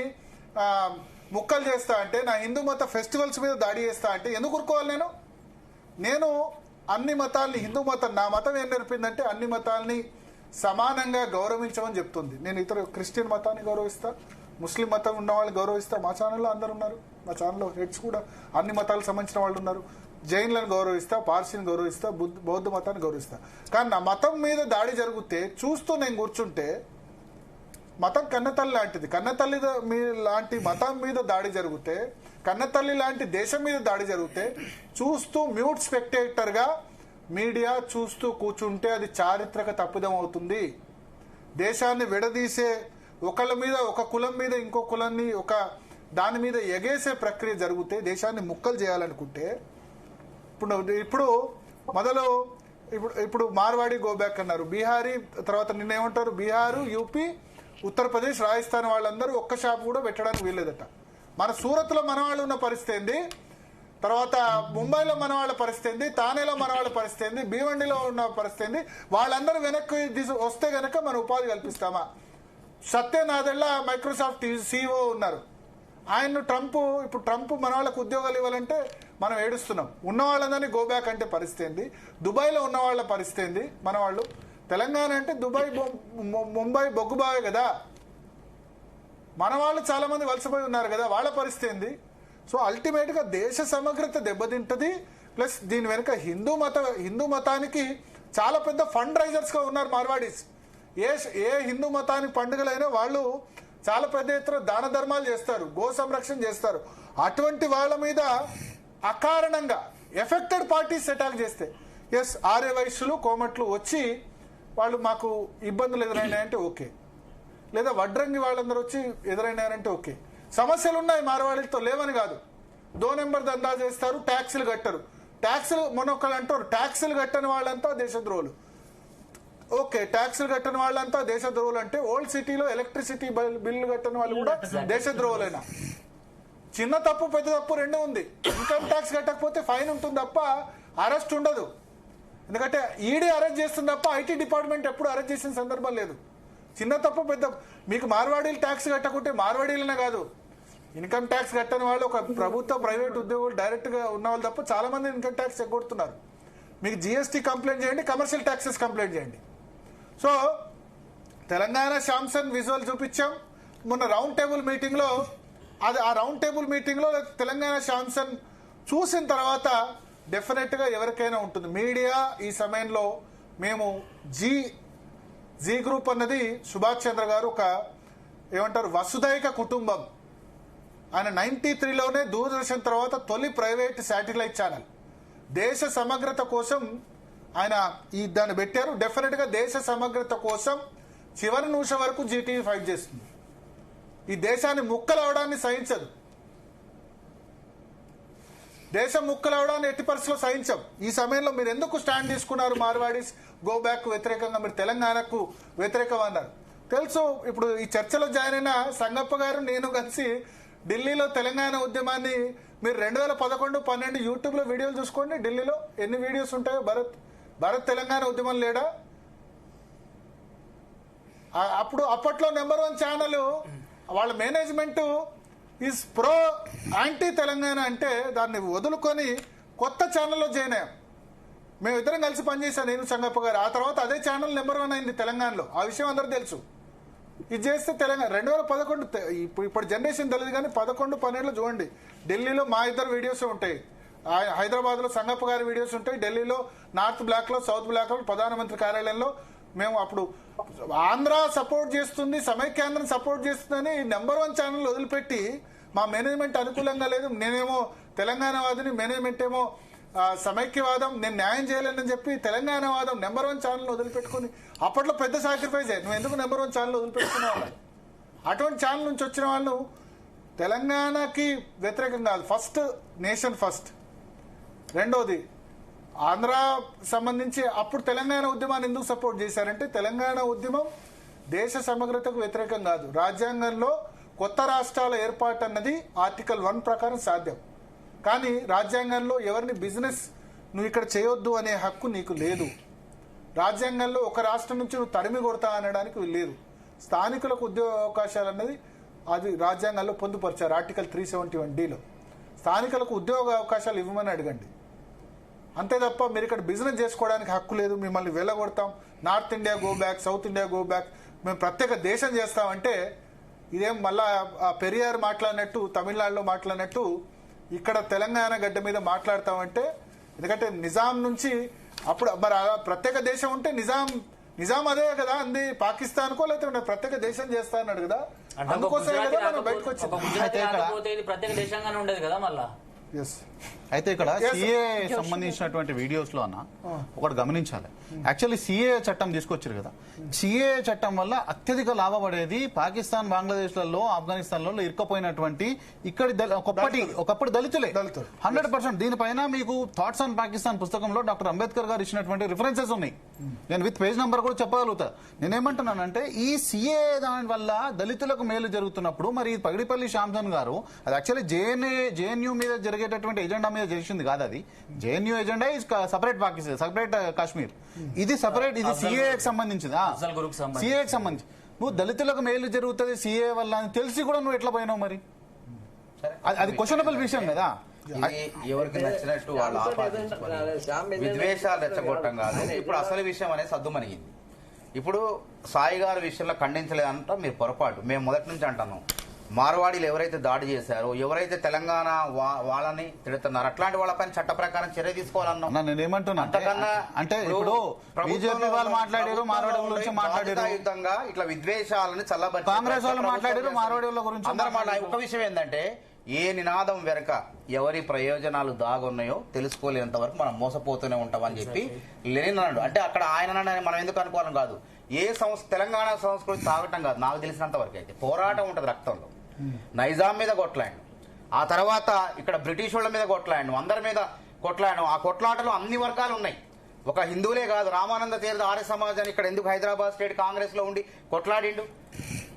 ముక్కలు చేస్తా అంటే, నా హిందూ మత ఫెస్టివల్స్ మీద దాడి చేస్తా అంటే ఎందుకు ఊరుకోవాలి? నేను అన్ని మతాల్ని, హిందూ మతం నా మతం ఏం నేర్పిందంటే అన్ని మతాల్ని సమానంగా గౌరవించమని చెప్తుంది. నేను ఇతర క్రిస్టియన్ మతాన్ని గౌరవిస్తా, ముస్లిం మతం ఉన్న వాళ్ళని గౌరవిస్తా. మా ఛానల్లో అందరు ఉన్నారు, మా ఛానల్లో హెడ్స్ కూడా అన్ని మతాలకు సంబంధించిన వాళ్ళు ఉన్నారు. జైన్లను గౌరవిస్తా, పార్సీని గౌరవిస్తా, బౌద్ధ మతాన్ని గౌరవిస్తా. కానీ నా మతం మీద దాడి జరిగితే చూస్తూ నేను కూర్చుంటే, మతం కన్నతల్లి లాంటిది, కన్నతల్లి లాంటి మతం మీద దాడి జరిగితే, కన్నతల్లి లాంటి దేశం మీద దాడి జరిగితే చూస్తూ మ్యూట్ స్పెక్టేటర్గా మీడియా చూస్తూ కూర్చుంటే అది చారిత్రక తప్పిదం అవుతుంది. దేశాన్ని విడదీసే, ఒకళ్ళ మీద, ఒక కులం మీద ఇంకో కులాన్ని ఒక దాని మీద ఎగేసే ప్రక్రియ జరిగితే, దేశాన్ని ముక్కలు చేయాలనుకుంటే, ఇప్పుడు మొదలు ఇప్పుడు మార్వాడి గో బ్యాక్ అన్నారు, బీహారీ, తర్వాత నిన్నేమంటారు, బీహారు, యూపీ, ఉత్తరప్రదేశ్, రాజస్థాన్ వాళ్ళందరూ ఒక్క షాప్ కూడా పెట్టడానికి వీల్లేదట. మన సూరత్లో మన వాళ్ళు ఉన్న పరిస్థితి ఏంది, తర్వాత ముంబైలో మన వాళ్ళ పరిస్థితి ఏంది, తానేలో మన వాళ్ళ పరిస్థితి ఏంది, భీవండిలో ఉన్న పరిస్థితి ఏంది, వాళ్ళందరూ వెనక్కి వస్తే గనక మనం ఉపాధి కల్పిస్తామా? సత్యనాదెళ్ళ మైక్రోసాఫ్ట్ CEO ఉన్నారు, ఆయన్ను ట్రంప్ మన వాళ్ళకు ఉద్యోగాలు ఇవ్వాలంటే మనం ఏడుస్తున్నాం. ఉన్న వాళ్ళందరినీ గో బ్యాక్ అంటే పరిస్థితి ఏంది, దుబాయ్లో ఉన్న వాళ్ళ పరిస్థితి ఏంది, మన వాళ్ళు తెలంగాణ అంటే దుబాయ్, ముంబై బొగ్గుబావే కదా, మన వాళ్ళు చాలా మంది వలసపోయి ఉన్నారు కదా, వాళ్ళ పరిస్థితి ఏంది? సో అల్టిమేట్ గా దేశ సమగ్రత దెబ్బతింటది. ప్లస్ దీని వెనుక హిందూ మతానికి చాలా పెద్ద ఫండ్ రైజర్స్ గా ఉన్నారు మార్వాడీస్. ఏ హిందూ మతానికి పండుగలైనా వాళ్ళు చాలా పెద్ద ఎత్తున దాన ధర్మాలు చేస్తారు, గో సంరక్షణ చేస్తారు. అటువంటి వాళ్ళ మీద అకారణంగా ఎఫెక్టెడ్ పార్టీస్ అటాక్ చేస్తే, ఎస్ ఆర్య వైశ్యులు, కోమట్లు వచ్చి వాళ్ళు మాకు ఇబ్బందులు ఎదురైనాయంటే ఓకే, లేదా వడ్రంగి వాళ్ళందరూ వచ్చి ఎదురైనారంటే ఓకే. సమస్యలు ఉన్నాయి మార్వాడీలతో, లేవని కాదు. 2 నెంబర్ దందా చేస్తారు, ట్యాక్సులు కట్టరు. మొన్నొక్కరు అంటారు ట్యాక్సులు కట్టని వాళ్ళంతా దేశద్రోహులు. ఓకే, ట్యాక్సులు కట్టని వాళ్ళంతా దేశద్రోహులు అంటే ఓల్డ్ సిటీలో ఎలక్ట్రిసిటీ బిల్లు కట్టని వాళ్ళు కూడా దేశద్రోహులైనా. చిన్న తప్పు పెద్ద తప్పు రెండు ఉంది. ఇన్కమ్ ట్యాక్స్ కట్టకపోతే ఫైన్ ఉంటుంది తప్ప అరెస్ట్ ఉండదు. ఎందుకంటే ఈడీ అరెస్ట్ చేస్తుంది తప్ప ఐటీ డిపార్ట్మెంట్ ఎప్పుడు అరెస్ట్ చేసిన సందర్భం లేదు. చిన్న తప్పు పెద్ద, మీకు మార్వాడీలు ట్యాక్స్ కట్టకుంటే మార్వాడీలనే కాదు, ఇన్కమ్ ట్యాక్స్ కట్టని వాళ్ళు ఒక ప్రభుత్వ ప్రైవేట్ ఉద్యోగులు డైరెక్ట్ గా ఉన్న వాళ్ళు తప్ప చాలా మంది ఇన్కమ్ ట్యాక్స్ ఎగ్గొడుతున్నారు. మీకు GST కంప్లైంట్ చేయండి, కమర్షియల్ ట్యాక్సెస్ కంప్లైంట్ చేయండి. సో తెలంగాణ శాంసన్ విజువల్ చూపించాం మొన్న రౌండ్ టేబుల్ మీటింగ్ లో. ఆ రౌండ్ టేబుల్ మీటింగ్ లో తెలంగాణ శాంసన్ చూసిన తర్వాత డెఫినెట్ గా ఎవరికైనా ఉంటుంది. మీడియా ఈ సమయంలో మేము జీ గ్రూప్ అన్నది సుభాష్ చంద్ర గారు ఒక ఏమంటారు వసుదైక కుటుంబం. ఆయన 93లోనే దూరదర్శన్ తర్వాత తొలి ప్రైవేట్ శాటిలైట్ ఛానల్. దేశ సమగ్రత కోసం ఆయన దాన్ని పెట్టారు. డెఫినెట్ గా దేశ సమగ్రత కోసం చివరి నిమిషం వరకు జీటీవీ ఫైట్ చేస్తుంది. ఈ దేశాన్ని ముక్కలవడాన్ని సహించదు. దేశం ముక్కలవడాన్ని ఎట్టి పరిస్థితుల్లో సహించం. ఈ సమయంలో మీరు ఎందుకు స్టాండ్ తీసుకున్నారు? మార్వాడీస్ గో బ్యాక్ వ్యతిరేకంగా మీరు తెలంగాణకు వ్యతిరేకం అన్నారు. తెలుసు. ఇప్పుడు ఈ చర్చలో జాయిన్ అయిన సంగప్ప గారు నేను కలిసి ఢిల్లీలో తెలంగాణ ఉద్యమాన్ని మీరు 2011-12 యూట్యూబ్ లో వీడియోలు చూసుకోండి. ఢిల్లీలో ఎన్ని వీడియోస్ ఉంటాయో. భారత్ తెలంగాణ ఉద్యమం లేడా? అప్పట్లో నెంబర్ 1 ఛానల్ వాళ్ళ management is pro anti Telangana అంటే దాన్ని వదులుకొని కొత్త ఛానల్లో జాయిన్ అయ్యాం. మేమిద్దరం కలిసి పనిచేశాం, నేను సంగప్ప గారు. ఆ తర్వాత అదే ఛానల్ నెంబర్ 1 అయింది తెలంగాణలో. ఆ విషయం అందరూ తెలుసు. ఇది చేస్తే తెలంగాణ 2011 ఇప్పుడు జనరేషన్ తెలియదు కానీ 11-12 చూడండి. ఢిల్లీలో మా ఇద్దరు వీడియోస్ ఉంటాయి, హైదరాబాద్ లో సంగప్ప గారి వీడియోస్ ఉంటాయి, ఢిల్లీలో నార్త్ బ్లాక్ లో సౌత్ బ్లాక్ లో ప్రధానమంత్రి కార్యాలయంలో మేము అప్పుడు ఆంధ్ర సపోర్ట్ చేస్తుంది, సమైక్యాంధ్రం సపోర్ట్ చేస్తుందని నెంబర్ 1 ఛానల్ వదిలిపెట్టి మా మేనేజ్మెంట్ అనుకూలంగా లేదు, నేనేమో తెలంగాణవాదిని, మేనేజ్మెంట్ ఏమో సమైక్యవాదం, నేను న్యాయం చేయలేనని చెప్పి తెలంగాణవాదం నెంబర్ 1 ఛానల్ వదిలిపెట్టుకుని, అప్పట్లో పెద్ద సాక్రిఫైస్ నువ్వు ఎందుకు నెంబర్ 1 ఛానల్ వదిలిపెట్టుకున్నావు? అటువంటి ఛానల్ నుంచి వచ్చిన వాళ్ళు తెలంగాణకి వ్యతిరేకం కాదు, ఫస్ట్ నేషన్ ఫస్ట్. రెండోది ఆంధ్ర సంబంధించి అప్పుడు తెలంగాణ ఉద్యమాన్ని ఎందుకు సపోర్ట్ చేశారంటే, తెలంగాణ ఉద్యమం దేశ సమగ్రతకు వ్యతిరేకం కాదు, రాజ్యాంగంలో కొత్త రాష్ట్రాల ఏర్పాటు అన్నది ఆర్టికల్ 1 ప్రకారం సాధ్యం. కానీ రాజ్యాంగంలో ఎవరిని బిజినెస్ నువ్వు ఇక్కడ చేయొద్దు అనే హక్కు నీకు లేదు. రాజ్యాంగంలో ఒక రాష్ట్రం నుంచి నువ్వు తరిమి కొడతా అనడానికి లేదు. స్థానికులకు ఉద్యోగ అవకాశాలు అన్నది అది రాజ్యాంగంలో పొందుపరిచారు ఆర్టికల్ 371Dలో. స్థానికులకు ఉద్యోగ అవకాశాలు ఇవ్వమని అడగండి, అంతే తప్ప మీరు ఇక్కడ బిజినెస్ చేసుకోవడానికి హక్కు లేదు, మిమ్మల్ని వెళ్ళగొడతాం, north India go back, south India go back, మేము ప్రత్యేక దేశం చేస్తామంటే ఇదేం మళ్ళా పెరియార్ మాట్లాడినట్టు, తమిళనాడులో మాట్లాడినట్టు ఇక్కడ తెలంగాణ గడ్డ మీద మాట్లాడతామంటే, ఎందుకంటే నిజాం నుంచి అప్పుడు మరి ప్రత్యేక దేశం ఉంటే నిజాం అదే కదా అంది, పాకిస్తాన్కో లేకపోతే ప్రత్యేక దేశం చేస్తా అన్నాడు కదా, అందుకోసమే కదా మనం బయటకు వచ్చింది. ప్రత్యేక దేశంగానే ఉండేది కదా మళ్ళా. అయితే ఇక్కడ సిఏ సంబంధించినటువంటి వీడియోస్ లో అన్న ఒకటి గమనించాలి. యాక్చువల్లీ సిఏ చట్టం తీసుకొచ్చారు కదా, సిఏ చట్టం వల్ల అత్యధిక లాభపడేది పాకిస్తాన్, బంగ్లాదేశ్ లలో, ఆఫ్ఘనిస్తాన్ లలో ఇరుక్కుపోయినటువంటి ఇక్కడి ఒకప్పుడు దళితులే 100%. దీనిపైన మీకు థాట్స్ ఆన్ పాకిస్తాన్ పుస్తకంలో డాక్టర్ అంబేద్కర్ గారు ఇచ్చినటువంటి రిఫరెన్సెస్ ఉన్నాయి. నేను విత్ పేజ్ నంబర్ కూడా చెప్పగలుగుతా. నేనేమంటున్నానంటే ఈ సిఏ దాని వల్ల దళితులకు మేలు జరుగుతున్నప్పుడు మరి పగిడిపల్లి శ్యామ్సన్ గారు అది యాక్చువల్లీ జేఎన్యూ మీద జరిగేటటువంటి ఎజెండా మీద చేసింది కాదు. అది JNU agenda is separate Pakistan, separate Kashmir, ఇది సపరేట్, ఇది సిఏకి సంబంధించింది. సిఏకి సంబంధించి నువ్వు దళితులకు మేలు జరుగుతుంది సిఏ వల్ల అని తెలిసి కూడా నువ్వు ఎట్లా పోయినావు? మరి అది క్వశ్చనబుల్ విషయం కదా. ఎవరికి నచ్చినట్టు వాళ్ళు ఆపాదించుకొని విద్వేషాలు రెచ్చగొట్టం కాదు. ఇప్పుడు అసలు విషయం అనేది సద్దుమణిగింది. ఇప్పుడు సాయి గారి విషయంలో ఖండించలేదంట మీరు పొరపాటు. మేము మొదటి నుంచి అంటున్నాం, మార్వాడీలు ఎవరైతే దాడి చేశారో, ఎవరైతే తెలంగాణ వాళ్ళని తిడుతున్నారో అట్లాంటి వాళ్ళపైన చట్ట ప్రకారం చర్య తీసుకోవాలన్నా. నేనేమంటున్నా అంటే ఇప్పుడు బీజేపీ వాళ్ళు మాట్లాడారు, మార్వాడి గురించి మాట్లాడారు, యుద్ధంగా ఇట్లా విద్వేషాలని చల్లబట్టి కాంగ్రెస్ వాళ్ళు మాట్లాడారు, మార్వాడి గురించి అందరూ. ఒక విషయం ఏంటంటే, ఏ నినాదం వెనక ఎవరి ప్రయోజనాలు దాగున్నాయో తెలుసుకోలేనంత వరకు మనం మోసపోతూనే ఉంటామని చెప్పి లెనిన్ అన్నాడు. అంటే అక్కడ ఆయన మనం ఎందుకు అనుకోవాలని కాదు, ఏ తెలంగాణ సంస్కృతి తాగటం కాదు. నాకు తెలిసినంత వరకు అయితే పోరాటం ఉంటుంది రక్తంలో. నైజాం మీద కొట్లాడు, ఆ తర్వాత ఇక్కడ బ్రిటిష్ వాళ్ళ మీద కొట్లాడు, అందరి మీద కొట్లాడు. ఆ కొట్లాటలో అన్ని వర్గాలు ఉన్నాయి, ఒక హిందువులే కాదు. రామానంద తీర్థ ఆర్య సమాజాన్ని ఇక్కడ ఎందుకు హైదరాబాద్ స్టేట్ కాంగ్రెస్ లో ఉండి కొట్లాడిండు?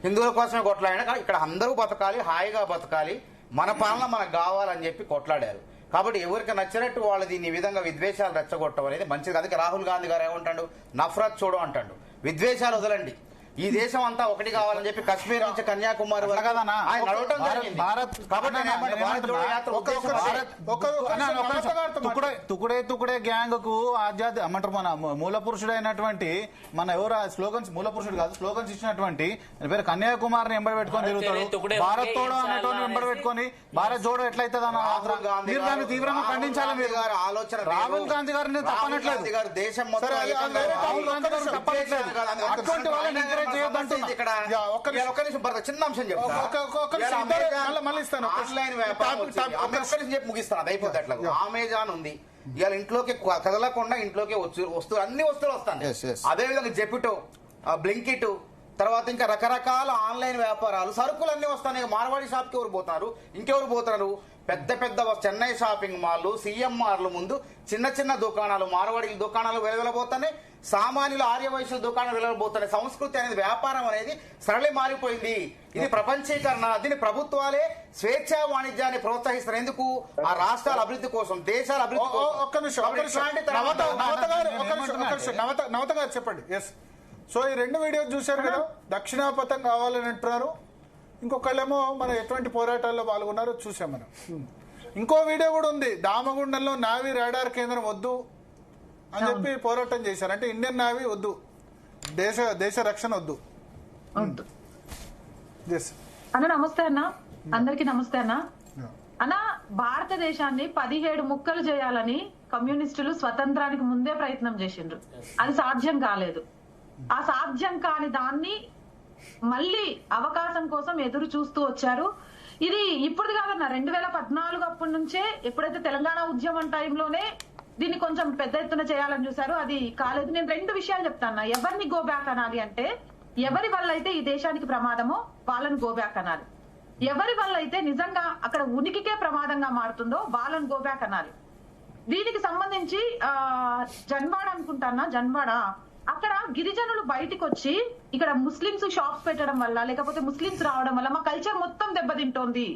హిందువుల కోసమే కొట్లాడినా. ఇక్కడ అందరూ బతకాలి, హాయిగా బతకాలి, మన పాలన మనకు కావాలని చెప్పి కొట్లాడారు. కాబట్టి ఎవరికి నచ్చినట్టు వాళ్ళు దీన్ని ఈ విధంగా విద్వేషాలు రెచ్చగొట్టడం అనేది మంచిది. అందుకే రాహుల్ గాంధీ గారు ఏమంటాడు, నఫరత్ చూడు అంటాడు. విద్వేషాలు వదలండి, ఈ దేశం అంతా ఒకటి కావాలని చెప్పి కశ్మీర్ నుంచి కన్యాకుమారి తుకుడే తుకుడే గ్యాంగ్ కు ఏమంటారు మన మూల పురుషుడైనటువంటి మన ఎవరు స్లోగన్స్, మూల పురుషుడు కాదు స్లోగన్స్ ఇచ్చినటువంటి పేరు కన్యాకుమారిని ఎంబడి పెట్టుకొని తిరుగుతాడు. భారత్ తోడో అనేటువంటి ఎంబడి పెట్టుకొని భారత్ జోడో ఎట్లయితే మీరు దాన్ని తీవ్రంగా ఖండించాలి. మీరు ఆలోచన రాహుల్ గాంధీ గారిని తప్పనట్లేదు, దేశం రాహుల్ గాంధీ గారిని తప్పనట్లేదు. అటువంటి వాళ్ళని చిన్న అంశం ముగిస్తాను, అది అయిపోతుంది. అట్లా అమెజాన్ ఉంది, ఇవాళ ఇంట్లోకి కదలకుండా ఇంట్లోకి వస్తువులు అన్ని వస్తువులు వస్తాయి. అదే విధంగా జెపిటో, బ్లింకిట్, తర్వాత ఇంకా రకరకాల ఆన్లైన్ వ్యాపారాలు, సరుకులు అన్ని వస్తాయి. మార్వాడి షాప్ కి ఎవరు పోతున్నారు, ఇంకెవరు పోతున్నారు? పెద్ద పెద్ద చెన్నై షాపింగ్ మాల్లు, సిఎంఆర్లు ముందు చిన్న చిన్న దుకాణాలు, మార్వాడి దుకాణాలు వెలవెలబోతున్నాయి, సామాన్యులు ఆర్యవైశ్యుల దుకాణాలు వెలవబోతున్నాయి. సంస్కృతి అనేది, వ్యాపారం అనేది సరళి మారిపోయింది. ఇది ప్రపంచీకరణ. దీని ప్రభుత్వాలే స్వేచ్ఛా వాణిజ్యాన్ని ప్రోత్సహిస్తారు. ఎందుకు? ఆ రాష్ట్రాల అభివృద్ధి కోసం, దేశాల అభివృద్ధి కోసం. నవత గారు చెప్పండి. ఎస్, సో ఈ 2 వీడియోస్ చూశారు కదా, దక్షిణాపథం కావాలని అంటున్నారు, ఇంకొకళ్ళేమో మనం ఎటువంటి పోరాటాల్లో పాల్గొన్నారో చూసాం మనం. ఇంకో వీడియో కూడా ఉంది, దామగుండంలో నావీ రాడార్ కేంద్రం వద్దు అని చెప్పి పోరాటం చేశారు. అంటే ఇండియన్ నావీ వద్దు, దేశ రక్షణ వద్దు. అన్న నమస్తే అన్న, అందరికి నమస్తే అన్న. అన్న, భారతదేశాన్ని 17 ముక్కలు చేయాలని కమ్యూనిస్టులు స్వతంత్రానికి ముందే ప్రయత్నం చేసిండ్రు. అది సాధ్యం కాలేదు. ఆ సాధ్యం కాని దాన్ని మళ్ళీ అవకాశం కోసం ఎదురు చూస్తూ వచ్చారు. ఇది ఇప్పుడు కాదన్న 2014 అప్పటి నుంచే ఎప్పుడైతే తెలంగాణ ఉద్యమం టైంలోనే దీన్ని కొంచెం పెద్ద ఎత్తున చేయాలని చూసారు, అది కాలేదు. నేను 2 విషయాలు చెప్తాను. ఎవరిని గో బ్యాక్ అనాలి అంటే, ఎవరి వల్ల అయితే ఈ దేశానికి ప్రమాదమో వాళ్ళని గో బ్యాక్ అనాలి. ఎవరి వల్ల అయితే నిజంగా అక్కడ ఉనికికే ప్రమాదంగా మారుతుందో వాళ్ళని గో బ్యాక్ అనాలి. దీనికి సంబంధించి జన్వాడ అనుకుంటానా, జన్వాడ అక్కడ గిరిజనులు బయటికి వచ్చి ఇక్కడ ముస్లింస్ షాప్స్ పెట్టడం వల్ల లేకపోతే ముస్లింస్ రావడం వల్ల మా కల్చర్ మొత్తం దెబ్బతింటోంది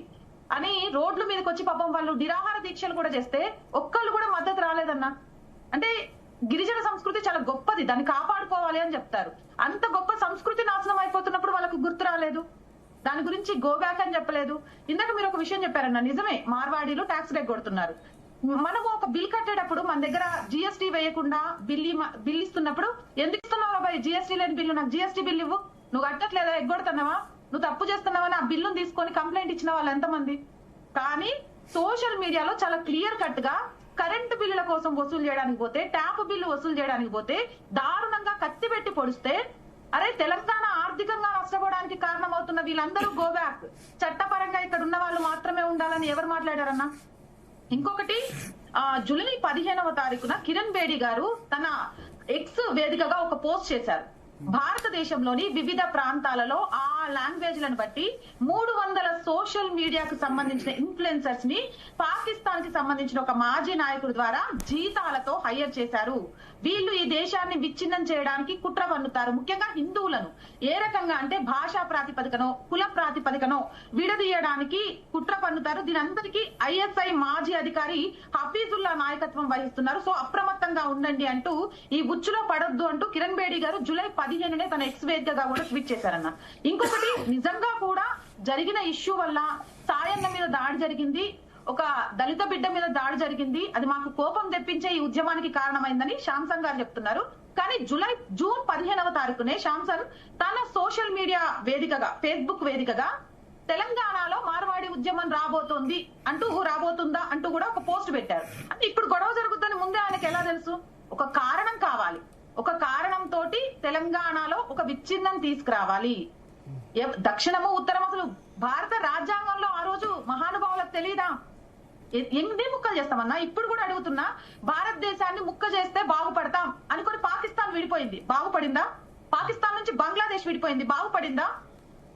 అని రోడ్ల మీదకి వచ్చి పాపం వాళ్ళు నిరాహార దీక్షలు కూడా చేస్తే ఒక్కళ్ళు కూడా మద్దతు రాలేదన్న. అంటే గిరిజన సంస్కృతి చాలా గొప్పది, దాన్ని కాపాడుకోవాలి అని చెప్తారు. అంత గొప్ప సంస్కృతి నాశనం అయిపోతున్నప్పుడు వాళ్ళకు గుర్తు రాలేదు, దాని గురించి గో బ్యాక్ అని చెప్పలేదు. ఇందాక మీరు ఒక విషయం చెప్పారన్న, నిజమే, మార్వాడీలు ట్యాక్స్ కొడుతున్నారు. మనము ఒక బిల్ కట్టేటప్పుడు మన దగ్గర జిఎస్టీ వేయకుండా బిల్ ఇస్తున్నప్పుడు ఎందుకు ఇస్తున్నావు అబ్బాయి, జిఎస్టీ లేని బిల్లు, నాకు జిఎస్టీ బిల్ ఇవ్వు, నువ్వు కట్టట్లేదా, ఎగ్గొడుతున్నావా, నువ్వు తప్పు చేస్తున్నావని ఆ బిల్లును తీసుకొని కంప్లైంట్ ఇచ్చిన వాళ్ళు ఎంతమంది. కానీ సోషల్ మీడియాలో చాలా క్లియర్ కట్ గా కరెంటు బిల్లుల కోసం వసూలు చేయడానికి పోతే, ట్యాప్ బిల్లు వసూలు చేయడానికి పోతే దారుణంగా కత్తి పెట్టి పొడిస్తే, అరే తెలంగాణ ఆర్థికంగా నష్టపోవడానికి కారణమవుతున్న వీళ్ళందరూ గో బ్యాక్, చట్టపరంగా ఇక్కడ ఉన్న వాళ్ళు మాత్రమే ఉండాలని ఎవరు మాట్లాడారన్నా? ఇంకొకటి, జూలై 15వ తారీఖున కిరణ్ బేడి గారు తన ఎక్స్ వేదికగా ఒక పోస్ట్ చేశారు. భారతదేశంలోని వివిధ ప్రాంతాలలో ఆ లాంగ్వేజ్లను బట్టి 300 సోషల్ మీడియాకు సంబంధించిన ఇన్ఫ్లుయెన్సర్స్ ని పాకిస్తాన్ కి సంబంధించిన ఒక మాజీ నాయకుడి ద్వారా జీతాలతో హైర్ చేశారు. వీళ్ళు ఈ దేశాన్ని విచ్ఛిన్నం చేయడానికి కుట్ర పన్నుతారు. ముఖ్యంగా హిందువులను ఏ రకంగా అంటే భాషా ప్రాతిపదికనో కుల ప్రాతిపదికనో విడదీయడానికి కుట్ర పన్నుతారు. దీనందరికీ ఐఎస్ఐ మాజీ అధికారి హఫీజుల్లా నాయకత్వం వహిస్తున్నారు. సో అప్రమత్తంగా ఉండండి అంటూ, ఈ ఉచ్చులో పడొద్దు అంటూ కిరణ్ బేడి గారు జూలై 15నే తన ఎక్స్ వేదికగా కూడా ట్వీట్ చేశారన్న. ఇంకొకటి, నిజంగా కూడా జరిగిన ఇష్యూ వల్ల సాయన్న మీద దాడి జరిగింది, ఒక దళిత బిడ్డ మీద దాడి జరిగింది, అది మాకు కోపం తెప్పించే ఈ ఉద్యమానికి కారణమైందని శాంసన్ గారు చెప్తున్నారు. కానీ జూన్ 15వ తారీఖునే శాంసన్ తన సోషల్ మీడియా వేదికగా, ఫేస్బుక్ వేదికగా తెలంగాణలో మార్వాడి ఉద్యమం రాబోతుందా అంటూ కూడా ఒక పోస్ట్ పెట్టారు. అంటే ఇప్పుడు గొడవ జరుగుతుందని ముందే ఆయనకి ఎలా తెలుసు? ఒక కారణం కావాలి, ఒక కారణంతో తెలంగాణలో ఒక విచ్ఛిన్నం తీసుకురావాలి. దక్షిణము ఉత్తరం, అసలు భారత రాజ్యాంగంలో ఆ రోజు మహానుభావులకు తెలియదా? ఎన్ని ముక్కలు చేస్తామన్నా? ఇప్పుడు కూడా అడుగుతున్నా, భారతదేశాన్ని ముక్క చేస్తే బాగుపడతాం అనుకుని పాకిస్తాన్ విడిపోయింది, బాగుపడిందా? పాకిస్తాన్ నుంచి బంగ్లాదేశ్ విడిపోయింది, బాగుపడిందా?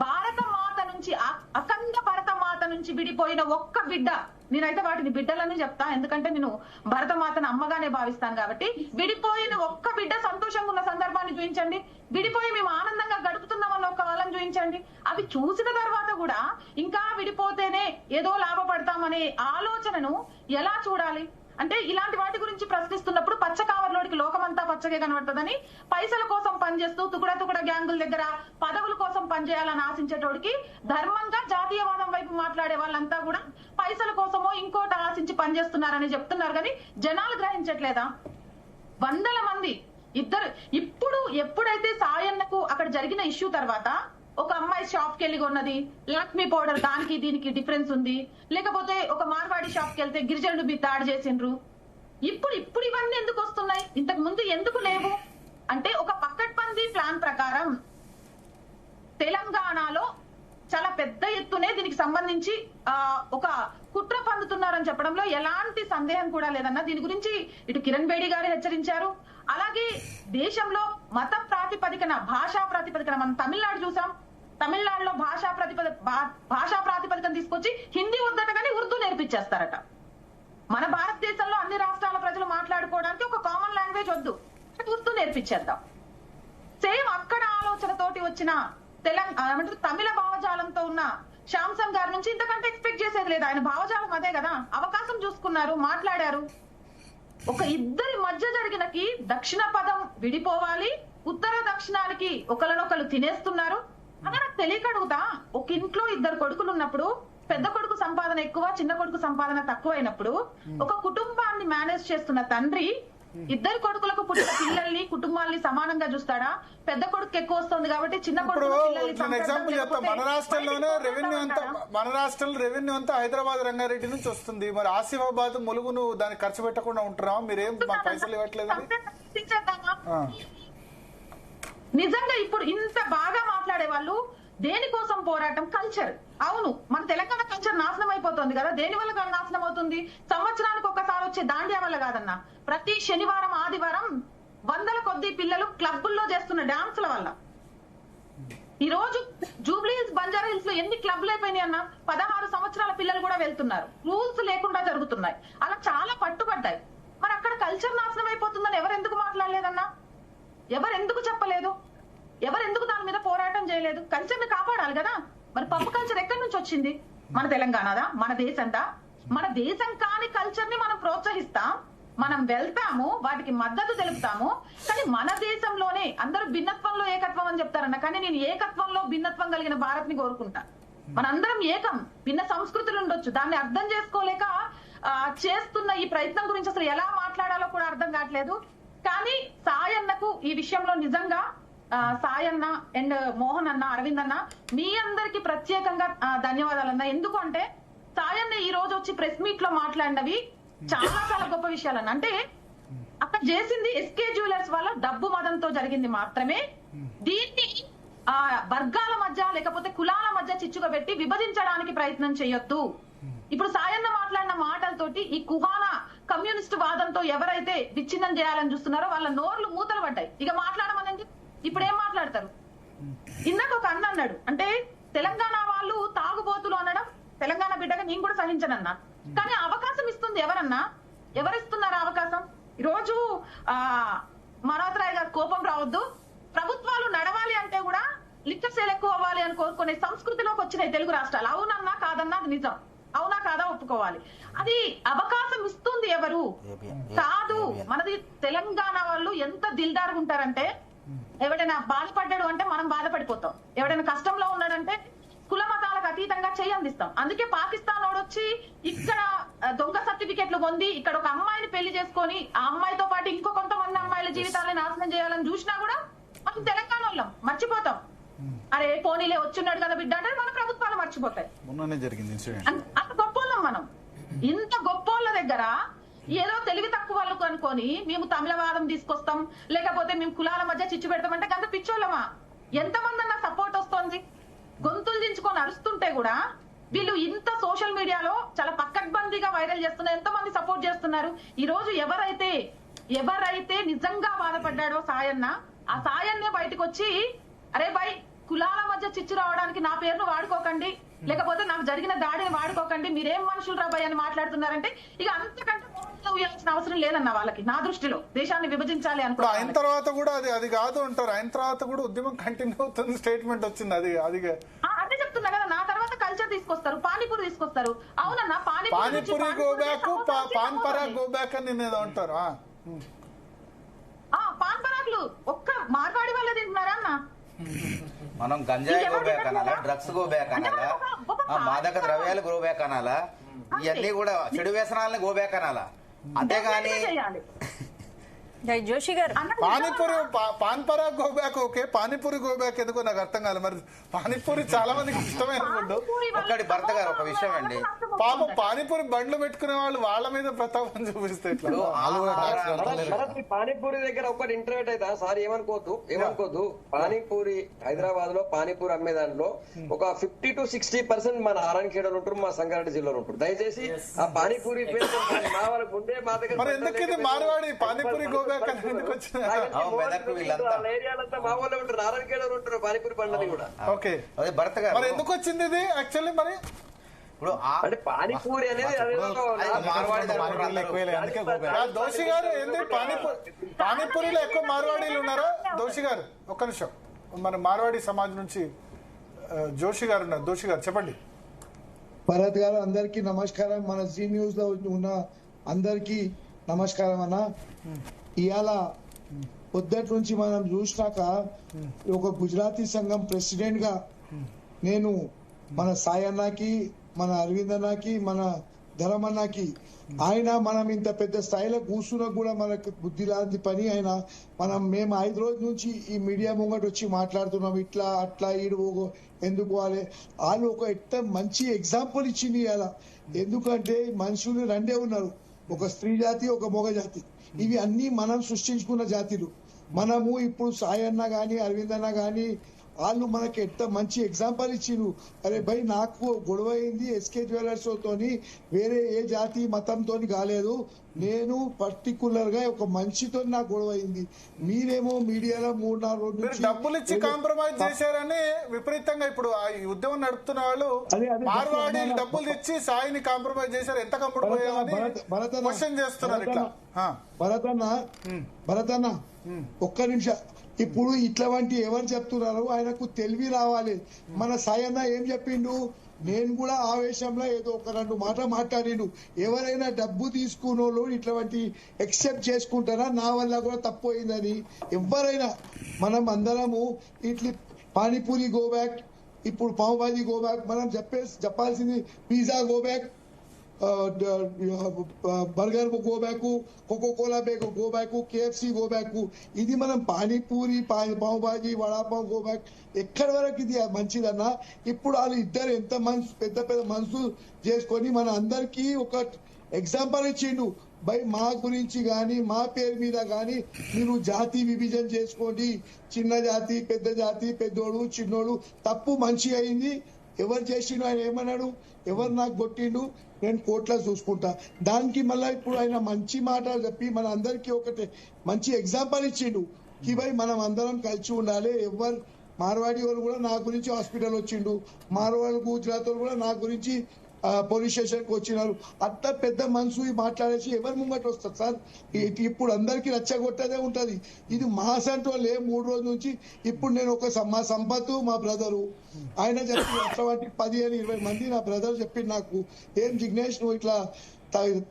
భారత మాత నుంచి, అఖండ భారత మాత నుంచి విడిపోయిన ఒక్క బిడ్డ, నేనైతే వాటిని బిడ్డలని చెప్తా, ఎందుకంటే నేను భరత మాతను అమ్మగానే భావిస్తాను కాబట్టి, విడిపోయిన ఒక్క బిడ్డ సంతోషంగా ఉన్న సందర్భాన్ని చూపించండి, విడిపోయి మేము ఆనందంగా గడుపుతున్నామన్న ఒక వాళ్ళని చూపించండి. అవి చూసిన తర్వాత కూడా ఇంకా విడిపోతేనే ఏదో లాభపడతామనే ఆలోచనను ఎలా చూడాలి? అంటే ఇలాంటి వాటి గురించి ప్రశ్నిస్తున్నప్పుడు పచ్చ కావర్లోడికి లోకమంతా పచ్చగా కనబడుతుందని, పైసల కోసం పనిచేస్తూ తుకుడ గ్యాంగుల దగ్గర పదవుల కోసం పనిచేయాలని ఆశించేటోడికి, ధర్మంగా జాతీయవాదం వైపు మాట్లాడే వాళ్ళంతా కూడా పైసల కోసమో ఇంకోటి ఆశించి పనిచేస్తున్నారని చెప్తున్నారు. కానీ జనాలు గ్రహించట్లేదా? వందల మంది ఎప్పుడైతే సాయన్నకు అక్కడ జరిగిన ఇష్యూ తర్వాత ఒక అమ్మాయి షాప్ కి వెళ్ళి కొన్నది లక్ష్మీ పౌడర్, దానికి దీనికి డిఫరెన్స్ ఉంది, లేకపోతే ఒక మార్వాడి షాప్ కి వెళ్తే గిరిజనుడు మీ దాడి చేసిండ్రు, ఇప్పుడు ఇవన్నీ ఎందుకు వస్తున్నాయి? ఇంతకు ముందు ఎందుకు లేవు? అంటే ఒక పక్కడ్బందీ ప్లాన్ ప్రకారం తెలంగాణలో చాలా పెద్ద ఎత్తునే దీనికి సంబంధించి ఒక కుట్ర పన్నుతున్నారని చెప్పడంలో ఎలాంటి సందేహం కూడా లేదన్న. దీని గురించి ఇటు కిరణ్ బేడి గారు హెచ్చరించారు. అలాగే దేశంలో మత ప్రాతిపదికన, భాషా ప్రాతిపదికన, మనం తమిళనాడు చూసాం, తమిళనాడులో భాషా ప్రాతిపదికను తీసుకొచ్చి హిందీ వద్దట కానీ ఉర్దూ నేర్పించేస్తారట. మన భారతదేశంలో అన్ని రాష్ట్రాల ప్రజలు మాట్లాడుకోవడానికి ఒక కామన్ లాంగ్వేజ్ వద్దు, ఉర్దూ నేర్పించేద్దాం. సేమ్ అక్కడ ఆలోచనతోటి వచ్చిన తమిళ భావజాలంతో ఉన్న శాంసన్ గారి నుంచి ఇంతకంటే ఎక్స్పెక్ట్ చేసేది లేదు. ఆయన భావజాలం అదే కదా, అవకాశం చూసుకున్నారు, మాట్లాడారు. ఒక ఇద్దరి మధ్య జరిగినకి దక్షిణ పదం విడిపోవాలి, ఉత్తర దక్షిణానికి ఒకరినొకరు తినేస్తున్నారు. అలా నాకు తెలియక అడుగుతా, ఒక ఇంట్లో ఇద్దరు కొడుకులు ఉన్నప్పుడు పెద్ద కొడుకు సంపాదన ఎక్కువ, చిన్న కొడుకు సంపాదన తక్కువ అయినప్పుడు ఒక కుటుంబాన్ని మేనేజ్ చేస్తున్న తండ్రి ఇద్దరు కొడుకులకు పుట్టిన పిల్లల్ని, కుటుంబాల్ని సమానంగా చూస్తాడా? పెద్ద కొడుకు ఎక్కువ వస్తుంది కాబట్టి చిన్న కొడుకు ఎగ్జాంపుల్ చెప్తా, మన రాష్ట్రంలోనే మన రాష్ట్రంలో రెవెన్యూ అంతా హైదరాబాద్ రంగారెడ్డి నుంచి వస్తుంది. మరి ఆసిఫాబాద్, ములుగును దానికి ఖర్చు పెట్టకుండా ఉంటున్నాం, మీరేం మాకు పైసలు ఇవ్వట్లేదు? నిజంగా ఇప్పుడు ఇంత బాగా మాట్లాడే వాళ్ళు దేనికోసం పోరాటం? కల్చర్. అవును, మన తెలంగాణ కల్చర్ నాశనం అయిపోతుంది కదా. దేని వల్ల నాశనం అవుతుంది? సంవత్సరానికి ఒక్కసారి వచ్చే దాండియా వల్ల కాదన్నా. ప్రతి శనివారం ఆదివారం వందల కొద్ది పిల్లలు క్లబ్బుల్లో చేస్తున్న డాన్సుల వల్ల. ఈ రోజు జూబ్లీహిల్స్, బంజారా హిల్స్ లో ఎన్ని క్లబ్లు అయిపోయినాయి అన్న? 16 సంవత్సరాల పిల్లలు కూడా వెళ్తున్నారు. రూల్స్ లేకుండా జరుగుతున్నాయి. అలా చాలా పట్టుబడ్డాయి. మరి అక్కడ కల్చర్ నాశనం అయిపోతుందని ఎవరెందుకు మాట్లాడలేదన్నా? ఎవరెందుకు చెప్పలేదు? ఎవరెందుకు దాని మీద పోరాటం చేయలేదు? కల్చర్ ని కాపాడాలి కదా. మరి పప్పు కల్చర్ ఎక్కడి నుంచి వచ్చింది? మన తెలంగాణదా? మన దేశందా? మన దేశం కాని కల్చర్ ని మనం ప్రోత్సహిస్తాం, మనం వెళ్తాము, వాటికి మద్దతు తెలుపుతాము. కానీ మన దేశంలోనే అందరూ భిన్నత్వంలో ఏకత్వం అని చెప్తారన్న, కానీ నేను ఏకత్వంలో భిన్నత్వం కలిగిన భారత్ ని కోరుకుంటా. మనందరం ఏకం. భిన్న సంస్కృతులు ఉండొచ్చు, దాన్ని అర్థం చేసుకోలేక చేస్తున్న ఈ ప్రయత్నం గురించి అసలు ఎలా మాట్లాడాలో కూడా అర్థం కావట్లేదు. కానీ సాయన్నకు ఈ విషయంలో నిజంగా సాయన్న అండ్ మోహన్ అన్న, అరవింద్ అన్న, మీ అందరికి ప్రత్యేకంగా ధన్యవాదాలన్నా. ఎందుకు అంటే సాయన్న ఈ రోజు వచ్చి ప్రెస్ మీట్ లో మాట్లాడినవి చాలా చాలా గొప్ప విషయాలన్న. అంటే అక్కడ చేసింది ఎస్కే జ్యువెలర్స్ వల్ల డబ్బు మదంతో జరిగింది మాత్రమే. దీన్ని వర్గాల మధ్య లేకపోతే కులాల మధ్య చిచ్చుగా పెట్టి విభజించడానికి ప్రయత్నం చేయొద్దు. ఇప్పుడు సాయన్న మాట్లాడిన మాటలతోటి ఈ కుహానా కమ్యూనిస్ట్ వాదంతో ఎవరైతే విచ్ఛిన్నం చేయాలని చూస్తున్నారో వాళ్ళ నోర్లు మూతలు పడ్డాయి. ఇక మాట్లాడమనండి, ఇప్పుడు ఏం మాట్లాడతారు? ఇందాక ఒక అన్న అన్నాడు, అంటే తెలంగాణ వాళ్ళు తాగుబోతులు అనడం తెలంగాణ బిడ్డగా నేను కూడా సహించనన్నా. కానీ అవకాశం ఇస్తుంది ఎవరన్నా? ఎవరిస్తున్నారు అవకాశం? ఈరోజు మనోహర్ రాయ్ గారు కోపం రావద్దు. ప్రభుత్వాలు నడవాలి అంటే కూడా లిక్కర్ సేల్ ఎక్కువ అవ్వాలి అని కోరుకునే సంస్కృతిలోకి వచ్చినాయి తెలుగు రాష్ట్రాలు. అవునన్నా కాదన్నా అది నిజం. అవునా కాదా ఒప్పుకోవాలి. అది అవకాశం ఇస్తుంది ఎవరు? కాదు. మనది తెలంగాణ వాళ్ళు ఎంత దిల్దారుగా ఉంటారంటే, ఎవడైనా బాధపడ్డాడు అంటే మనం బాధపడిపోతాం, ఎవడైనా కష్టంలో ఉన్నాడంటే కుల మతాలకు అతీతంగా చేయందిస్తాం. అందుకే పాకిస్తాన్ వాడొచ్చి ఇక్కడ దొంగ సర్టిఫికెట్లు పొంది ఇక్కడ ఒక అమ్మాయిని పెళ్లి చేసుకొని ఆ అమ్మాయితో పాటు ఇంకో కొంతమంది అమ్మాయిల జీవితాలను నాశనం చేయాలని చూసినా కూడా మనం తెలంగాణ వాళ్ళం మర్చిపోతాం. అరే పోనీలే వచ్చున్నాడు కదా బిడ్డ అంటే మన ప్రభుత్వాలు మర్చిపోతాయి. అంత గొప్పోళ్ళం మనం. ఇంత గొప్పోళ్ళ దగ్గర ఏదో తెలివి తక్కువ వాళ్ళకు అనుకొని మేము తమిళవాదం తీసుకొస్తాం, లేకపోతే మేము కులాల మధ్య చిచ్చు పెడతామంటే అంత పిచ్చోళ్ళమా? ఎంతమంది అన్న సపోర్ట్ వస్తుంది? గొంతులు దించుకొని అరుస్తుంటే కూడా వీళ్ళు ఇంత సోషల్ మీడియాలో చాలా పక్కడ్బందీగా వైరల్ చేస్తున్నారు. ఎంతమంది సపోర్ట్ చేస్తున్నారు? ఈ రోజు ఎవరైతే నిజంగా బాధపడ్డాడో సాయన్న, ఆ సాయన్నే బయటకు వచ్చి అరే బై కులాల మధ్య చిచ్చు రావడానికి నా పేరును వాడుకోకండి, లేకపోతే నాకు జరిగిన దాడిని వాడుకోకండి, మీరేం మనుషులు రాబాయ్ అని మాట్లాడుతున్నారంటే ఇక అంతకంటే ఊయాల్సిన అవసరం లేదన్న వాళ్ళకి. నా దృష్టిలో దేశాన్ని విభజించాలి అనుకో. ఆయన తర్వాత కూడా అది కాదు అంటారు. ఆయన తర్వాత కూడా ఉద్యమం కంటిన్యూ అవుతుంది, స్టేట్మెంట్ వచ్చింది. అదే చెప్తున్నా కదా, నా తర్వాత కల్చర్ తీసుకొస్తారు, పానీపూరి తీసుకొస్తారు. అవునన్నా panipuri go back, pan Parag go back అని నేను అంటారు. పాన్ పరాగ్లు ఒక్క మార్వాడి వల్ల తింటున్నారా అన్న? మనం గంజాయి గో బ్యాక్ అనాలా, డ్రగ్స్ గో బ్యాక్ అనాలా, మాదక ద్రవ్యాలు గో బ్యాక్ అనాలా, ఇవన్నీ కూడా చెడు వ్యసనాలని గో బ్యాక్ అనాలా? అంతేగాని జోషి గారు panipuri pan Parag go back okay, panipuri go back ఎందుకో నాకు అర్థం కాదు. మరి పానీపూరి చాలా మందికి ఇష్టమైన ఫుడ్. ఒక్కడి భర్త గారు ఒక విషయం అండి, పాపం పానీపూరి బండ్లు పెట్టుకునే వాళ్ళు వాళ్ళ మీద ప్రతాపం చూపిస్తే పానీపూరి దగ్గర ఒకటి ఇంటర్వ్యూట్ అయితే సార్ ఏమనుకోవద్దు. పానీపూరి హైదరాబాద్ లో పానీపూరి అమ్మే దాంట్లో ఒక 50 to 60% మన ఆరణఖేడలు ఉంటారు, మా సంగారెడ్డి జిల్లాలో ఉంటారు. దయచేసి ఆ పానీపూరి మా వాళ్ళకి ముందే మా దగ్గర ఎందుకు మార్వాడి పానీపూరి గో బ్యాక్ ఏరియాలంతా మా వాళ్ళు ఉంటారు, ఆరణఖేడలు ఉంటారు పానీపూరి బండ్లని కూడా. ఓకే, మరి ఎందుకు వచ్చింది ఇది యాక్చువల్లీ? మరి ఇప్పుడు అంటే పానీపూరి అనేది దోషి గారు ఏంటి పానీపూరిలో ఎక్కువ మార్వాడీలు ఉన్నారా? దోషి గారు ఒక్క నిమిషం, మన మార్వాడి సమాజ్ నుంచి జోషి గారు ఉన్నారు. దోషి గారు చెప్పండి. భరత్ గారు అందరికి నమస్కారం. మన జీ న్యూస్ లో ఉన్న అందరికి నమస్కారం అన్న. ఇవాళ పొద్దుటి నుంచి మనం చూసినాక ఒక గుజరాతీ సంఘం ప్రెసిడెంట్ గా నేను మన సాయన్నకి, మన అరవింద్ అన్నకి, మన ధరమన్నకి, ఆయన మనం ఇంత పెద్ద స్థాయిలో కూర్చున్నా కూడా మనకు బుద్ధి లాంటి పని ఆయన. మేము 5 రోజుల నుంచి ఈ మీడియా ముంగట వచ్చి మాట్లాడుతున్నాం, ఇట్లా అట్లా ఈడు ఎందుకు వాళ్ళు ఒక మంచి ఎగ్జాంపుల్ ఇచ్చింది ఇవాళ. ఎందుకంటే మనుషులు రెండే ఉన్నారు, ఒక స్త్రీ జాతి, ఒక మగ జాతి. ఇవి అన్ని మనం సృష్టించుకున్న జాతులు. మనము ఇప్పుడు సాయి అన్న గాని అరవింద్ అన్న గాని వాళ్ళు మనకి ఎంత మంచి ఎగ్జాంపుల్ ఇచ్చిండ్రు. అరే భయ్ నాకు గొడవ అయింది ఎస్కే జ్యువెలర్స్ తోని, వేరే ఏ జాతి మతంతో కాలేదు, నేను పర్టికులర్ గా ఒక మనిషితో నాకు గొడవ అయింది. మీరేమో మీడియాలో 3-4 రోజుల నుంచి డబ్బులు ఇచ్చి కాంప్రమైజ్ చేశారని విపరీతంగా ఇప్పుడు ఈ ఉద్యమం నడుపుతున్న వాళ్ళు మార్వాడి డబ్బులు ఇచ్చి సాయిని కాంప్రమైజ్ చేశారు, ఎంత కంప్యూటర్ పోయామని క్వశ్చన్ చేస్తున్నారు. ఇట్లా భరతన్న ఒక్క నిమిషం, ఇప్పుడు ఇట్లాంటి ఎవరు చెప్తున్నారు, ఆయనకు తెలివి రావాలి. మన సాయన్న ఏం చెప్పిండు, నేను కూడా ఆవేశంలో ఏదో ఒక 2 మాటలు మాట్లాడిండు. ఎవరైనా డబ్బు తీసుకున్నోళ్ళు ఇట్లాంటి ఎక్సెప్ట్ చేసుకుంటారా, నా వల్ల కూడా తప్పు అయిందని. ఎవరైనా మనం అందరము ఇట్లా పానీపూరి గో బ్యాక్, ఇప్పుడు పావ్ భాజీ గో బ్యాక్, మనం చెప్పాల్సింది pizza go back, burger go back, Coca Cola go back, KFC go back. ఇది మనం పానీపూరి పావ్ భాజీ వడాపావ్ గో బ్యాక్ ఎక్కడి వరకు ఇది మంచిదన్నా. ఇప్పుడు వాళ్ళు ఇద్దరు ఎంత పెద్ద పెద్ద మనసు చేసుకొని మన అందరికీ ఒక ఎగ్జాంపుల్ ఇచ్చిండు. బై మా గురించి గాని మా పేరు మీద గాని మీరు జాతి విభజన చేసుకోండి, చిన్న జాతి పెద్ద జాతి, పెద్దోడు చిన్నోడు, తప్పు మంచి అయింది. ఎవరు చేసిండు, ఆయన ఏమన్నాడు, ఎవరు నాకు కొట్టిండు నేను కోర్టులో చూసుకుంటా. దానికి మళ్ళీ ఇప్పుడు ఆయన మంచి మాటలు చెప్పి మన అందరికీ ఒకటి మంచి ఎగ్జాంపుల్ ఇచ్చిండు కి భయ్ మనం అందరం కలిసి ఉండాలి. ఎవరు మార్వాడి వాళ్ళు కూడా నా గురించి హాస్పిటల్ వచ్చిండు, మార్వాడి గుజరాత్ వాళ్ళు కూడా నా గురించి పోలీస్ స్టేషన్ కు వచ్చినారు. అట్లా పెద్ద మనసు మాట్లాడేసి ఎవరు ముంగట వస్తారు సార్? ఇప్పుడు అందరికి రచ్చగొట్టదే ఉంటది. ఇది మాసంటూ వాళ్ళే 3 రోజుల నుంచి. ఇప్పుడు నేను మా సంపత్తు మా బ్రదరు ఆయన చెప్పి అట్లాంటి 15-20 మంది నా బ్రదర్ చెప్పి నాకు, ఏం జిగ్నేష్ నువ్వు ఇట్లా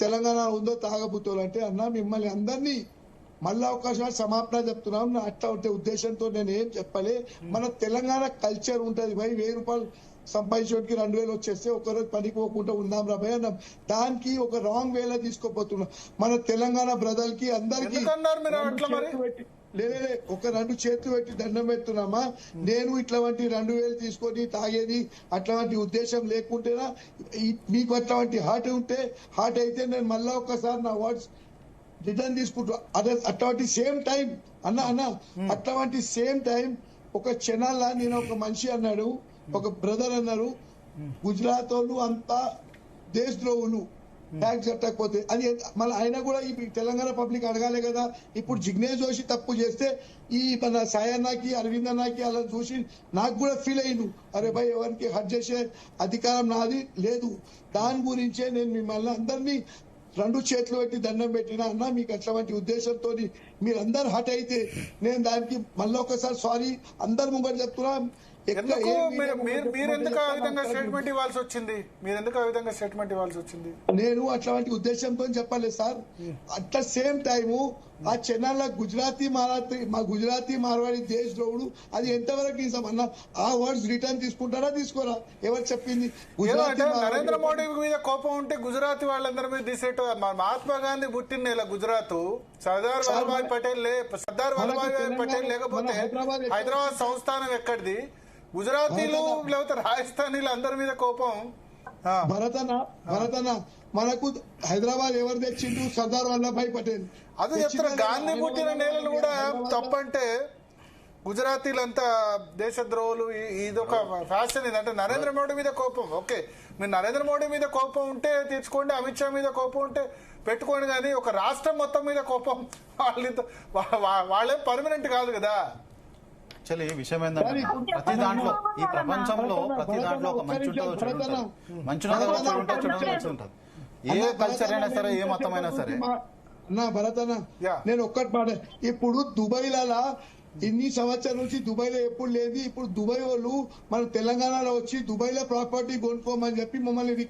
తెలంగాణ ఉందో తాగబుతోలు అంటే, అన్నా మిమ్మల్ని అందరినీ మళ్ళా ఒకసారి సమాపన చెప్తున్నాం. అట్లా ఉంటే ఉద్దేశంతో నేను ఏం చెప్పలే. మన తెలంగాణ కల్చర్ ఉంటది భయ్, 1000 రూపాయలు సంపాదించడానికి 2000 వచ్చేస్తే ఒకరోజు పనికి పోకుండా ఉందాం రా భయ్ అన్నాం. దానికి ఒక రాంగ్ వేలో తీసుకోపోతున్నాం. మన తెలంగాణ బ్రదర్ కి అందరికి లేదే ఒక 2 చేతులు పెట్టి దండం పెడుతున్నామా. నేను ఇట్లాంటి 2000 తీసుకొని తాగేది అట్లాంటి ఉద్దేశం లేకుంటేనా, మీకు అట్లాంటి హార్ట్ ఉంటే హార్ట్ అయితే నేను మళ్ళా ఒకసారి నా వర్డ్స్ రిటర్న్ తీసుకుంటా. అదే అట్లాంటి సేమ్ టైం అన్న అట్లాంటి సేమ్ టైం ఒక క్షణాల్లో నేను ఒక మనిషి అన్నాడు, ఒక బ్రదర్ అన్నారు, గుజరాత్ వాళ్ళు అంతా దేశద్రోహులు ట్యాక్స్ కట్టకపోతే. అది మళ్ళీ ఆయన కూడా ఈ తెలంగాణ పబ్లిక్ అడగాలి కదా. ఇప్పుడు జిగ్నేష్ జోషి తప్పు చేస్తే ఈ మన సాయన్నకి అరవింద్ అన్నకి అలా చూసి నాకు కూడా ఫీల్ అయ్యిండు, అరే భయ్ ఎవరికి హర్ట్ చేసే అధికారం నాది లేదు. దాని గురించే నేను మిమ్మల్ని అందరినీ 2 చేతులు పెట్టి దండం పెట్టినా. అన్న మీకు అట్లాంటి ఉద్దేశంతో మీరందరు హట్ అయితే నేను దానికి మళ్ళీ ఒకసారి సారీ అందరి ముంగట చెప్తున్నా. మీరెందుకు ఆ విధంగా స్టేట్మెంట్ ఇవ్వాల్సి వచ్చింది? నేను అట్లాంటి ఉద్దేశంతో చెప్పలేదు సార్. అట్లా సేమ్ టైము ఆ చెన్నైలో గుజరాతీ మార్వాడి దేశద్రోహుడు, అది ఎంతవరకు నిజం అన్న? ఆ వర్డ్స్ రిటర్న్ తీసుకుంటారా తీసుకోరా? ఎవరు చెప్పింది? నరేంద్ర మోడీ మీద కోపం ఉంటే గుజరాతీ వాళ్ళందరి మీద తీసేట. మహాత్మా గాంధీ పుట్టిన నెల గుజరాత్, సర్దార్ వల్లభాయ్ పటేల్ లేకపోతే హైదరాబాద్ సంస్థానం ఎక్కడిది? గుజరాతీలు లేకపోతే రాజస్థానీలు అందరి మీద కోపం. భరతన్న మనకు హైదరాబాద్ ఎవరు తెచ్చిండు? సర్దార్ వల్లభాయ్ పటేల్. అది చెప్తున్నా. గాంధీ పుట్టిన నేలలు కూడా తప్పంటే గుజరాతీలంతా దేశద్రోహులు, ఇదొక ఫ్యాషన్. ఇది అంటే నరేంద్ర మోడీ మీద కోపం, ఓకే మీరు నరేంద్ర మోడీ మీద కోపం ఉంటే తీర్చుకోండి, అమిత్ షా మీద కోపం ఉంటే పెట్టుకోండి, కానీ ఒక రాష్ట్రం మొత్తం మీద కోపం వాళ్ళేం పర్మనెంట్ కాదు కదా. యాక్చువల్లీ ఈ విషయం ఏంటంటే ప్రతి దాంట్లో ఈ ప్రపంచంలో ప్రతి దాంట్లో ఒక మంచి మంచి ఉంటుంది. ఏ కల్చర్ అయినా సరే, ఏ మతం అయినా సరే. నా భరతన్న నేను ఒక్కటి మాట, ఇప్పుడు దుబాయ్లలో ఇన్ని సంవత్సరాల నుంచి దుబాయ్లో ఎప్పుడు లేదు. ఇప్పుడు దుబాయ్ వాళ్ళు మన తెలంగాణలో వచ్చి దుబాయ్లో ప్రాపర్టీ కొనుక్కోమని చెప్పి మమ్మల్ని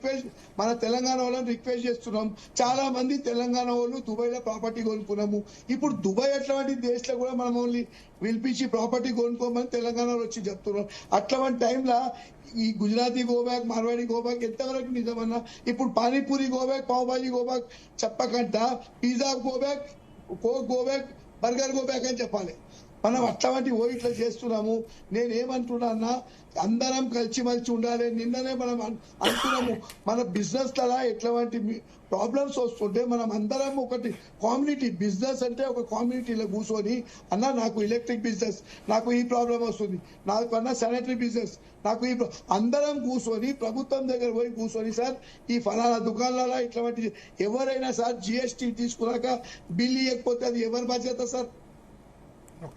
మన తెలంగాణ వాళ్ళని రిక్వెస్ట్ చేస్తున్నాం. చాలా మంది తెలంగాణ వాళ్ళు దుబాయ్లో ప్రాపర్టీ కొనుక్కున్నాము. ఇప్పుడు దుబాయ్ అట్లాంటి దేశంలో కూడా మమ్మల్ని పిలిపించి ప్రాపర్టీ కొనుక్కోమని తెలంగాణలో వచ్చి చెప్తున్నాం. అట్లాంటి టైంలో ఈ గుజరాతీ గోబ్యాక్, మార్వాడి గోబ్యాక్ ఎంతవరకు నిజమన్నా? ఇప్పుడు పానీపూరి గోబ్యాక్, పావ్ భాజీ గోబ్యాక్ చెప్పకుండా pizza go back, coke go back, burger go back అని చెప్పాలి. మనం అట్లాంటి ఓ ఇట్లా చేస్తున్నాము. నేనేమంటున్నా అన్న, అందరం కలిసిమలిసి ఉండాలి. నిన్ననే మనం అంటున్నాము మన బిజినెస్ లలో ఎట్లాంటి ప్రాబ్లమ్స్ వస్తుంటే మనం అందరం ఒకటి కమ్యూనిటీ బిజినెస్ అంటే ఒక కమ్యూనిటీలో కూర్చొని అన్న నాకు ఎలక్ట్రిక్ బిజినెస్, నాకు ఈ ప్రాబ్లం వస్తుంది, నాకు అన్న శానిటరీ బిజినెస్, నాకు ఈ అందరం కూర్చొని ప్రభుత్వం దగ్గర పోయి కూర్చొని సార్ ఈ ఫలానా దుకాణాలలో ఇట్లాంటి ఎవరైనా సార్ జిఎస్టీ తీసుకున్నాక బిల్ ఇవ్వకపోతే అది ఎవరి బాధ్యత సార్?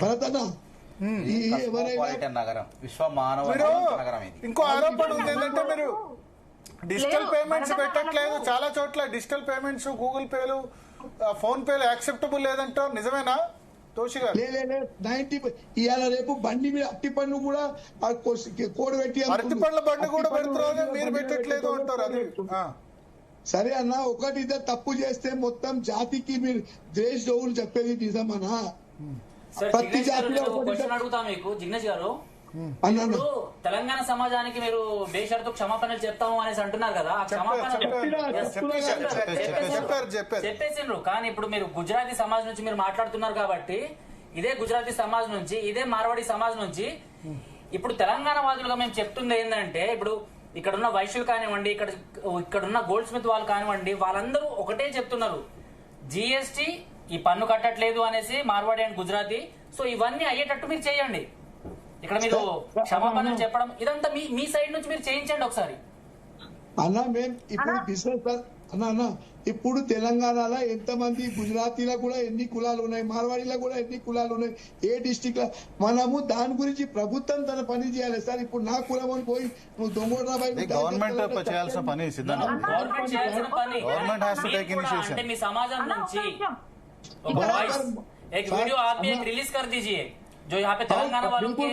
భరతన్న నగరం విశ్వ మానవ నగరం ఇది. ఇంకో ఆరోపణ ఉంది ఏంటంటే మీరు డిజిటల్ పేమెంట్స్ పెట్టట్లేదు, చాలా చోట్ల డిజిటల్ పేమెంట్స్ గూగుల్ పేలు ఫోన్ పేలు యాక్సెప్టబుల్ లేదంటారు, నిజమేనా తోషి గారు? ఇవాళ రేపు బండి మీద అట్టి పండు కూడా కోడ్ పెట్టి అరటి పండ్ల బండి కూడా పెడుతున్నారు, మీరు పెట్టట్లేదు అంటారు. అది సరే అన్న, ఒకటి ఇద్దరు తప్పు చేస్తే మొత్తం జాతికి మీరు దేశ దౌలు చెప్పేది నిజమనా? ప్రతి జాతిలో అడుగుతా మీకు జిగ్నేష్ గారు, ఇప్పుడు తెలంగాణ సమాజానికి మీరు బేషరతు క్షమాపణలు చెప్తాము అనేసి అంటున్నారు కదా, ఆ క్షమాపణ చెప్పేసిండ్రు. కానీ ఇప్పుడు మీరు గుజరాతీ సమాజ్ నుంచి మీరు మాట్లాడుతున్నారు కాబట్టి ఇదే గుజరాతీ సమాజ్ నుంచి, ఇదే మార్వాడి సమాజ్ నుంచి ఇప్పుడు తెలంగాణ వాదులుగా మేము చెప్తుంది ఏంటంటే, ఇప్పుడు ఇక్కడున్న వైశ్యులు కానివ్వండి, ఇక్కడున్న గోల్డ్ స్మిత్ వాళ్ళు కానివ్వండి, వాళ్ళందరూ ఒకటే చెప్తున్నారు, జిఎస్టీ ఈ పన్ను కట్టట్లేదు అనేసి మార్వాడి అండ్ గుజరాతీ. సో ఇవన్నీ అయ్యేటట్టు మీరు చేయండి. ఇక్కడ మీరు క్షమాపణలు చెప్పడం ఇదంతా మీ సైడ్ నుంచి మీరు చేయించండి ఒకసారి. అన్న మేము ఇప్పుడు బిజినెస్ అన్న ఇప్పుడు తెలంగాణలో ఎంతమంది గుజరాతీలో కూడా ఎన్ని కులాలు ఉన్నాయి, మార్వాడీలో కూడా ఎన్ని కులాలు ఉన్నాయి, ఏ డిస్టిక్ లో మనము దాని గురించి ప్రభుత్వం తన పని చేయాలి సార్. ఇప్పుడు నా కులం అని పోయి నువ్వు దొంగ గవర్నమెంట్ చేయాల్సిన పని అంటే మీ సమాజం నుంచి एक वीडियो आप भी एक रिलीज कर दीजिए जो यहाँ पे तेलंगाना वालों के।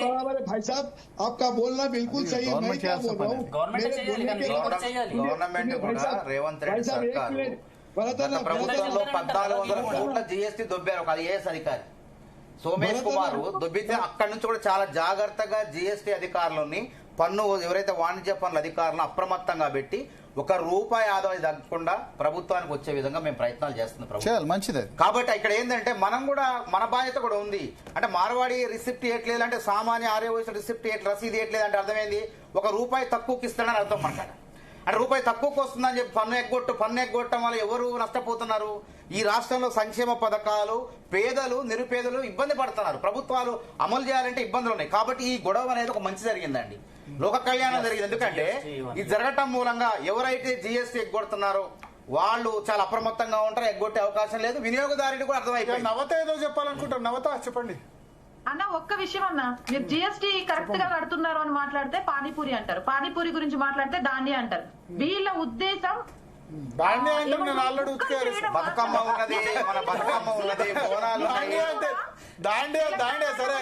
भाई साहब आपका बोलना बिल्कुल सही है, मैं क्या बोल रहा हूँ, గవర్నమెంట్ కూడా రేవంత్ రెడ్డి సర్కారు గత ప్రభుత్వంలో 1400 కోట్ల జిఎస్టీ దొబ్బారు ఒక ఐఏఎస్ అధికారి సోమేష్ కుమార్ దొబ్బితే అక్కడి నుంచి కూడా చాలా జాగ్రత్తగా జిఎస్టీ అధికారులని పన్ను ఎవరైతే వాణిజ్య పన్నుల అధికారులను అప్రమత్తంగా పెట్టి ₹1 ఆదాయం తగ్గకుండా ప్రభుత్వానికి వచ్చే విధంగా మేము ప్రయత్నాలు చేస్తున్నాం. మంచిదే. కాబట్టి ఇక్కడ ఏంటంటే మనం కూడా మన బాధ్యత కూడా ఉంది. అంటే మార్వాడి రిసిప్ట్ ఇవ్వట్లేదు అంటే సామాన్య ఆర్యవయసు రిసిప్ట్ రసీదు ఇవ్వట్లేదు అంటే అర్థమైంది ₹1 తక్కువకి ఇస్తాడని అర్థం మనకాడ. అంటే ₹1 తక్కువకి వస్తుందని చెప్పి పన్ను ఎగ్గొట్టడం వల్ల ఎవరు నష్టపోతున్నారు? ఈ రాష్ట్రంలో సంక్షేమ పథకాలు పేదలు నిరుపేదలు ఇబ్బంది పడుతున్నారు. ప్రభుత్వాలు అమలు చేయాలంటే ఇబ్బందులు ఉన్నాయి. కాబట్టి ఈ గొడవ అనేది ఒక మంచి జరిగిందండి, లోక కళ్యాణం జరిగింది. ఎందుకంటే ఇది జరగటం మూలంగా ఎవరైతే జిఎస్టీ ఎగ్గొడుతున్నారో వాళ్ళు చాలా అప్రమత్తంగా ఉంటారు, ఎగ్గొట్టే అవకాశం లేదు. వినియోగదారుడు కూడా అర్థమైపోయింది. నవత ఏదో చెప్పాలనుకుంటారు, నవత చెప్పండి అన్న. ఒక్క విషయం అన్న, మీరు జిఎస్టీ కరెక్ట్ గా కడుతున్నారు అని మాట్లాడితే పానీపూరి అంటారు, పానీపూరి గురించి మాట్లాడితే దాండియా అంటారు. వీళ్ళ ఉద్దేశం బతుకమ్మ ఉన్నది, మన బతుకమ్మ ఉన్నది, బోనాలు దాండియా సరే,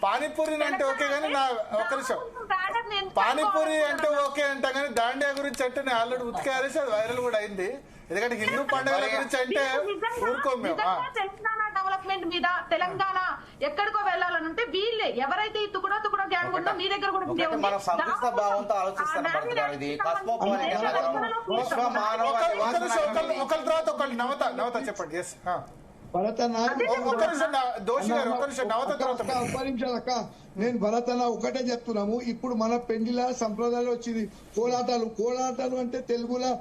పానీపూరి అంటే ఓకే కానీ నా ఒక్క నిమిషం, పానీపూరి అంటే ఓకే అంటా కానీ దాండియా గురించి అంటే నేను ఆల్రెడీ ఉతికేసి అది వైరల్ కూడా అయింది. ఎందుకంటే హిందూ పండుగల గురించి అంటే ఊరుకోం మేము. తెలంగాణ డెవలప్మెంట్ మీద తెలంగాణ ఎక్కడికో వెళ్ళాలనుంటే వీళ్ళే ఎవరైతే ఈ తుకుడా గ్యాంగ్ ఉందో మీ దగ్గర కూడా మన సంతృప్త భావంతో ఆలోచిస్తాను. ఇది ఒకరి తర్వాత ఒకళ్ళు నవత చెప్పండి. అక్క నేను భరతన ఒకటే చెప్తున్నాము. ఇప్పుడు మన పెండిల సంప్రదాయాలు వచ్చింది కోలాటాలు అంటే తెలుగులో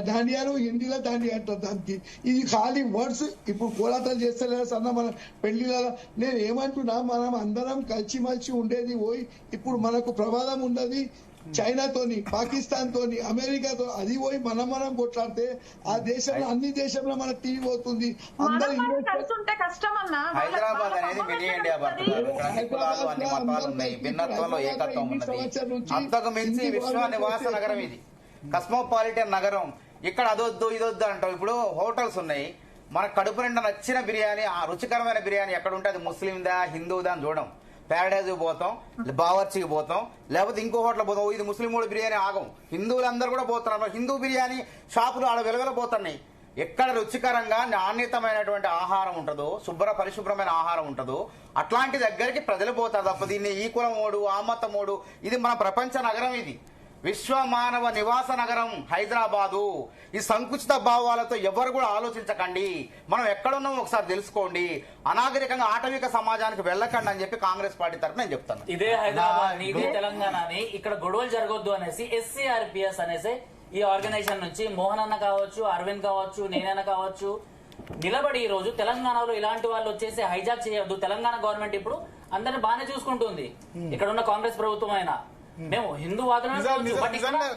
దాండియాలు, హిందీలో దాండియా అంటారు దానికి. ఇది ఖాళీ వర్డ్స్. ఇప్పుడు కోలాటాలు చేస్తలేదు సన్న మన పెళ్లిళ్ళ. నేను ఏమంటున్నా, మనం అందరం కలిసిమలిసి ఉండేది పోయి ఇప్పుడు మనకు ప్రమాదం ఉండదు చైనాతోని, పాకిస్తాన్ తోని, అమెరికాతో. అది పోయి మనం కొట్లాడితే ఆ దేశంలో అన్ని దేశంలో మన టీవీ పోతుంది. అందరూ హైదరాబాద్ అనేది మినీ ఇండియా అన్ని మతాలు ఉన్నాయి, భిన్నత్వంలో ఏకత్వం ఉన్నది. అంతకు మించి విశ్వ నివాస నగరం ఇది, కస్మోపాలిటన్ నగరం. ఇక్కడ అదొద్దు ఇదొద్దు అంటాం. ఇప్పుడు హోటల్స్ ఉన్నాయి, మన కడుపు నిండా నచ్చిన బిర్యానీ, ఆ రుచికరమైన బిర్యానీ ఎక్కడ ఉంటే అది ముస్లిందా హిందూదా అని చూడం. ప్యారడైజ్ పోతాం, బావర్చికి పోతాం, లేకపోతే ఇంకో హోటల్ పోతాం. ఇది ముస్లిం కూడా బిర్యానీ ఆగం, హిందువులందరూ కూడా పోతున్నారు. హిందూ బిర్యానీ షాపులు ఆడ వెలవెలపోతున్నాయి. ఎక్కడ రుచికరంగా నాణ్యతమైనటువంటి ఆహారం ఉంటుందో, పరిశుభ్రమైన ఆహారం ఉంటుందో అట్లాంటి దగ్గరికి ప్రజలు పోతారు తప్ప దీన్ని ఈ కులం ఓడు ఆ మతం ఓడు. ఇది మన ప్రపంచ నగరం. ఇది విశ్వమానవ నివాస నగరం హైదరాబాదు. ఈ సంకుచిత భావాలతో ఎవరు కూడా ఆలోచించకండి, మనం ఎక్కడున్నామో ఒకసారి తెలుసుకోండి, అనాగరికంగా ఆటవిక సమాజానికి వెళ్ళకండి అని చెప్పి కాంగ్రెస్ పార్టీ తరఫున నేను చెప్తాను. ఇదే హైదరాబాద్ ఇదే తెలంగాణని ఇక్కడ గొడవలు జరగొద్దు అనేసి SCRPS అనేసి ఈ ఆర్గనైజేషన్ నుంచి మోహన్ అన్న కావచ్చు, అరవింద్ కావచ్చు, నేనైనా కావచ్చు నిలబడి ఈ రోజు తెలంగాణలో ఇలాంటి వాళ్ళు వచ్చేసి హైజాక్ చేయొద్దు. తెలంగాణ గవర్నమెంట్ ఇప్పుడు అందరిని బాగానే చూసుకుంటుంది, ఇక్కడ ఉన్న కాంగ్రెస్ ప్రభుత్వం అయినా. మేము హిందూ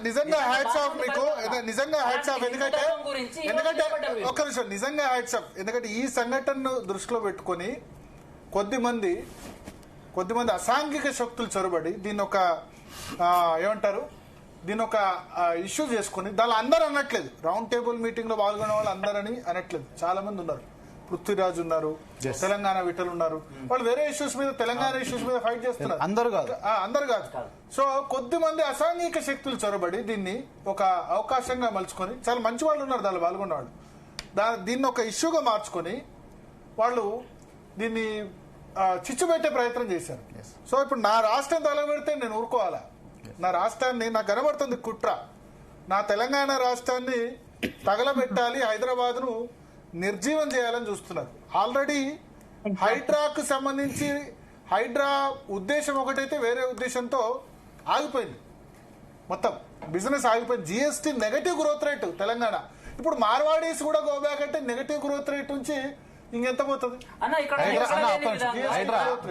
నిజంగా హ్యాట్స్ ఆఫ్ మీకు, నిజంగా హ్యాట్స్ ఆఫ్. ఎందుకంటే ఒక్క నిమిషం, నిజంగా హ్యాట్స్ ఆఫ్. ఎందుకంటే ఈ సంఘటనను దృష్టిలో పెట్టుకొని కొద్దిమంది అసాంఘిక శక్తులు చొరబడి దీన్ని ఒక ఏమంటారు, దీని ఒక ఇష్యూ చేసుకుని దాని అందరూ అనట్లేదు, రౌండ్ టేబుల్ మీటింగ్ లో పాల్గొనే వాళ్ళు అందరని అనట్లేదు. చాలా మంది ఉన్నారు, పృథ్వీరాజ్ ఉన్నారు, తెలంగాణ విటలు ఉన్నారు, వాళ్ళు వేరే ఇష్యూస్ మీద, తెలంగాణ ఇష్యూస్ మీద ఫైట్ చేస్తున్నారు. అందరు కాదు. సో కొద్దిమంది అసాంఘిక శక్తులు చొరబడి దీన్ని ఒక అవకాశంగా మలుచుకొని, చాలా మంచి వాళ్ళు ఉన్నారు దానిలో పాల్గొన్న వాళ్ళు, దీన్ని ఒక ఇష్యూగా మార్చుకొని వాళ్ళు దీన్ని చిచ్చు పెట్టే ప్రయత్నం చేశారు. సో ఇప్పుడు నా రాష్ట్రం తలబెడితే నేను ఊరుకోవాలా? నా రాష్ట్రాన్ని, నాకు కనబడుతుంది కుట్ర, నా తెలంగాణ రాష్ట్రాన్ని తగలబెట్టాలి, హైదరాబాద్ ను నిర్జీవం చేయాలని చూస్తున్నారు. ఆల్రెడీ హైడ్రాకు సంబంధించి హైడ్రా ఉద్దేశం ఒకటైతే వేరే ఉద్దేశంతో ఆగిపోయింది, మొత్తం బిజినెస్ ఆగిపోయింది. GST negative growth rate Telangana. ఇప్పుడు మార్వాడీస్ కూడా గోబ్యాక్ అంటే నెగటివ్ గ్రోత్ రేట్ నుంచి ఇంకెంత పోతుంది అన్న? ఇక్కడ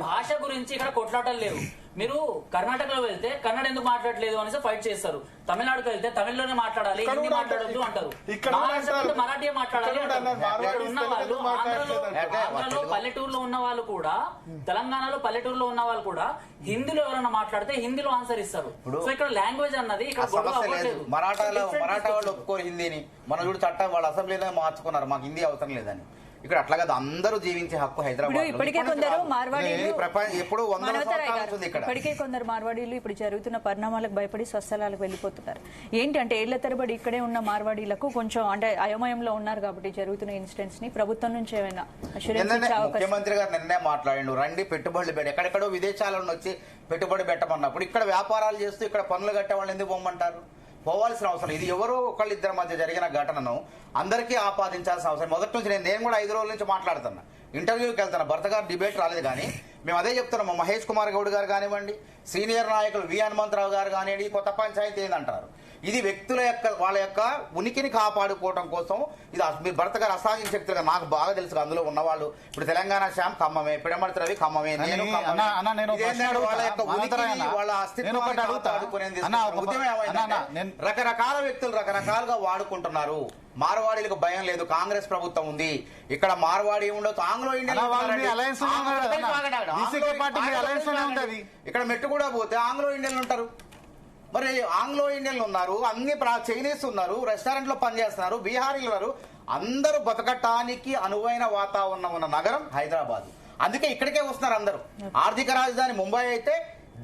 భాష గురించి ఇక్కడ కొట్లాటలు లేవు. మీరు కర్ణాటకలో వెళ్తే కన్నడ ఎందుకు మాట్లాడలేదు అనేసి ఫైట్ చేస్తారు, తమిళనాడుకి వెళ్తే తమిళ్లోనే మాట్లాడాలి, హిందీ మాట్లాడొద్దు అంటారు, మహారాష్ట్రలో మరాఠీ మాట్లాడాలి అంటారు. ఉన్న వాళ్ళు ఆంధ్రలో పల్లెటూరులో ఉన్న వాళ్ళు కూడా, తెలంగాణలో పల్లెటూరులో ఉన్న వాళ్ళు కూడా హిందీలో ఎవరైనా మాట్లాడితే హిందీలో ఆన్సర్ ఇస్తారు. సో ఇక్కడ లాంగ్వేజ్ అన్నది ఇక్కడ మరాఠా వాళ్ళు ఒప్పుకోరు హిందీని. మన చూడు చట్టం వాళ్ళు అసెంబ్లీలో మార్చుకున్నారు, మాకు హిందీ అవసరం లేదని. ఇక్కడ అట్లా కదా, అందరూ జీవించే హక్కు హైదరాబాద్. ఇప్పటికే కొందరు మార్వాడీలు ఇప్పుడు జరుగుతున్న పరిణామాలకు భయపడి స్వస్థలాలకు వెళ్లిపోతున్నారు. ఏంటి అంటే ఏళ్ల తరబడి ఇక్కడే ఉన్న మార్వాడీలకు కొంచెం అంటే అయోమయంలో ఉన్నారు కాబట్టి జరుగుతున్న ఇన్సిడెంట్స్ ని ప్రభుత్వం నుంచి ఏమైనా ముఖ్యమంత్రి గారు నిన్నే మాట్లాడిండు, రండి పెట్టుబడులు పెట్టి, ఎక్కడెక్కడో విదేశాలను వచ్చి పెట్టుబడి పెట్టమన్నప్పుడు ఇక్కడ వ్యాపారాలు చేస్తూ ఇక్కడ పనులు కట్టే వాళ్ళు ఎందుకు పొమ్మంటారు? పోవాల్సిన అవసరం. ఇది ఎవరో ఒకళ్ళిద్దరి మధ్య జరిగిన ఘటనను అందరికీ ఆపాదించాల్సిన అవసరం. మొదటి నుంచి నేను కూడా 5 రోజుల నుంచి మాట్లాడుతున్నా, ఇంటర్వ్యూకి వెళ్తున్నా, భర్త గారు డిబేట్ రాలేదు కానీ మేము అదే చెప్తున్నాం. మహేష్ కుమార్ గౌడ్ గారు కానివ్వండి, సీనియర్ నాయకులు వి హనుమంతరావు గారు కానివ్వండి, కొత్త పంచాయతీ ఏందంటారు, ఇది వ్యక్తుల యొక్క వాళ్ళ యొక్క ఉనికిని కాపాడుకోవడం కోసం. ఇది మీ భర్త గారు అసాంఘిక శక్తులుగా నాకు బాగా తెలుసు, అందులో ఉన్నవాళ్ళు. ఇప్పుడు తెలంగాణ శ్యామ్ ఖమ్మమే, పిడమర్తి రవి ఖమ్మమే, వాళ్ళ యొక్క ఉనికిని వాళ్ళ అస్తిత్వాన్ని కాపాడుకునేది రకరకాల వ్యక్తులు రకరకాలుగా వాడుకుంటున్నారు. మార్వాడీలకు భయం లేదు, కాంగ్రెస్ ప్రభుత్వం ఉంది. ఇక్కడ మార్వాడి ఉండొచ్చు, ఆంగ్లో ఇండియన్ ఇక్కడ మెట్టు కూడా పోతే ఆంగ్లో ఇండియన్లు ఉంటారు. మరి ఆంగ్లో ఇండియన్లు ఉన్నారు, అన్ని చైనీస్ ఉన్నారు, రెస్టారెంట్ లో పనిచేస్తున్నారు, బీహారీలు ఉన్నారు. అందరూ బతకటానికి అనువైన వాతావరణం ఉన్న నగరం హైదరాబాద్. అందుకే ఇక్కడికే వస్తున్నారు అందరూ. ఆర్థిక రాజధాని ముంబై అయితే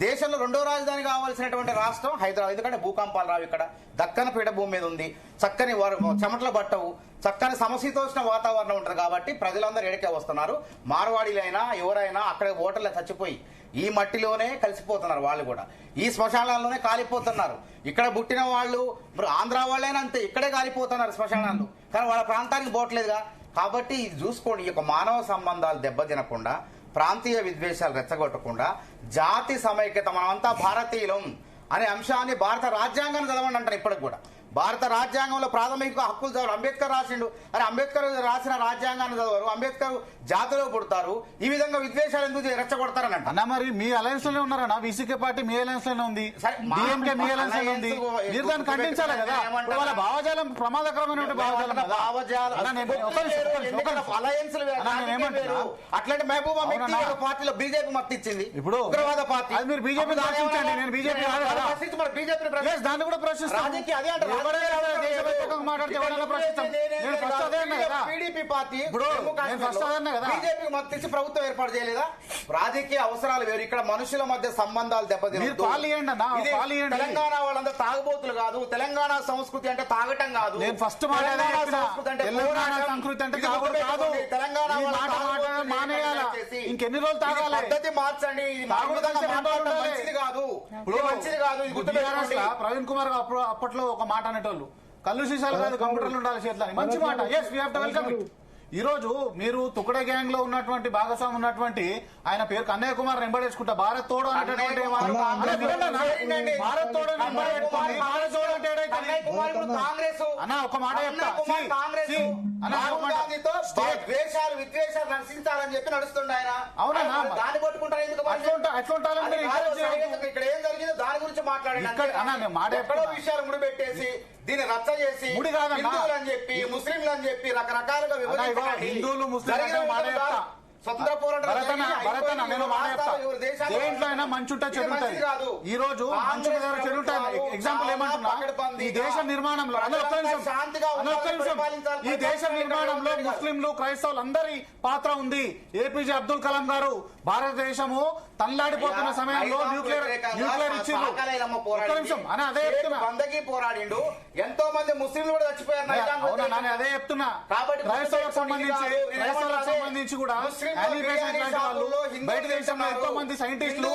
దేశంలో 2వ రాజధాని కావాల్సినటువంటి రాష్ట్రం హైదరాబాద్. ఎందుకంటే భూకంపాలు రావు, ఇక్కడ దక్కన పీఠభూమి మీద ఉంది, చక్కని చెమటలు పట్టవు, చక్కని సమశీతోష్ణ వాతావరణం ఉంటుంది. కాబట్టి ప్రజలందరూ ఎడకే వస్తున్నారు. మార్వాడీలైనా ఎవరైనా అక్కడ ఓటర్లు చచ్చిపోయి ఈ మట్టిలోనే కలిసిపోతున్నారు, వాళ్ళు కూడా ఈ శ్మశానాల్లోనే కాలిపోతున్నారు. ఇక్కడ పుట్టిన వాళ్ళు ఆంధ్ర వాళ్ళైనా అంతే, ఇక్కడే కాలిపోతున్నారు శ్మశానాలు, కానీ వాళ్ళ ప్రాంతానికి పోవట్లేదుగా. కాబట్టి ఇది చూసుకోండి, ఈ యొక్క మానవ సంబంధాలు దెబ్బతినకుండా, ప్రాంతీయ విద్వేషాలు రెచ్చగొట్టకుండా, జాతి సమైక్యత, మనమంతా భారతీయులం అనే అంశాన్ని భారత రాజ్యాంగాన్ని చదవండి అంటారు. ఇప్పటికి కూడా భారత రాజ్యాంగంలో ప్రాథమిక హక్కులు చదవరు. అంబేద్కర్ రాసిండు, అరే అంబేద్కర్ రాసిన రాజ్యాంగాన్ని చదవరు, అంబేద్కర్ జాతిలో పుడతారు, ఈ విధంగా విద్వేషాలు ఎందుకు రెచ్చగొడతారని అంట. మరి మీ అలయన్స్ లోనే ఉన్నారన్నా, బీసీకే పార్టీ మీ అలయన్స్ లోనే ఉంది, డిఎంకే మీ అలయన్స్ లోనే ఉంది, మీరు దాన్ని ఖండించాలి కదా. వాళ్ళ భావజాలం ప్రమాదకరమైన భావజాలం. అట్లాంటి మహబూబా పార్టీలో బీజేపీ మద్దతు ఇచ్చింది, ఇప్పుడు ఉగ్రవాద పార్టీ. మీరు బీజేపీ ప్రశ్నించండి, నేను బీజేపీ దాన్ని కూడా ప్రశ్నిస్తాను. అదే అంటారు. వ్యతిరేకంగా మాట్లాడితే ఎవరైనా ప్రశ్నిస్తాం. నేను ఫస్ట్ అదే అన్నా కదా. టీడీపీ పార్టీ ఇప్పుడు నేను ఫస్ట్ అదే అన్నా కదా. బీజేపీ మద్దతు ఇచ్చి ప్రభుత్వం ఏర్పాటు చేయలేదా? రాజకీయ అవసరాలు వేరు, ఇక్కడ మనుషుల మధ్య సంబంధాలు దెబ్బతినొద్దు. తెలంగాణ వాళ్ళంతా తాగుబోతులు కాదు. తెలంగాణ సంస్కృతి అంటే తాగటం కాదు. నేను ఫస్ట్ సంస్కృతి అంటే తెలంగాణ మానేయాలా? ఇంకెన్ని రోజులు తాగాలి? పద్ధతి మార్చండి. మంచిది కాదు, మంచిది కాదు. ప్రవీణ్ కుమార్ అప్పట్లో ఒక మాట అనేటోళ్ళు, కళ్ళు సీసాలు కాదు కంప్యూటర్లు ఉండాలి చేతులని. మంచి మాట. Yes, we have to welcome it. ఈ రోజు మీరు తుకడే గ్యాంగ్ లో ఉన్నటువంటి భాగస్వామి ఉన్నటువంటి ఆయన పేరు కన్నయ్య కుమార్ వెంబడేసుకుంటా భారత్ తోడు అనేటువంటి భారత్ తోడు అన్న ఒక మాట చెప్తా. ద్వేషాలు విద్వేషాలు నశించాలని చెప్పి నడుస్తుండే ఆయన. అవునన్నా, దాన్ని పట్టుకుంటారు ఎందుకు? ఇక్కడ ఏం జరిగిందో దాని గురించి మాట్లాడారు. ఎక్కడో విషయాలు ముడిపెట్టేసి దీన్ని రచ్చ చేసి హిందువులు అని చెప్పి ముస్లింలు అని చెప్పి రకరకాలుగా హిందువులు ముస్లింలు స్వతంత్ర పోరాటం దేంట్లో అయినా మంచి ఉంటే చెడు ఉంటుంది. ఈ రోజు మంచి చెడు ఉంటుంది. ఎగ్జాంపుల్ ఏమంటున్నా, ఈ దేశ నిర్మాణంలో ఈ దేశ నిర్మాణంలో ముస్లింలు క్రైస్తవులు అందరి పాత్ర ఉంది. ఏపీజే అబ్దుల్ కలాం గారు భారతదేశము తల్లాడిపోతున్న సమయంలో న్యూక్లియర్ ఇచ్చిండ్రు. అదే చెప్తున్నా, పోరాడిండు. ఎంతో మంది ముస్లింలు కూడా చచ్చిపోయారు. అదే చెప్తున్నా. క్రైస్తవులకు సంబంధించి కూడా బయట దేశంలో ఎంతో మంది సైంటిస్టులు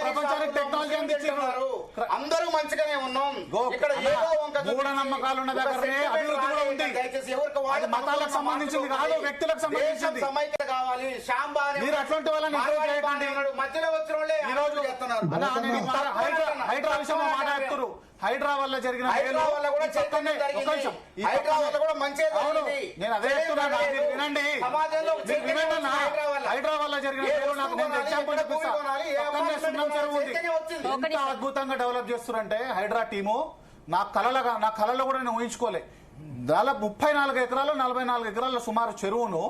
ప్రపంచానికి టెక్నాలజీ అందించారు. అందరూ మంచిగానే ఉన్నాం. మూఢనమ్మకాలు ఉన్న దగ్గరనే అభివృద్ధి కూడా ఉంది. అది మతాలకు సంబంధించింది కాదు, వ్యక్తులకు సంబంధించింది. సమైక్యత కావాలి. మీరు అట్లాంటి వాళ్ళని ఎంకరేజ్ చేయకండి. మధ్యలో వచ్చిన వాళ్ళే హైడ్రా విషయంలో మాట్లాడుతున్నారు. హైడ్రా వల్ల జరిగిన నేను అదే చెప్తున్నాను. వినండి, హైడ్రా వల్ల జరిగిన ఎగ్జాంపుల్ ఎంత అద్భుతంగా డెవలప్ చేస్తున్నారంటే హైడ్రా టీము నా కళలో కూడా నేను ఊహించుకోలే. దాదాపు 34 ఎకరాలు 44 ఎకరాల సుమారు చెరువును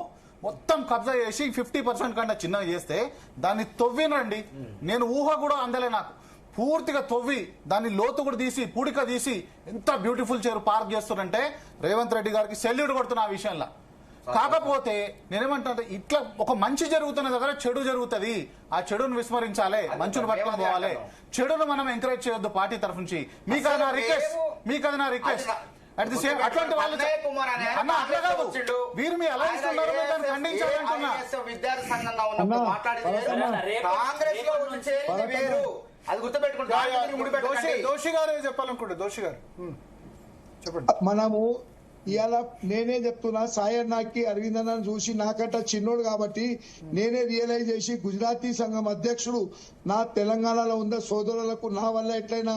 మొత్తం కబ్జా చేసి 50% కంటే చిన్నగా చేస్తే దాన్ని తవ్వినండి. నేను ఊహ కూడా అందలే. నాకు పూర్తిగా తవ్వి దాన్ని లోతు కూడా తీసి పూడిక తీసి ఎంత బ్యూటిఫుల్ చెరువు పార్క్ చేస్తున్నారంటే రేవంత్ రెడ్డి గారికి సెల్యూట్ కొడుతున్నా ఆ విషయంలో. కాకపోతే నేనేమంటా, ఇట్లా ఒక మంచి జరుగుతున్న దగ్గర చెడు జరుగుతుంది. ఆ చెడును విస్మరించాలి, మంచును పట్టుకొని పోవాలి. చెడును మనం ఎంకరేజ్ చేయొద్దు పార్టీ తరఫు నుంచి. మీకు అది నా రిక్వెస్ట్. అట్ ది సేమ్ అట్లాంటి వాళ్ళు అన్న అట్లా కాదు, వీరు మీ ఎలా ఇస్తున్నారు దాన్ని ఖండించాలంటున్నా. విద్యార్థి సంఘంగా ఉన్నప్పుడు మాట్లాడింది కాంగ్రెస్ లో వచ్చేది వేరు. అది గుర్తుపెట్టుకుంటే దోషి గారు చెప్పాలనుకుంటే దోషి గారు చెప్పండి. మనము ఇవాళ నేనే చెప్తున్నా, సాయన్నాకి అరవింద్ అన్నను చూసి నాకంట చిన్నోడు కాబట్టి నేనే రియలైజ్ చేసి గుజరాతీ సంఘం అధ్యక్షుడు నా తెలంగాణలో ఉన్న సోదరులకు నా వల్ల ఎట్లయినా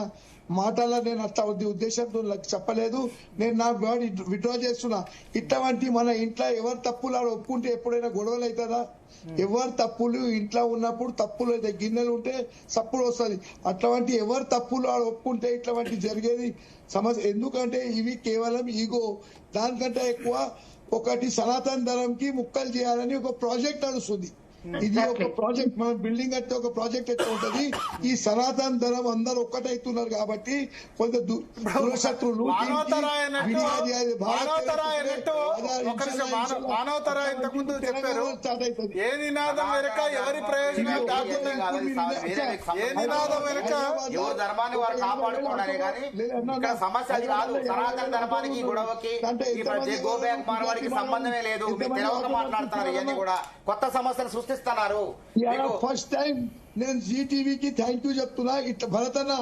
మాటల్లో నేను అట్లా ఉద్దేశంతో చెప్పలేదు. నేను నా వర్డ్ విత్డ్రా చేస్తున్నా. ఇట్లాంటి మన ఇంట్లో ఎవరు తప్పులు ఆడ ఒప్పుకుంటే ఎప్పుడైనా గొడవలు అవుతుందా? ఎవరు తప్పులు ఇంట్లో ఉన్నప్పుడు తప్పులు అయితే గిన్నెలు ఉంటే సప్పుడు వస్తుంది. అట్లాంటి ఎవరు తప్పులు ఆడ ఒప్పుకుంటే ఇట్లాంటి జరిగేది సమస్య. ఎందుకంటే ఇవి కేవలం ఈగో. దానికంటే ఎక్కువ ఒకటి సనాతన ధర్మంకి ముక్కలు చేయాలని ఒక ప్రాజెక్ట్ నడుస్తుంది. ఇది ఒక ప్రాజెక్ట్. మనం బిల్డింగ్ కట్టే ఒక ప్రాజెక్ట్ ఎట్లా ఉంటది, ఈ సనాతన ధర్మం అందరూ ఒక్కటైతున్నారు కాబట్టి కొంత దూరశత్రువులు ఏ నినాదం వెనుక ఎవరి ప్రయోజనం ఏ నినాదం వెనుక ధర్మాన్ని వారు కాపాడుకోవడానే కానీ సమస్య అది కాదు. సనాతన ధర్మానికి గొడవకి గోబ్యాక్ మార్వాడికి సంబంధమే లేదు. మీరు తెలవక మాట్లాడుతున్నారు. ఇవన్నీ కూడా కొత్త సమస్యలు సృష్టిస్తున్నారు. ఫస్ట్ టైం నేను జీటీవీకి థ్యాంక్ యూ చెప్తున్నా. ఇట్లా భరతన్న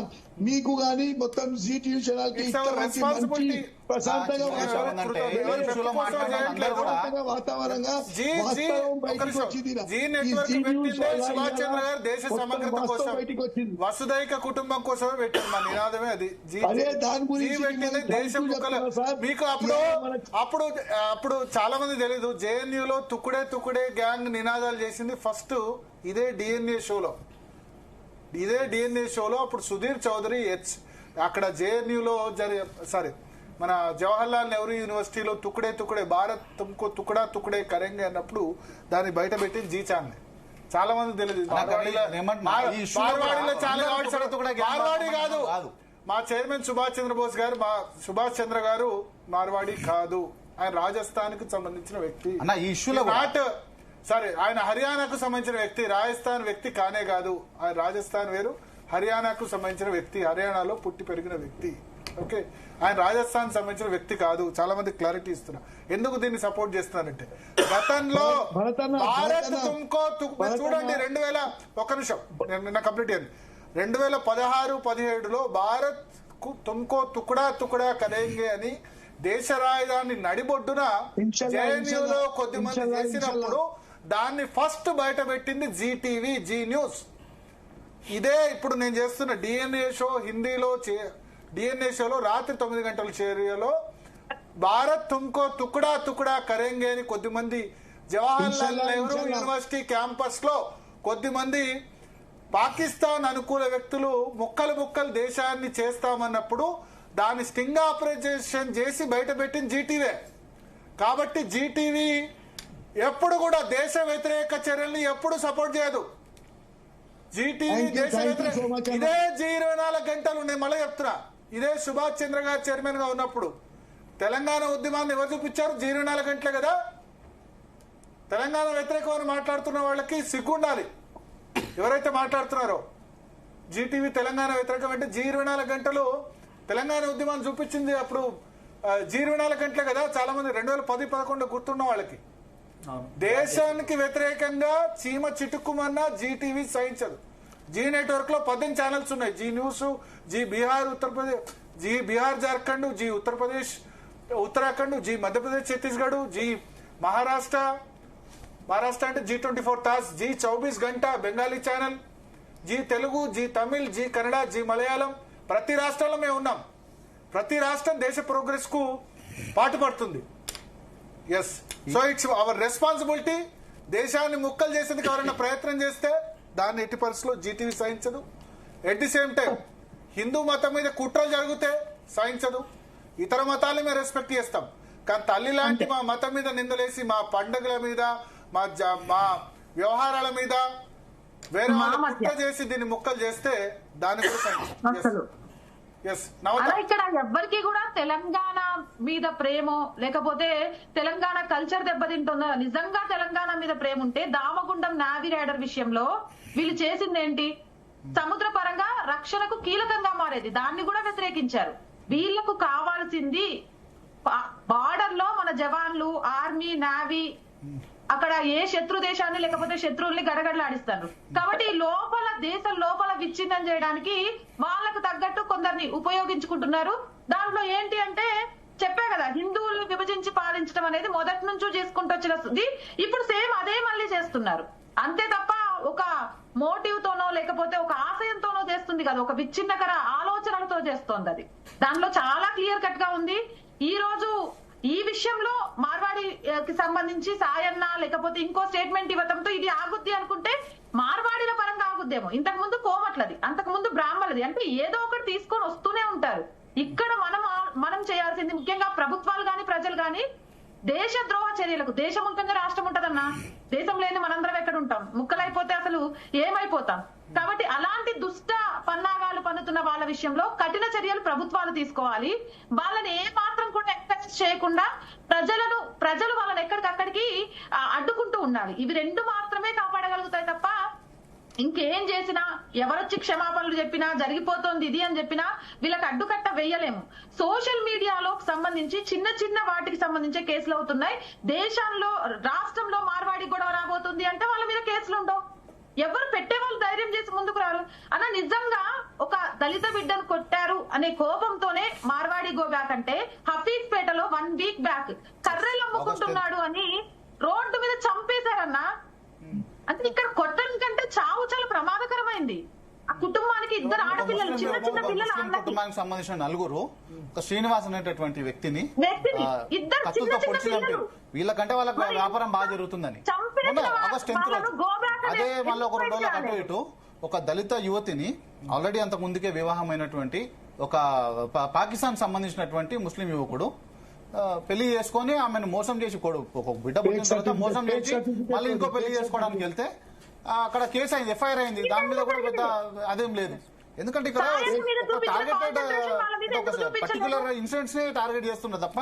మీకు గానీ మొత్తం జీటీవీ ఛానల్ కి ప్రశాంతంగా వాతావరణంగా సుభాష్ చంద్ర గారు దేశ సమగ్రత కోసం వసుదైక కుటుంబం కోసమే పెట్టారు. మా నినాదమే అది. దాని గురించి పెట్టింది దేశం మీకు అప్పుడు చాలా మంది తెలీదు. జేఎన్యూలో తుకుడే గ్యాంగ్ నినాదాలు చేసింది ఫస్ట్ ఇదే డిఎన్ఏ షోలో అప్పుడు సుధీర్ చౌదరి అక్కడ జేఎన్యూలో మన జవహర్లాల్ నెహ్రూ యూనివర్సిటీలో తుకుడే భారత్ తుమ్కో తుకుడే కరెంగే అన్నప్పుడు దాన్ని బయట పెట్టి జీ ఛానల్. చాలా మంది తెలియదు. మార్వాడి కాదు, మా చైర్మన్ సుభాష్ చంద్రబోస్ గారు, మా సుభాష్ చంద్ర గారు మార్వాడి కాదు, ఆయన రాజస్థాన్ కు సంబంధించిన వ్యక్తి. ఈ ఇష్యూలో సరే, ఆయన హర్యానాకు సంబంధించిన వ్యక్తి, రాజస్థాన్ వ్యక్తి కానే కాదు. ఆయన రాజస్థాన్ వేరు, హర్యానాకు సంబంధించిన వ్యక్తి, హర్యానాలో పుట్టి పెరిగిన వ్యక్తి. ఓకే, ఆయన రాజస్థాన్ సంబంధించిన వ్యక్తి కాదు. చాలా మంది క్లారిటీ ఇస్తున్నా. ఎందుకు దీన్ని సపోర్ట్ చేస్తున్నారంటే గతంలో భారత్ తుమ్కో చూడండి 1 నిమిషం నిన్న కంప్లీట్ అయింది. 2016-17లో భారత్ తుమ్కో తుకుడా తుకుడా కరేంగే అని దేశ రాజధాని నడిబొడ్డున జేఎన్యూలో కొద్దిమంది చేసినప్పుడు దాన్ని ఫస్ట్ బయట పెట్టింది జీటీవీ, జీ న్యూస్. ఇదే ఇప్పుడు నేను చేస్తున్న డిఎన్ఏ షో, హిందీలో డిఎన్ఏ షోలో రాత్రి 9 గంటల చర్యలో భారత్ తుమ్కో తుకుడా తుకుడా కరేంగే అని కొద్దిమంది జవహర్లాల్ నెహ్రూ యూనివర్సిటీ క్యాంపస్ లో కొద్దిమంది పాకిస్తాన్ అనుకూల వ్యక్తులు ముక్కలు దేశాన్ని చేస్తామన్నప్పుడు దాన్ని స్టింగ్ ఆపరేషన్ చేసి బయట పెట్టింది జీటీవీ. కాబట్టి జీటీవీ ఎప్పుడు కూడా దేశ వ్యతిరేక చర్యల్ని ఎప్పుడు సపోర్ట్ చేయదు. జీటీవీ దేశ వ్యతిరేక, ఇదే G24 గంటలు, నేను మళ్ళీ చెప్తున్నా, ఇదే సుభాష్ చంద్ర గారు చైర్మన్ గా ఉన్నప్పుడు తెలంగాణ ఉద్యమాన్ని ఎవరు చూపించారు? G24 గంటలే కదా. తెలంగాణ వ్యతిరేకమని మాట్లాడుతున్న వాళ్ళకి సిగ్గుండాలి. ఎవరైతే మాట్లాడుతున్నారో జీటీవీ తెలంగాణ వ్యతిరేకం అంటే G24 గంటలు తెలంగాణ ఉద్యమాన్ని చూపించింది అప్పుడు G24 గంటలే కదా. చాలా మంది 2010-11 గుర్తున్న వాళ్ళకి దేశానికి వ్యతిరేకంగా చీమ చిటుక్కుమన్నా జీటీవీ సహించదు. జీ నెట్వర్క్ లో 18 ఛానల్స్ ఉన్నాయి. జీ న్యూస్, జీ బీహార్ ఉత్తరప్రదేశ్, జీ బీహార్ జార్ఖండ్, జీ ఉత్తరప్రదేశ్ ఉత్తరాఖండ్, జీ మధ్యప్రదేశ్ ఛత్తీస్గఢ్, జీ మహారాష్ట్ర అంటే G24 తాస్, జీ 24 గంటా బెంగాలీ ఛానల్, జీ తెలుగు, జీ తమిళ్, జీ కన్నడ, జీ మలయాళం. ప్రతి రాష్ట్రంలో మేము ఉన్నాం. ప్రతి రాష్ట్రం దేశ ప్రోగ్రెస్ కు పాటుపడుతుంది. Yes, so it's our responsibility. దేశాన్ని ముక్కలు చేసేందుకు ఎవరైనా ప్రయత్నం చేస్తే దాన్ని ఎట్టి పరిస్థితుల్లో Zee TV సహించదు. At the same time Hindu మతం మీద కుట్రలు జరిగితే సహించదు. ఇతర మతాలని మేము రెస్పెక్ట్ చేస్తాం. కానీ తల్లి లాంటి మా మతం మీద నిందలేసి మా పండుగల మీద మా వ్యవహారాల మీద వేరే వాళ్ళు కుట్ర చేసి దీన్ని ముక్కలు చేస్తే దాన్ని కూడా సహించదు. అలా ఇక్కడ ఎవ్వరికి కూడా తెలంగాణ మీద ప్రేమో లేకపోతే తెలంగాణ కల్చర్ దెబ్బతింటుందా, నిజంగా తెలంగాణ మీద ప్రేమ ఉంటే దామగుండం నావీ రైడర్ విషయంలో వీళ్ళు చేసింది ఏంటి? సముద్ర పరంగా రక్షణకు కీలకంగా మారేది, దాన్ని కూడా వ్యతిరేకించారు. వీళ్లకు కావాల్సింది బార్డర్ లో మన జవాన్లు, ఆర్మీ, నావీ అక్కడ ఏ శత్రు దేశాన్ని లేకపోతే శత్రువుల్ని గడగడలాడిస్తారు. కాబట్టి లోపల దేశం లోపల విచ్ఛిన్నం చేయడానికి వాళ్ళకు తగ్గట్టు కొందరిని ఉపయోగించుకుంటున్నారు. దాంట్లో ఏంటి అంటే చెప్పే కదా, హిందువులు విభజించి పాలించడం అనేది మొదటి నుంచి చేసుకుంటూ వచ్చినది. ఇప్పుడు సేమ్ అదే మళ్ళీ చేస్తున్నారు. అంతే తప్ప ఒక మోటివ్ తోనో లేకపోతే ఒక ఆశయంతోనో చేస్తుంది కదా, ఒక విచ్ఛిన్నకర ఆలోచనలతో చేస్తోంది. అది దాంట్లో చాలా క్లియర్ కట్ గా ఉంది. ఈ రోజు ఈ విషయంలో మార్వాడికి సంబంధించి సాయన్న లేకపోతే ఇంకో స్టేట్మెంట్ ఇవ్వడంతో ఇది ఆగుద్ది అనుకుంటే మార్వాడిల పరంగా ఆగుద్దేమో. ఇంతకు ముందు కోమట్లది, అంతకు ముందు బ్రాహ్మణులది, అంటే ఏదో ఒకటి తీసుకొని వస్తూనే ఉంటారు. ఇక్కడ మనం చేయాల్సింది ముఖ్యంగా ప్రభుత్వాలు గాని ప్రజలు గాని దేశ ద్రోహ చర్యలకు, దేశం ఉంటుంది రాష్ట్రం ఉంటదన్నా, దేశం లేని మనందరం ఎక్కడ ఉంటాం? ముక్కలైపోతే అసలు ఏమైపోతాం? కాబట్టి అలాంటి దుష్ట పన్నాగాలు పన్నుతున్న వాళ్ళ విషయంలో కఠిన చర్యలు ప్రభుత్వాలు తీసుకోవాలి. వాళ్ళని ఏ మాత్రం కూడా ఎంకరేజ్ చేయకుండా ప్రజలు వాళ్ళని ఎక్కడికక్కడికి అడ్డుకుంటూ ఉండాలి. ఇవి రెండు మాత్రమే కాపాడగలుగుతాయి తప్ప ఇంకేం చేసినా, ఎవరొచ్చి క్షమాపణలు చెప్పినా, జరిగిపోతోంది ఇది అని చెప్పినా వీళ్ళకి అడ్డుకట్ట వేయలేము. సోషల్ మీడియాలో సంబంధించి చిన్న చిన్న వాటికి సంబంధించే కేసులు అవుతున్నాయి. దేశంలో రాష్ట్రంలో మార్వాడి గొడవ రాబోతుంది అంటే వాళ్ళ మీద కేసులు ఉండవు. ఎవరు పెట్టే వాళ్ళు ధైర్యం చేసి ముందుకు రారు. అన్న నిజంగా ఒక దళిత బిడ్డను కొట్టారు అనే కోపంతోనే మార్వాడి గో బ్యాక్ అంటే హఫీజ్ పేటలో 1 వీక్ బ్యాక్ కర్రెలు అమ్ముకుంటున్నాడు అని రోడ్డు మీద చంపేశారన్నా. అంటే ఇక్కడ కొట్టడం కంటే చావు చాలా ప్రమాదకరమైంది. ఆ కుటుంబానికి 2 ఆడపిల్లలు, చిన్న చిన్న పిల్లలు, కుటుంబానికి సంబంధించిన 4 ఒక శ్రీనివాస్ అనేటటువంటి వ్యక్తిని వీళ్ళకంటే వాళ్ళకి వ్యాపారం బాగా జరుగుతుందని ఆగస్ట్ 10th రోజు అదే మళ్ళీ ఒక 2 రోజుల అటు ఇటు ఒక దళిత యువతిని ఆల్రెడీ అంత ముందుకే వివాహమైనటువంటి ఒక పాకిస్తాన్ సంబంధించినటువంటి ముస్లిం యువకుడు పెళ్లి చేసుకొని ఆమెను మోసం చేసి ఒక బిడ్డ పుట్టిన తర్వాత మోసం చేసి మళ్ళీ ఇంకో పెళ్లి చేసుకోవడానికి వెళ్తే అక్కడ కేసు అయింది, ఎఫ్ఐఆర్ అయింది. దాని మీద కూడా పెద్ద అదేం లేదు. ఎందుకంటే ఇక్కడ పర్టికులర్ ఇన్సిడెంట్స్ ని టార్గెట్ చేస్తున్నారు తప్ప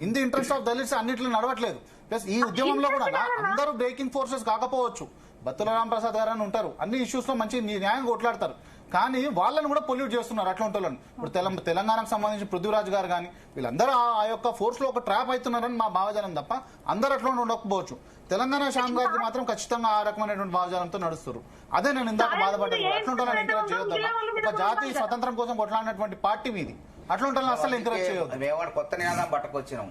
in the interest of Dalits అన్నిట్లో నడవట్లేదు. ప్లస్ ఈ ఉద్యమంలో కూడా అందరూ బ్రేకింగ్ ఫోర్సెస్ కాకపోవచ్చు. బత్తుల రామప్రసాద్ గారు అని ఉంటారు, అన్ని ఇష్యూస్ లో మంచి న్యాయంగా కొట్లాడతారు, కానీ వాళ్ళని కూడా పొల్యూట్ చేస్తున్నారు అట్లాంటి వాళ్ళని. ఇప్పుడు తెలంగాణకు సంబంధించి పృథ్వీరాజ్ గారు కానీ వీళ్ళందరూ ఆ యొక్క ఫోర్స్ లో ఒక ట్రాప్ అవుతున్నారని మా భావజాలం తప్ప అందరూ అట్లా ఉండకపోవచ్చు. తెలంగాణ శ్యామ్ గారికి మాత్రం ఖచ్చితంగా ఆ రకమైనటువంటి భావజాలంతో నడుస్తారు. అదే నేను ఇందాక బాధపడ్డాను, అట్లాంటి వాళ్ళని ఎంకరేజ్ చేయొద్దు. ఒక జాతి స్వతంత్రం కోసం కొట్లాడినటువంటి పార్టీ మీది, అట్లాంటి వాళ్ళని అసలు ఎంకరేజ్ చేయొద్దు. మేము కొత్త నినాదం పట్టుకొచ్చినాం.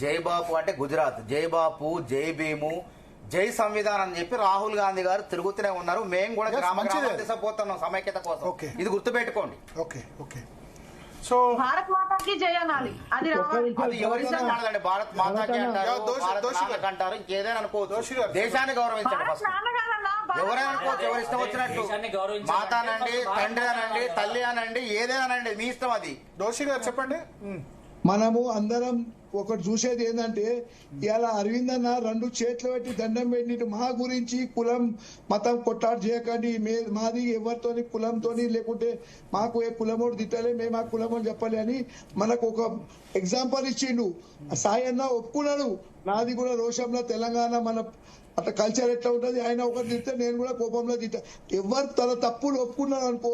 జై బాపు అంటే గుజరాత్, జై బాపు, జై భీము, జై సంవిధానం అని చెప్పి రాహుల్ గాంధీ గారు తిరుగుతూనే ఉన్నారు. మేము కూడా గ్రామ దిశపోతున్నాం సమైక్యత కోసం. ఇది గుర్తుపెట్టుకోండి. Okay okay. సో భారత్ మాతాకి జై అనాలి, అది ఎవరిష్టం మనదండి. భారత్ మాతాకి అంటారు, ఇంకేదైనా అనుకోవచ్చు. దేశాన్ని గౌరవించండి ఫస్ట్. ఎవరైనా అనుకోవచ్చు, ఎవరి ఇష్టం వచ్చినట్టు. మాత అనండి, తండ్రి అనండి, తల్లి అనండి, ఏదైనా అనండి, మీ ఇష్టం అది. దోషి గారు చెప్పండి. మనము అందరం ఒకటి చూసేది ఏంటంటే ఇలా అరవింద్ అన్న 2 చేతులు పెట్టి దండం పెట్టినట్టు మా గురించి కులం మతం కొట్టాడు చేయకండి, మాది ఎవరితోని కులంతోని లేకుంటే మాకు ఏ కులమోడు తిట్టలే, మేము ఆ కులమోడు చెప్పలే అని మనకు ఒక ఎగ్జాంపుల్ ఇచ్చిండు. సాయి అన్న ఒప్పుకున్నాడు, నాది కూడా రోషంలో తెలంగాణ మన అట్లా కల్చర్ ఎట్లా ఉంటుంది, ఆయన ఒకటి తింటే నేను కూడా కోపంలో తింటా. ఎవరు తన తప్పులు ఒప్పుకున్నారు అనుకో,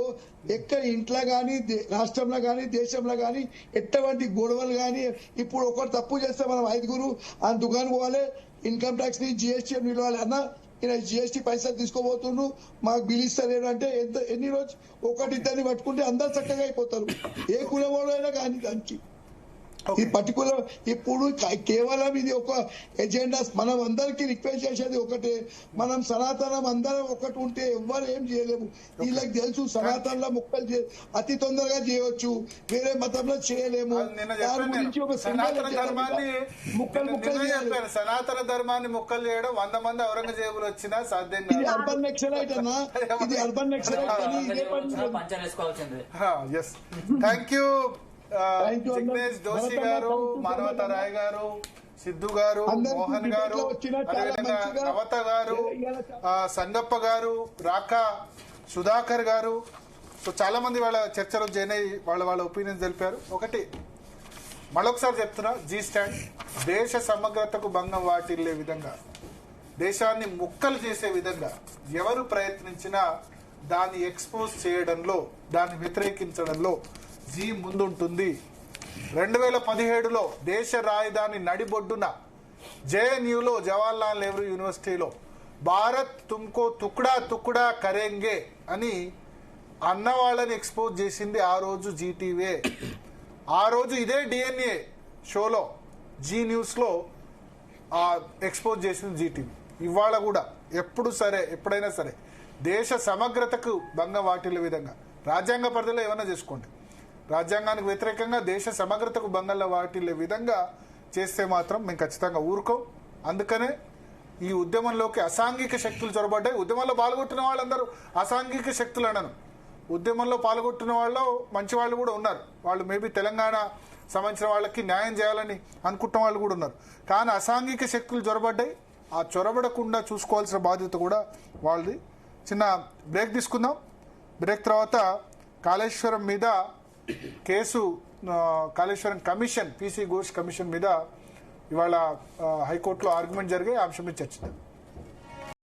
ఎక్కడ ఇంట్లో కానీ రాష్ట్రంలో కానీ దేశంలో కానీ ఎటువంటి గొడవలు కానీ, ఇప్పుడు ఒకరు తప్పు చేస్తే మనం 5గురు ఆ దుకాణం పోవాలి, ఇన్కమ్ ట్యాక్స్ ని జిఎస్టీ నిలవాలి. అన్న ఈయన జిఎస్టీ పైసలు తీసుకోబోతుండ్రు, మాకు బిల్ ఇస్తలేడు అంటే ఎన్ని రోజు ఒకటిద్దరిని పట్టుకుంటే అందరు చక్కగా అయిపోతారు, ఏ కులవాడైనా కానీ. దానికి ఈ పర్టికులర్ ఇప్పుడు కేవలం ఇది ఒక ఎజెండా. మనం అందరికీ రిక్వెస్ట్ చేసేది ఒకటే, మనం సనాతనం అందరం ఒకటి ఉంటే ఎవ్వరు ఏం చేయలేము. వీళ్ళకి తెలుసు సనాతనంలో ముక్కలు అతి తొందరగా చేయవచ్చు, వేరే మతంలో చేయలేము. దాని గురించి ఒక సనాతన ధర్మాన్ని ముక్కలు చేయడం 100 మంది ఔరంగజేబులు వచ్చినా సాధ్యం. ఇది అర్బన్ నక్సలైట్ అన్నా, ఇది అర్బన్ నక్సలైట్ అని ఇదే పని. థ్యాంక్ యూ జిగ్నేష్ జోషి గారు, మానవతా రాయ్ గారు, సిద్ధు గారు, మోహన్ గారు, అదేవిధంగా నవత గారు, సంగప్ప గారు, రాకా సుధాకర్ గారు. సో చాలా మంది వాళ్ళ చర్చలో జాయిన్ అయ్యి వాళ్ళ ఒపీనియన్స్ తెలిపారు. ఒకటి మరొకసారి చెప్తున్నా, జీ స్టాండ్ దేశ సమగ్రతకు భంగం వాటిల్లే విధంగా, దేశాన్ని ముక్కలు చేసే విధంగా ఎవరు ప్రయత్నించినా దాన్ని ఎక్స్పోజ్ చేయడంలో, దాన్ని వ్యతిరేకించడంలో జీ ముందుంటుంది. 2017లో దేశ రాజధాని నడిబొడ్డున జేఎన్యూలో జవహర్లాల్ నెహ్రూ యూనివర్సిటీలో భారత్ తుమ్కో తుక్డా తుక్డా కరేంగే అని అన్న వాళ్ళని ఎక్స్పోజ్ చేసింది ఆ రోజు జీటీవీ. ఆ రోజు ఇదే డిఎన్ఏ షోలో జీ న్యూస్లో ఎక్స్పోజ్ చేసింది జీటీవీ. ఇవాళ కూడా ఎప్పుడైనా సరే దేశ సమగ్రతకు భంగం వాటిల్లే విధంగా, రాజ్యాంగ పరిధిలో ఏమైనా చేసుకోండి, రాజ్యాంగానికి వ్యతిరేకంగా దేశ సమగ్రతకు భంగంలో వాటిల్లే విధంగా చేస్తే మాత్రం మేము ఖచ్చితంగా ఊరుకోం. అందుకనే ఈ ఉద్యమంలోకి అసాంఘిక శక్తులు చొరబడ్డాయి. ఉద్యమంలో పాల్గొట్టిన వాళ్ళందరూ అసాంఘిక శక్తులు అనను. ఉద్యమంలో పాల్గొట్టిన వాళ్ళు మంచి వాళ్ళు కూడా ఉన్నారు. వాళ్ళు మేబీ తెలంగాణ సంబంధించిన వాళ్ళకి న్యాయం చేయాలని అనుకుంటున్న వాళ్ళు కూడా ఉన్నారు. కానీ అసాంఘిక శక్తులు చొరబడ్డాయి. ఆ చొరబడకుండా చూసుకోవాల్సిన బాధ్యత కూడా వాళ్ళది. చిన్న బ్రేక్ తీసుకుందాం. బ్రేక్ తర్వాత కాళేశ్వరం మీద case, Kaleshwaram commission, PC Ghosh commission మీద ఇవాళ హైకోర్టులో ఆర్గ్యుమెంట్ జరిగే అంశం మీద చర్చిద్దాం.